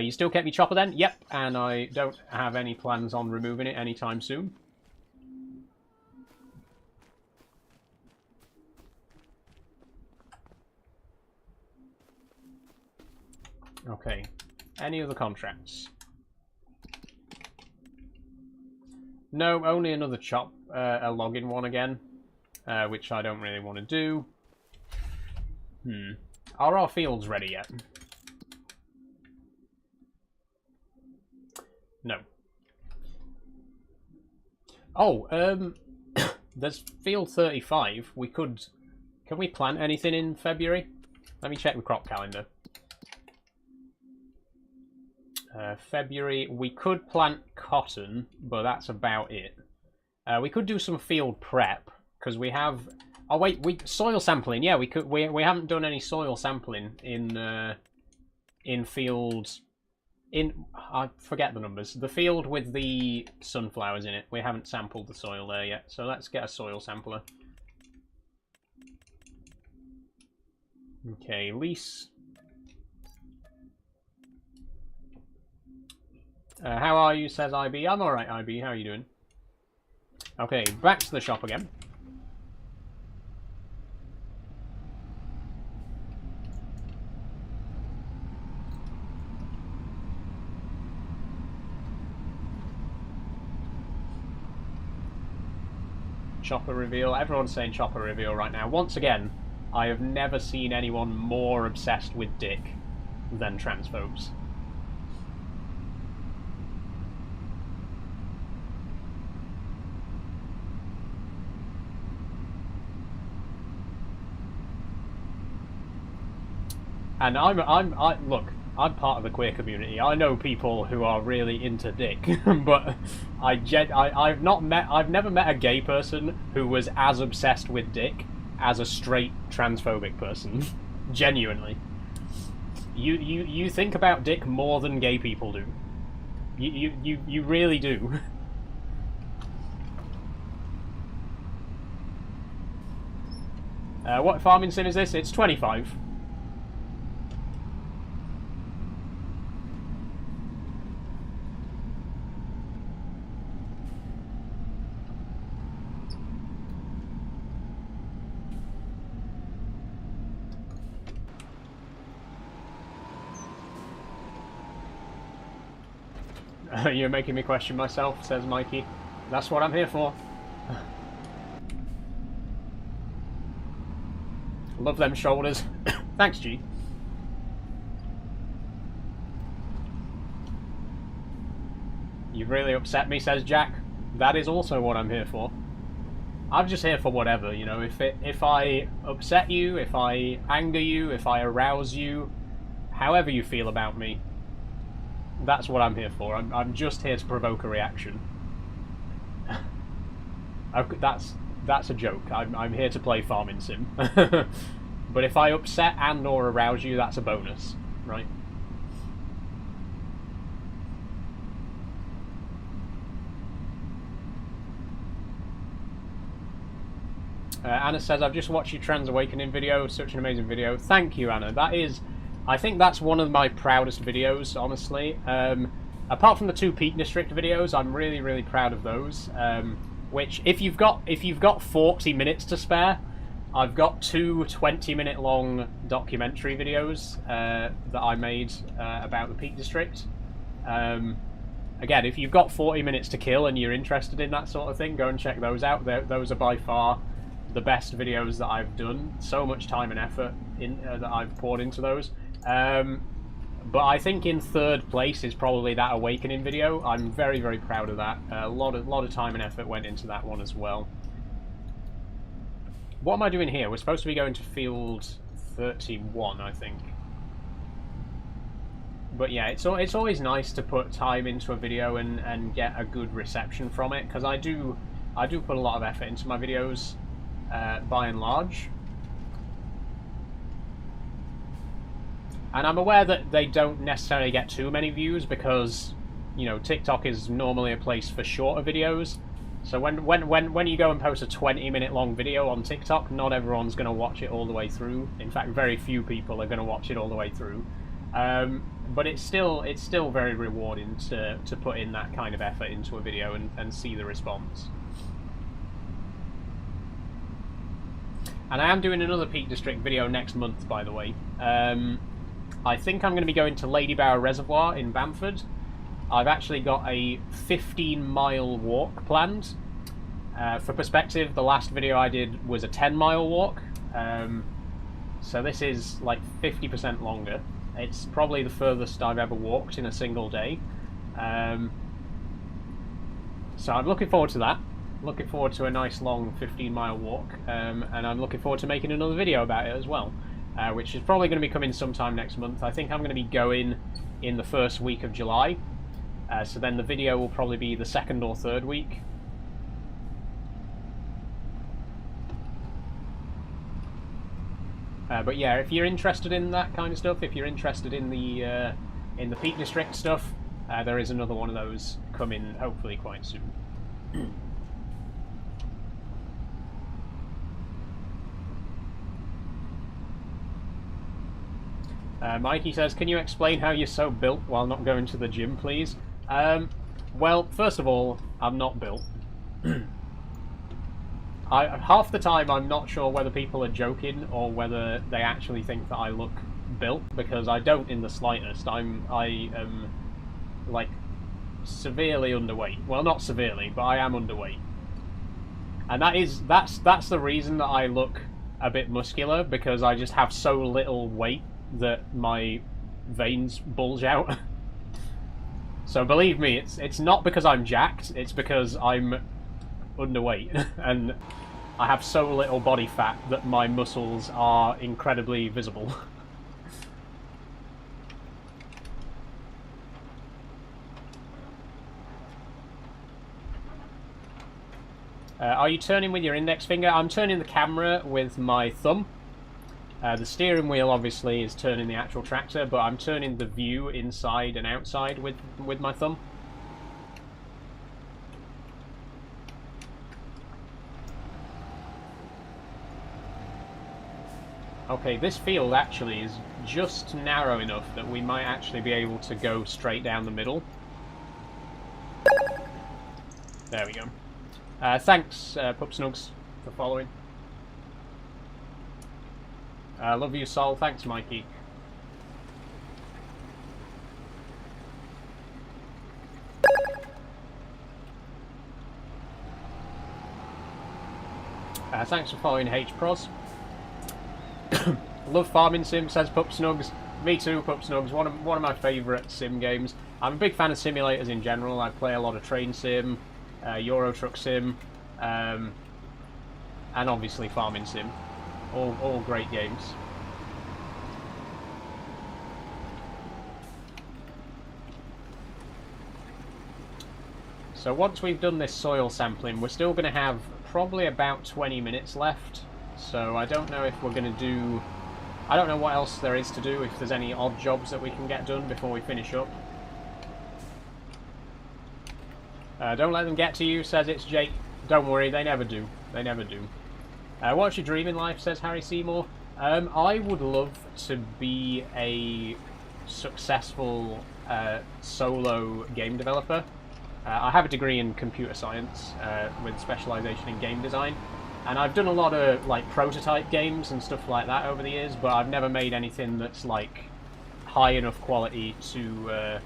You still kept your chopper then? Yep, and I don't have any plans on removing it anytime soon. Okay, any other contracts? No, only another chop, a login one again, which I don't really want to do. Are our fields ready yet? No. Oh, there's field 35. We could... Can we plant anything in February? Let me check the crop calendar. February, we could plant cotton, but that's about it. We could do some field prep, because we have... Oh wait, soil sampling, yeah, we could. We haven't done any soil sampling in field... I forget the numbers. The field with the sunflowers in it. We haven't sampled the soil there yet, so let's get a soil sampler. Okay, lease. How are you, says IB. I'm alright, IB. How are you doing? Okay, back to the shop again. Chopper reveal. Everyone's saying chopper reveal right now. Once again, I have never seen anyone more obsessed with dick than transphobes. And I look, I'm part of the queer community. I know people who are really into dick, but I've never met a gay person who was as obsessed with dick as a straight transphobic person. Genuinely. You think about dick more than gay people do. You really do. What farming sim is this? It's 25. You're making me question myself, says Mikey. That's what I'm here for. Love them shoulders. Thanks, G. You've really upset me, says Jack. That is also what I'm here for. I'm just here for whatever, you know. If I upset you, if I anger you, if I arouse you, however you feel about me, that's what I'm here for. I'm just here to provoke a reaction. That's a joke. I'm here to play farming sim. But if I upset and or arouse you, that's a bonus, right? Anna says, I've just watched your Trans Awakening video. Such an amazing video. Thank you, Anna. That is... I think that's one of my proudest videos, honestly. Apart from the 2 Peak District videos, I'm really, really proud of those. Which, if you've got 40 minutes to spare, I've got 2 20-minute long documentary videos that I made about the Peak District. Again, if you've got 40 minutes to kill and you're interested in that sort of thing, go and check those out. Those are by far the best videos that I've done. So much time and effort that I've poured into those. But I think in 3rd place is probably that Awakening video. I'm very, very proud of that. A lot of time and effort went into that one as well. What am I doing here? We're supposed to be going to field 31, I think. But yeah, it's always nice to put time into a video and get a good reception from it, because I do put a lot of effort into my videos, by and large. And I'm aware that they don't necessarily get too many views because, you know, TikTok is normally a place for shorter videos. So when you go and post a 20-minute long video on TikTok, not everyone's going to watch it all the way through. In fact, very few people are going to watch it all the way through. But it's still very rewarding to put in that kind of effort into a video and see the response. And I am doing another Peak District video next month, by the way. I think I'm going to be going to Ladybower Reservoir in Bamford. I've actually got a 15-mile walk planned. For perspective, the last video I did was a 10-mile walk. So this is like 50% longer. It's probably the furthest I've ever walked in a single day. So I'm looking forward to that. Looking forward to a nice long 15-mile walk. And I'm looking forward to making another video about it as well. Which is probably going to be coming sometime next month. I think I'm going to be going in the first week of July. So then the video will probably be the 2nd or 3rd week. But yeah, if you're interested in that kind of stuff, if you're interested in the Peak District stuff, there is another one of those coming hopefully quite soon. Mikey says, can you explain how you're so built while not going to the gym, please? Well, first of all, I'm not built. Half the time I'm not sure whether people are joking or whether they actually think that I look built, because I don't in the slightest. I am like severely underweight. Well, not severely, but I am underweight. And that's the reason that I look a bit muscular, because I just have so little weight that my veins bulge out. So believe me, it's not because I'm jacked, it's because I'm underweight and I have so little body fat that my muscles are incredibly visible. Are you turning with your index finger? I'm turning the camera with my thumb. The steering wheel obviously is turning the actual tractor, but I'm turning the view inside and outside with my thumb. Okay, this field actually is just narrow enough that we might actually be able to go straight down the middle. There we go. Thanks, Pup Snugs, for following. Love you, Sol. Thanks, Mikey. Thanks for following H-Pros. Love farming sim, says Pup Snugs. Me too, Pup Snugs. One of my favourite sim games. I'm a big fan of simulators in general. I play a lot of train sim, Euro Truck sim, and obviously farming sim. All great games. So once we've done this soil sampling, we're still going to have probably about 20 minutes left. So I don't know if we're going to do... I don't know what else there is to do, if there's any odd jobs that we can get done before we finish up. Don't let them get to you, says It's Jake. Don't worry, they never do. They never do. What's your dream in life, says Harry Seymour. I would love to be a successful solo game developer. I have a degree in computer science with specialisation in game design, and I've done a lot of like prototype games and stuff like that over the years, but I've never made anything that's like high enough quality to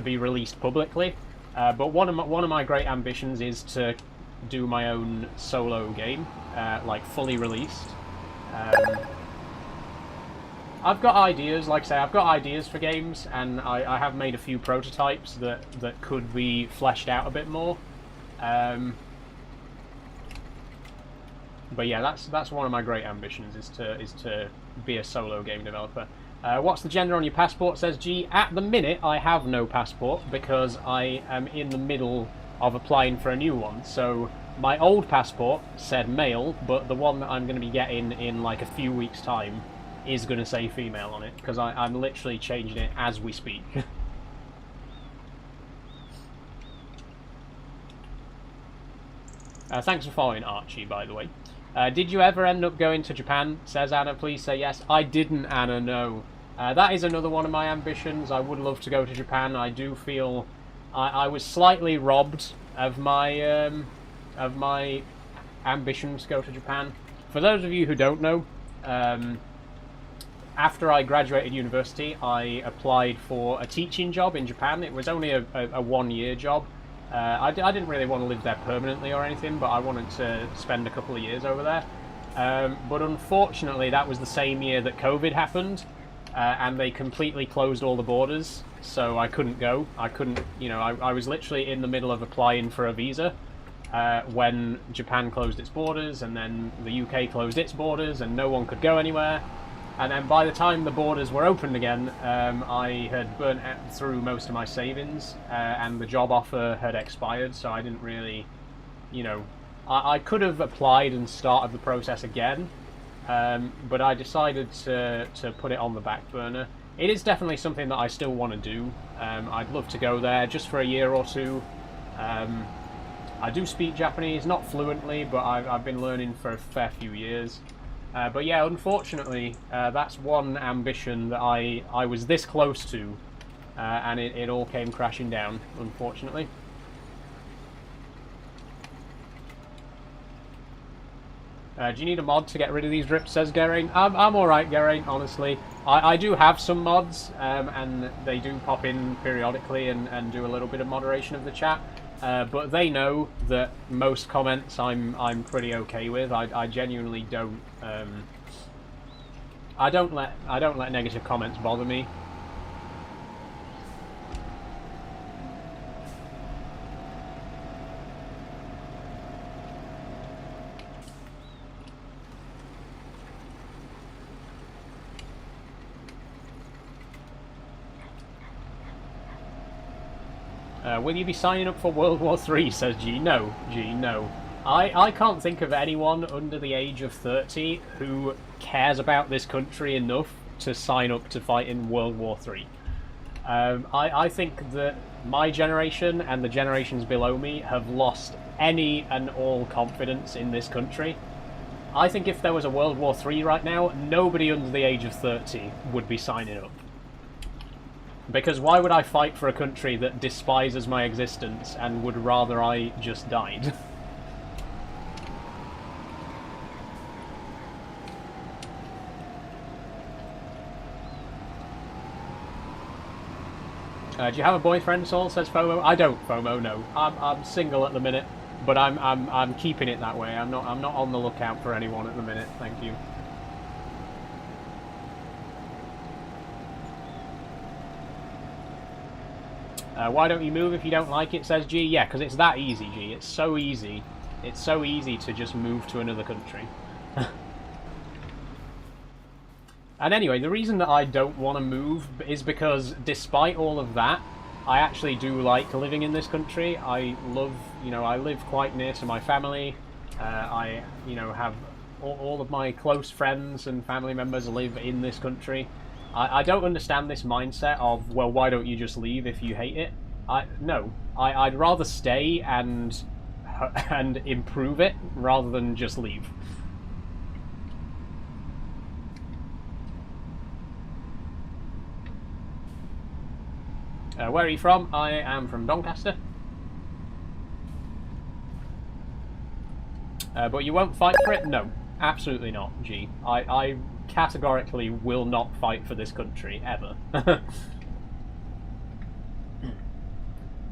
be released publicly. But one of my great ambitions is to do my own solo game, like fully released. I've got ideas, like I say, I've got ideas for games, and I have made a few prototypes that could be fleshed out a bit more. But yeah, that's one of my great ambitions, is to be a solo game developer. What's the gender on your passport, says G. At the minute, I have no passport because I am in the middle of applying for a new one. So my old passport said male, but the one that I'm going to be getting in like a few weeks' time is going to say female on it, because I'm literally changing it as we speak. Thanks for following, Archie, by the way. Did you ever end up going to Japan, says Anna. Please say yes. I didn't, Anna, no. That is another one of my ambitions. I would love to go to Japan. I do feel I was slightly robbed of my ambition to go to Japan. For those of you who don't know, after I graduated university, I applied for a teaching job in Japan. It was only a 1-year job. I didn't really want to live there permanently or anything, but I wanted to spend a couple of years over there. But unfortunately, that was the same year that COVID happened, and they completely closed all the borders, so I couldn't go. I couldn't, I was literally in the middle of applying for a visa when Japan closed its borders, and then the UK closed its borders, and no one could go anywhere. And then by the time the borders were opened again, I had burnt through most of my savings, and the job offer had expired, so I didn't really, I could have applied and started the process again, but I decided to put it on the back burner. It is definitely something that I still want to do. I'd love to go there just for a year or two. I do speak Japanese, not fluently, but I've been learning for a fair few years. But yeah, unfortunately, that's one ambition that I was this close to, and it all came crashing down, unfortunately. Do you need a mod to get rid of these drips, says Geraint? I'm alright, Geraint, honestly. I do have some mods, and they do pop in periodically and do a little bit of moderation of the chat. But they know that most comments I'm pretty okay with. I genuinely don't. I don't let negative comments bother me. Will you be signing up for World War III, says G? No, G, no. I can't think of anyone under the age of 30 who cares about this country enough to sign up to fight in World War III. I think that my generation and the generations below me have lost any and all confidence in this country. I think if there was a World War III right now, nobody under the age of 30 would be signing up. Because why would I fight for a country that despises my existence and would rather I just died? Do you have a boyfriend, Saul? Says FOMO. I don't FOMO. No, I'm single at the minute, but I'm keeping it that way. I'm not on the lookout for anyone at the minute. Thank you. Why don't you move if you don't like it? Says G. Yeah, because it's that easy, G. It's so easy. It's so easy to just move to another country. And anyway, the reason that I don't want to move is because, despite all of that, I actually do like living in this country. I love, I live quite near to my family. I, have all of my close friends and family members live in this country. I don't understand this mindset of, well, why don't you just leave if you hate it? No, I'd rather stay and improve it rather than just leave. Where are you from? I am from Doncaster. But you won't fight for it? No, absolutely not, G. I categorically will not fight for this country, ever.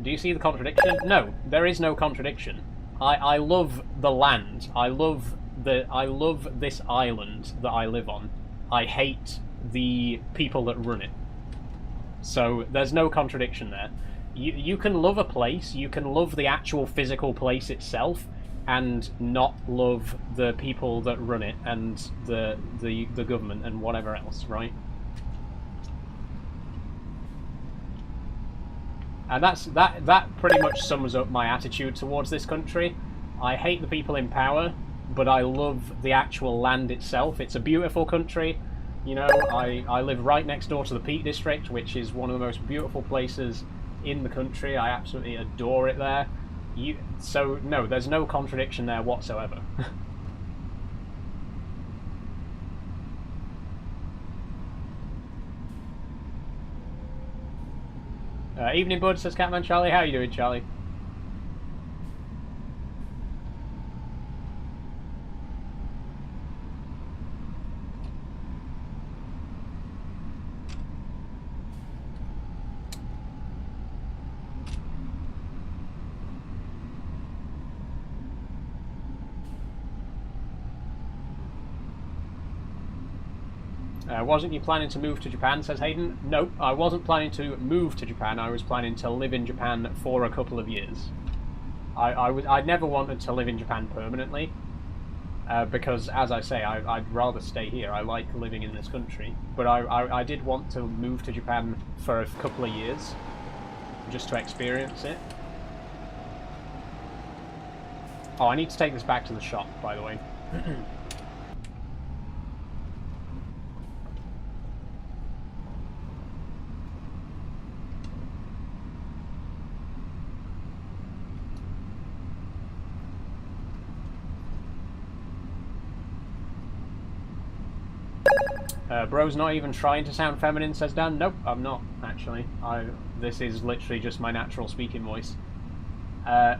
Do you see the contradiction? No, there is no contradiction. I love the land. I love this island that I live on. I hate the people that run it. So there's no contradiction there. You can love a place, you can love the actual physical place itself, and not love the people that run it and the government and whatever else, right? And that pretty much sums up my attitude towards this country. I hate the people in power, but I love the actual land itself. It's a beautiful country. I live right next door to the Peak District, which is one of the most beautiful places in the country. I absolutely adore it there. So, no, there's no contradiction there whatsoever. Evening, bud, says Catman Charlie. How you doing, Charlie? Wasn't you planning to move to Japan, says Hayden? Nope, I wasn't planning to move to Japan. I was planning to live in Japan for a couple of years. I never wanted to live in Japan permanently, because, as I say, I'd rather stay here. I like living in this country. But I did want to move to Japan for a couple of years, just to experience it. Oh, I need to take this back to the shop, by the way. Bro's not even trying to sound feminine, says Dan. Nope, I'm not, actually. This is literally just my natural speaking voice.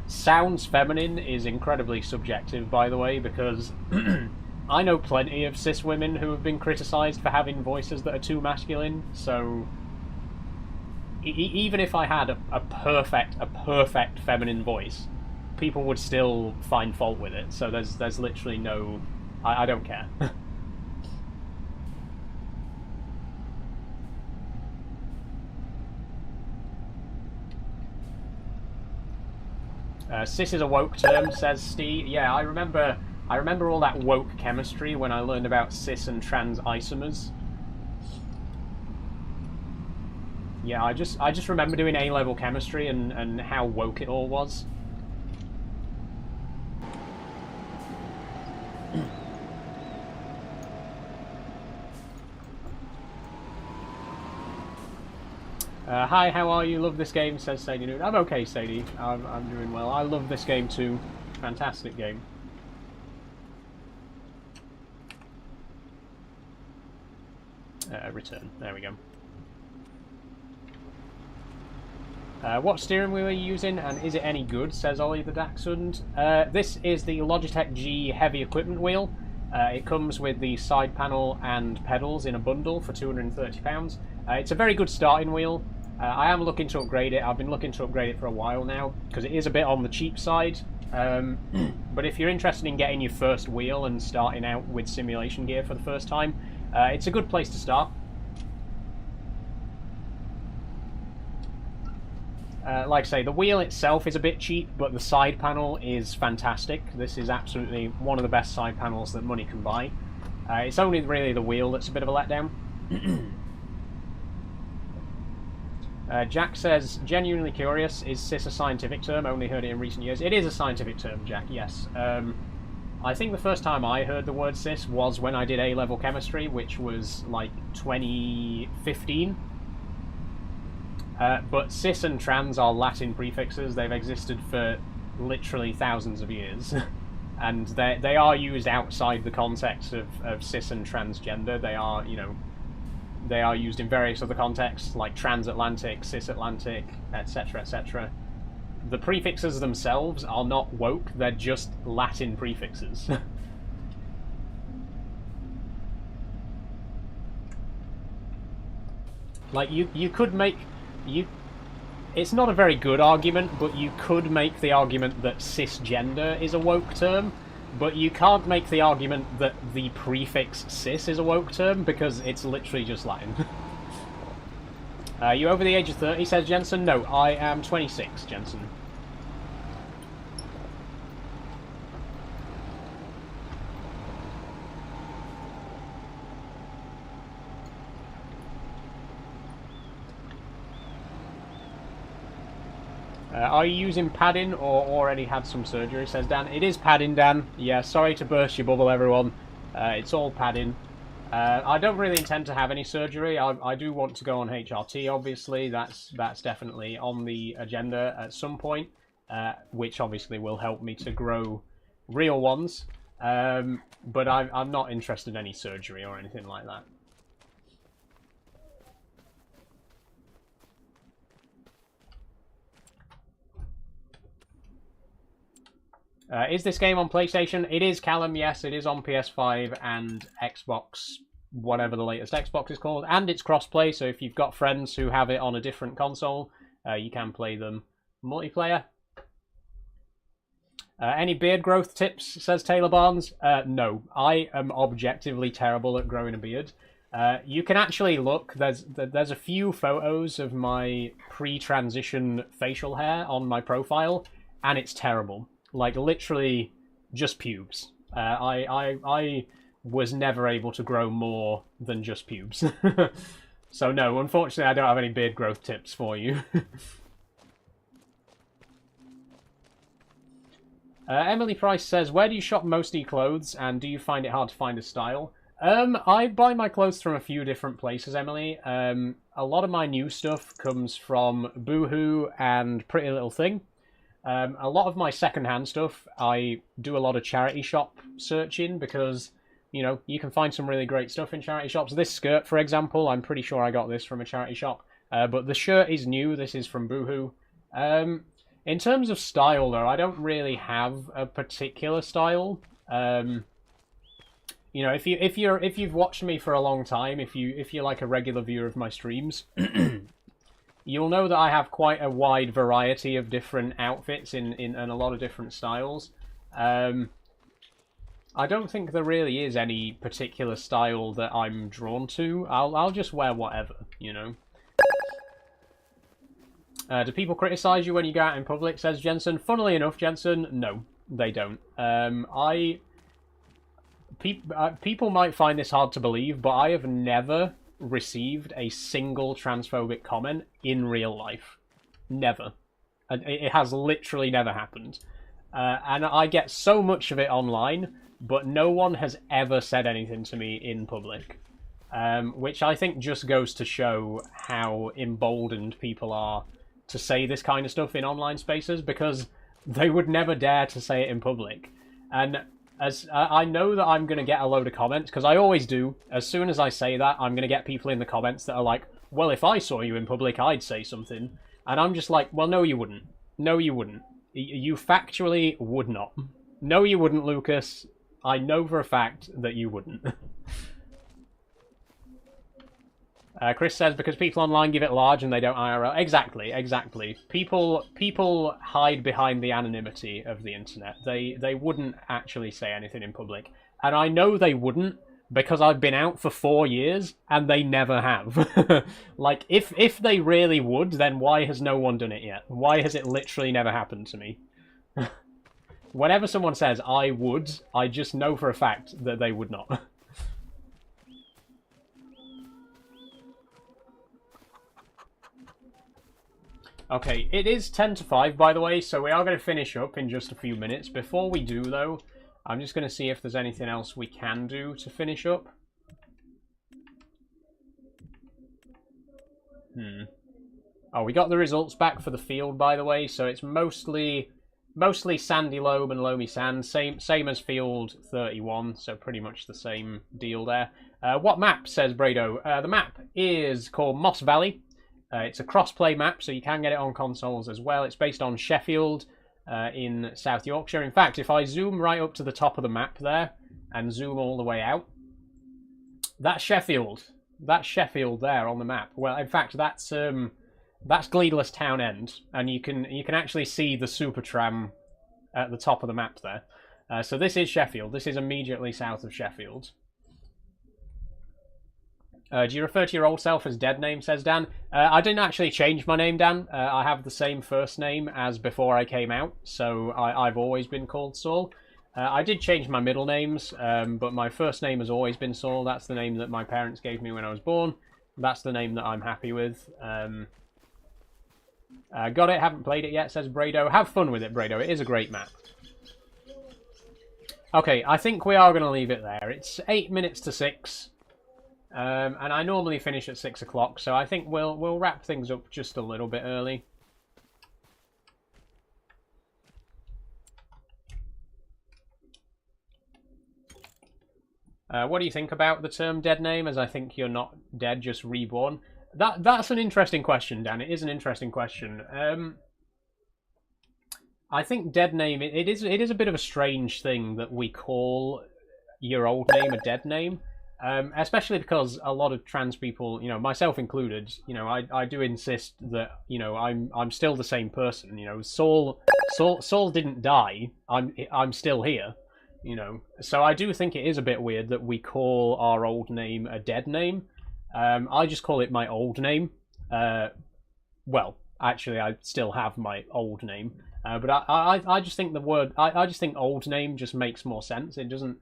Sounds feminine is incredibly subjective, by the way, because I know plenty of cis women who have been criticised for having voices that are too masculine, so even if I had a perfect feminine voice, people would still find fault with it, so there's literally no... I don't care. Cis is a woke term, says Steve. Yeah, I remember all that woke chemistry when I learned about cis and trans isomers. Yeah, I just remember doing A-level chemistry and how woke it all was. Hi, how are you? Love this game, says Sadie Noon. I'm okay, Sadie. I'm doing well. I love this game too. Fantastic game. Return. There we go. What steering wheel are you using, and is it any good, says Ollie the Dachshund. This is the Logitech G heavy equipment wheel. It comes with the side panel and pedals in a bundle for £230. It's a very good starting wheel. I am looking to upgrade it. I've been looking to upgrade it for a while now, because it is a bit on the cheap side. But if you're interested in getting your first wheel and starting out with simulation gear for the first time, it's a good place to start. Like I say, the wheel itself is a bit cheap, but the side panel is fantastic. This is absolutely one of the best side panels that money can buy. It's only really the wheel that's a bit of a letdown. Jack says, genuinely curious, is cis a scientific term? Only heard it in recent years. It is a scientific term, Jack, yes. I think the first time I heard the word cis was when I did A-level chemistry, which was like 2015. But cis and trans are Latin prefixes. They've existed for literally thousands of years. And they are used outside the context of cis and transgender. They are, you know, they are used in various other contexts, like transatlantic, cisatlantic, etc., etc. The prefixes themselves are not woke, they're just Latin prefixes. Like, you could make... It's not a very good argument, but you could make the argument that cisgender is a woke term, but you can't make the argument that the prefix cis is a woke term, because it's literally just Latin. You over the age of 30, says Jensen? No, I am 26, Jensen. Are you using padding or already had some surgery, says Dan. It is padding, Dan. Yeah, sorry to burst your bubble, everyone. It's all padding. I don't really intend to have any surgery. I do want to go on HRT, obviously. That's definitely on the agenda at some point, which obviously will help me to grow real ones. But I'm not interested in any surgery or anything like that. Is this game on PlayStation? It is, Callum, yes. It is on PS5 and Xbox, whatever the latest Xbox is called. And it's crossplay, so if you've got friends who have it on a different console, you can play them multiplayer. Any beard growth tips, says Taylor Barnes? No. I am objectively terrible at growing a beard. You can actually look, there's a few photos of my pre-transition facial hair on my profile, and it's terrible. Like, literally, just pubes. I was never able to grow more than just pubes. So no, unfortunately I don't have any beard growth tips for you. Emily Price says, where do you shop most of your clothes, and do you find it hard to find a style? I buy my clothes from a few different places, Emily. A lot of my new stuff comes from Boohoo and Pretty Little Thing. A lot of my second-hand stuff, I do a lot of charity shop searching because, you know, you can find some really great stuff in charity shops. This skirt, for example, I'm pretty sure I got this from a charity shop. But the shirt is new. This is from Boohoo. In terms of style, though, I don't really have a particular style. You know, if you've watched me for a long time, if you're like a regular viewer of my streams, you'll know that I have quite a wide variety of different outfits in a lot of different styles. I don't think there really is any particular style that I'm drawn to. I'll just wear whatever, you know. Do people criticise you when you go out in public, says Jensen? Funnily enough, Jensen, no, they don't. People might find this hard to believe, but I have never received a single transphobic comment in real life. Never. It has literally never happened. And I get so much of it online but no one has ever said anything to me in public, which I think just goes to show how emboldened people are to say this kind of stuff in online spaces, because they would never dare to say it in public. And as I know that I'm going to get a load of comments, because I always do. As soon as I say that, I'm going to get people in the comments that are like, well, if I saw you in public, I'd say something. And I'm just like, well, no, you wouldn't. No, you wouldn't. You factually would not. No, you wouldn't, Lucas. I know for a fact that you wouldn't. Chris says, because people online give it large and they don't IRL. Exactly, exactly. People hide behind the anonymity of the internet. They wouldn't actually say anything in public. And I know they wouldn't, because I've been out for 4 years and they never have. Like, if they really would, then why has no one done it yet? Why has it literally never happened to me? Whenever someone says I would, I just know for a fact that they would not. Okay, it is 10 to 5, by the way, so we are going to finish up in just a few minutes. Before we do, though, I'm just going to see if there's anything else we can do to finish up. Oh, we got the results back for the field, by the way, so it's mostly sandy loam and loamy sand, same as field 31, so pretty much the same deal there. What map, says Brado? The map is called Moss Valley. It's a cross-play map, so you can get it on consoles as well. It's based on Sheffield in South Yorkshire. In fact, if I zoom right up to the top of the map there and zoom all the way out, that's Sheffield. That's Sheffield there on the map. Well, in fact, that's Gleedless Town End, and you can actually see the super tram at the top of the map there. So this is Sheffield. This is immediately south of Sheffield. Do you refer to your old self as dead name, says Dan? I didn't actually change my name, Dan. I have the same first name as before I came out, so I've always been called Saul. I did change my middle names, but my first name has always been Saul. That's the name that my parents gave me when I was born. That's the name that I'm happy with. Got it, haven't played it yet, says Brado. Have fun with it, Brado. It is a great map. Okay, I think we are going to leave it there. It's 8 minutes to 6. And I normally finish at 6 o'clock, so I think we'll wrap things up just a little bit early. What do you think about the term dead name? As I think you're not dead, just reborn. That's an interesting question, Dan. It is an interesting question. I think dead name, it is a bit of a strange thing that we call your old name a dead name. Especially because a lot of trans people, you know, myself included, you know, I do insist that, you know, I'm still the same person. You know, Saul didn't die. I'm still here. You know, so I do think it is a bit weird that we call our old name a dead name. I just call it my old name. Well, actually, I still have my old name, but I just think the word I just think old name just makes more sense. It doesn't.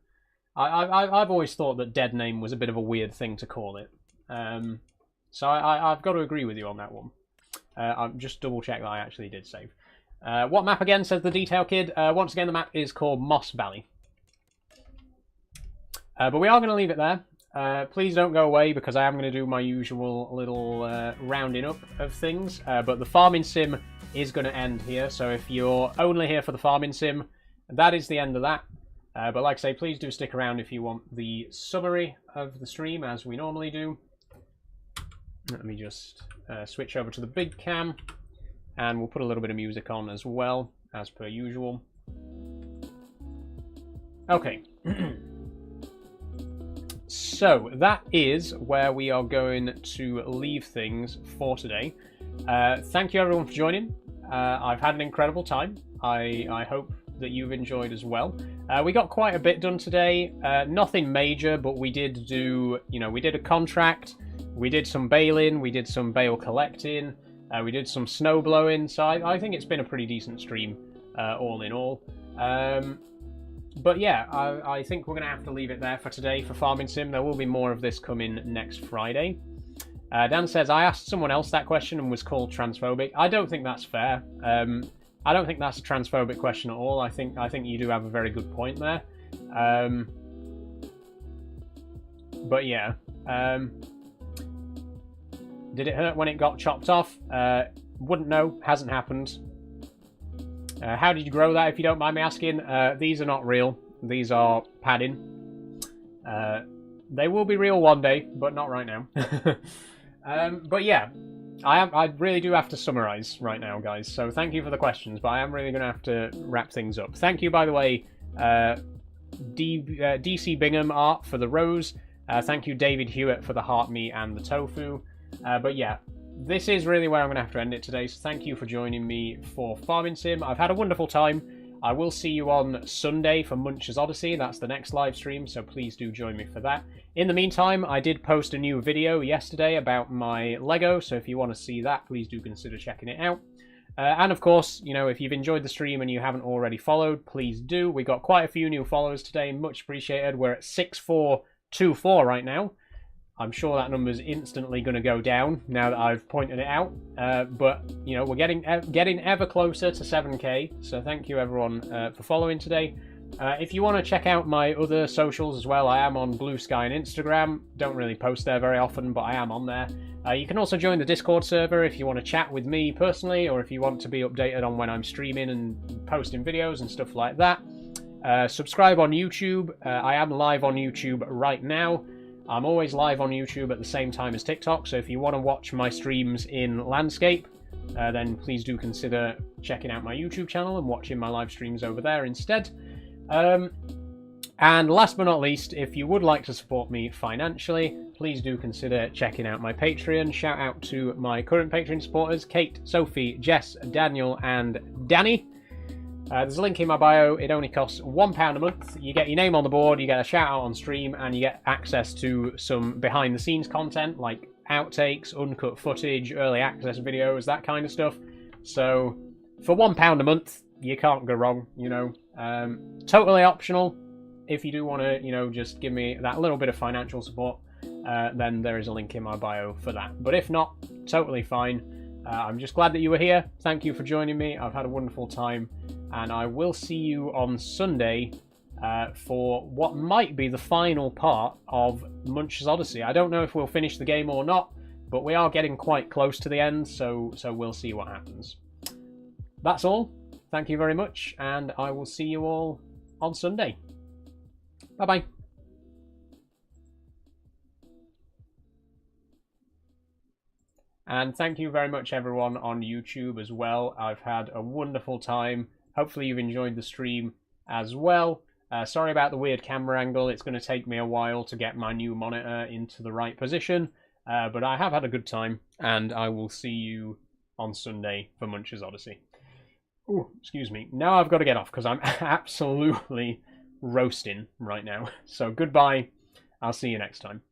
I've always thought that dead name was a bit of a weird thing to call it. So I've got to agree with you on that one. I'll just double check that I actually did save. What map again, says the Detail Kid? Once again, the map is called Moss Valley. But we are going to leave it there. Please don't go away, because I am going to do my usual little rounding up of things. But the farming sim is going to end here. So if you're only here for the farming sim, that is the end of that. But like I say, please do stick around if you want the summary of the stream, as we normally do. Let me just switch over to the big cam, and we'll put a little bit of music on as well, as per usual. Okay. So, that is where we are going to leave things for today. Thank you everyone for joining. I've had an incredible time. I hope that you've enjoyed as well. We got quite a bit done today. Nothing major, but we did do, you know, we did a contract, we did some baling, we did some bale collecting, we did some snow blowing, so I think it's been a pretty decent stream, all in all. But yeah, I think we're going to have to leave it there for today for Farming Sim. There will be more of this coming next Friday. Dan says, I asked someone else that question and was called transphobic. I don't think that's fair. I don't think that's a transphobic question at all. I think you do have a very good point there. But yeah. Did it hurt when it got chopped off? Wouldn't know. Hasn't happened. How did you grow that, if you don't mind me asking? These are not real. These are padding. They will be real one day, but not right now. But yeah, I really do have to summarise right now, guys. So thank you for the questions, but I am really going to have to wrap things up. Thank you, by the way, DC Bingham Art for the rose. Thank you, David Hewitt, for the heart meat and the tofu. But yeah, this is really where I'm going to have to end it today. So thank you for joining me for Farming Sim. I've had a wonderful time. I will see you on Sunday for Munch's Odyssey. That's the next live stream, so please do join me for that. In the meantime, I did post a new video yesterday about my Lego, so if you want to see that, please do consider checking it out. And of course, you know, if you've enjoyed the stream and you haven't already followed, please do. We got quite a few new followers today, much appreciated. We're at 6424 right now. I'm sure that number's instantly going to go down now that I've pointed it out. But, you know, we're getting ever closer to 7k. So thank you, everyone, for following today. If you want to check out my other socials as well, I am on Blue Sky and Instagram. Don't really post there very often, but I am on there. You can also join the Discord server if you want to chat with me personally, or if you want to be updated on when I'm streaming and posting videos and stuff like that. Subscribe on YouTube. I am live on YouTube right now. I'm always live on YouTube at the same time as TikTok, so if you want to watch my streams in landscape, then please do consider checking out my YouTube channel and watching my live streams over there instead. And last but not least, if you would like to support me financially, please do consider checking out my Patreon. Shout out to my current Patreon supporters, Kate, Sophie, Jess, Daniel, and Danny. There's a link in my bio. It only costs £1 a month. You get your name on the board, you get a shout out on stream, and you get access to some behind the scenes content like outtakes, uncut footage, early access videos, that kind of stuff. So for £1 a month, you can't go wrong, you know. Totally optional. If you do want to, you know, just give me that little bit of financial support, then there is a link in my bio for that. But if not, totally fine. I'm just glad that you were here. Thank you for joining me. I've had a wonderful time. And I will see you on Sunday for what might be the final part of Munch's Odyssey. I don't know if we'll finish the game or not, but we are getting quite close to the end, so we'll see what happens. That's all. Thank you very much, and I will see you all on Sunday. Bye-bye. And thank you very much, everyone, on YouTube as well. I've had a wonderful time. Hopefully you've enjoyed the stream as well. Sorry about the weird camera angle. It's going to take me a while to get my new monitor into the right position. But I have had a good time, and I will see you on Sunday for Munch's Odyssey. Ooh, excuse me. Now I've got to get off because I'm absolutely roasting right now. So goodbye. I'll see you next time.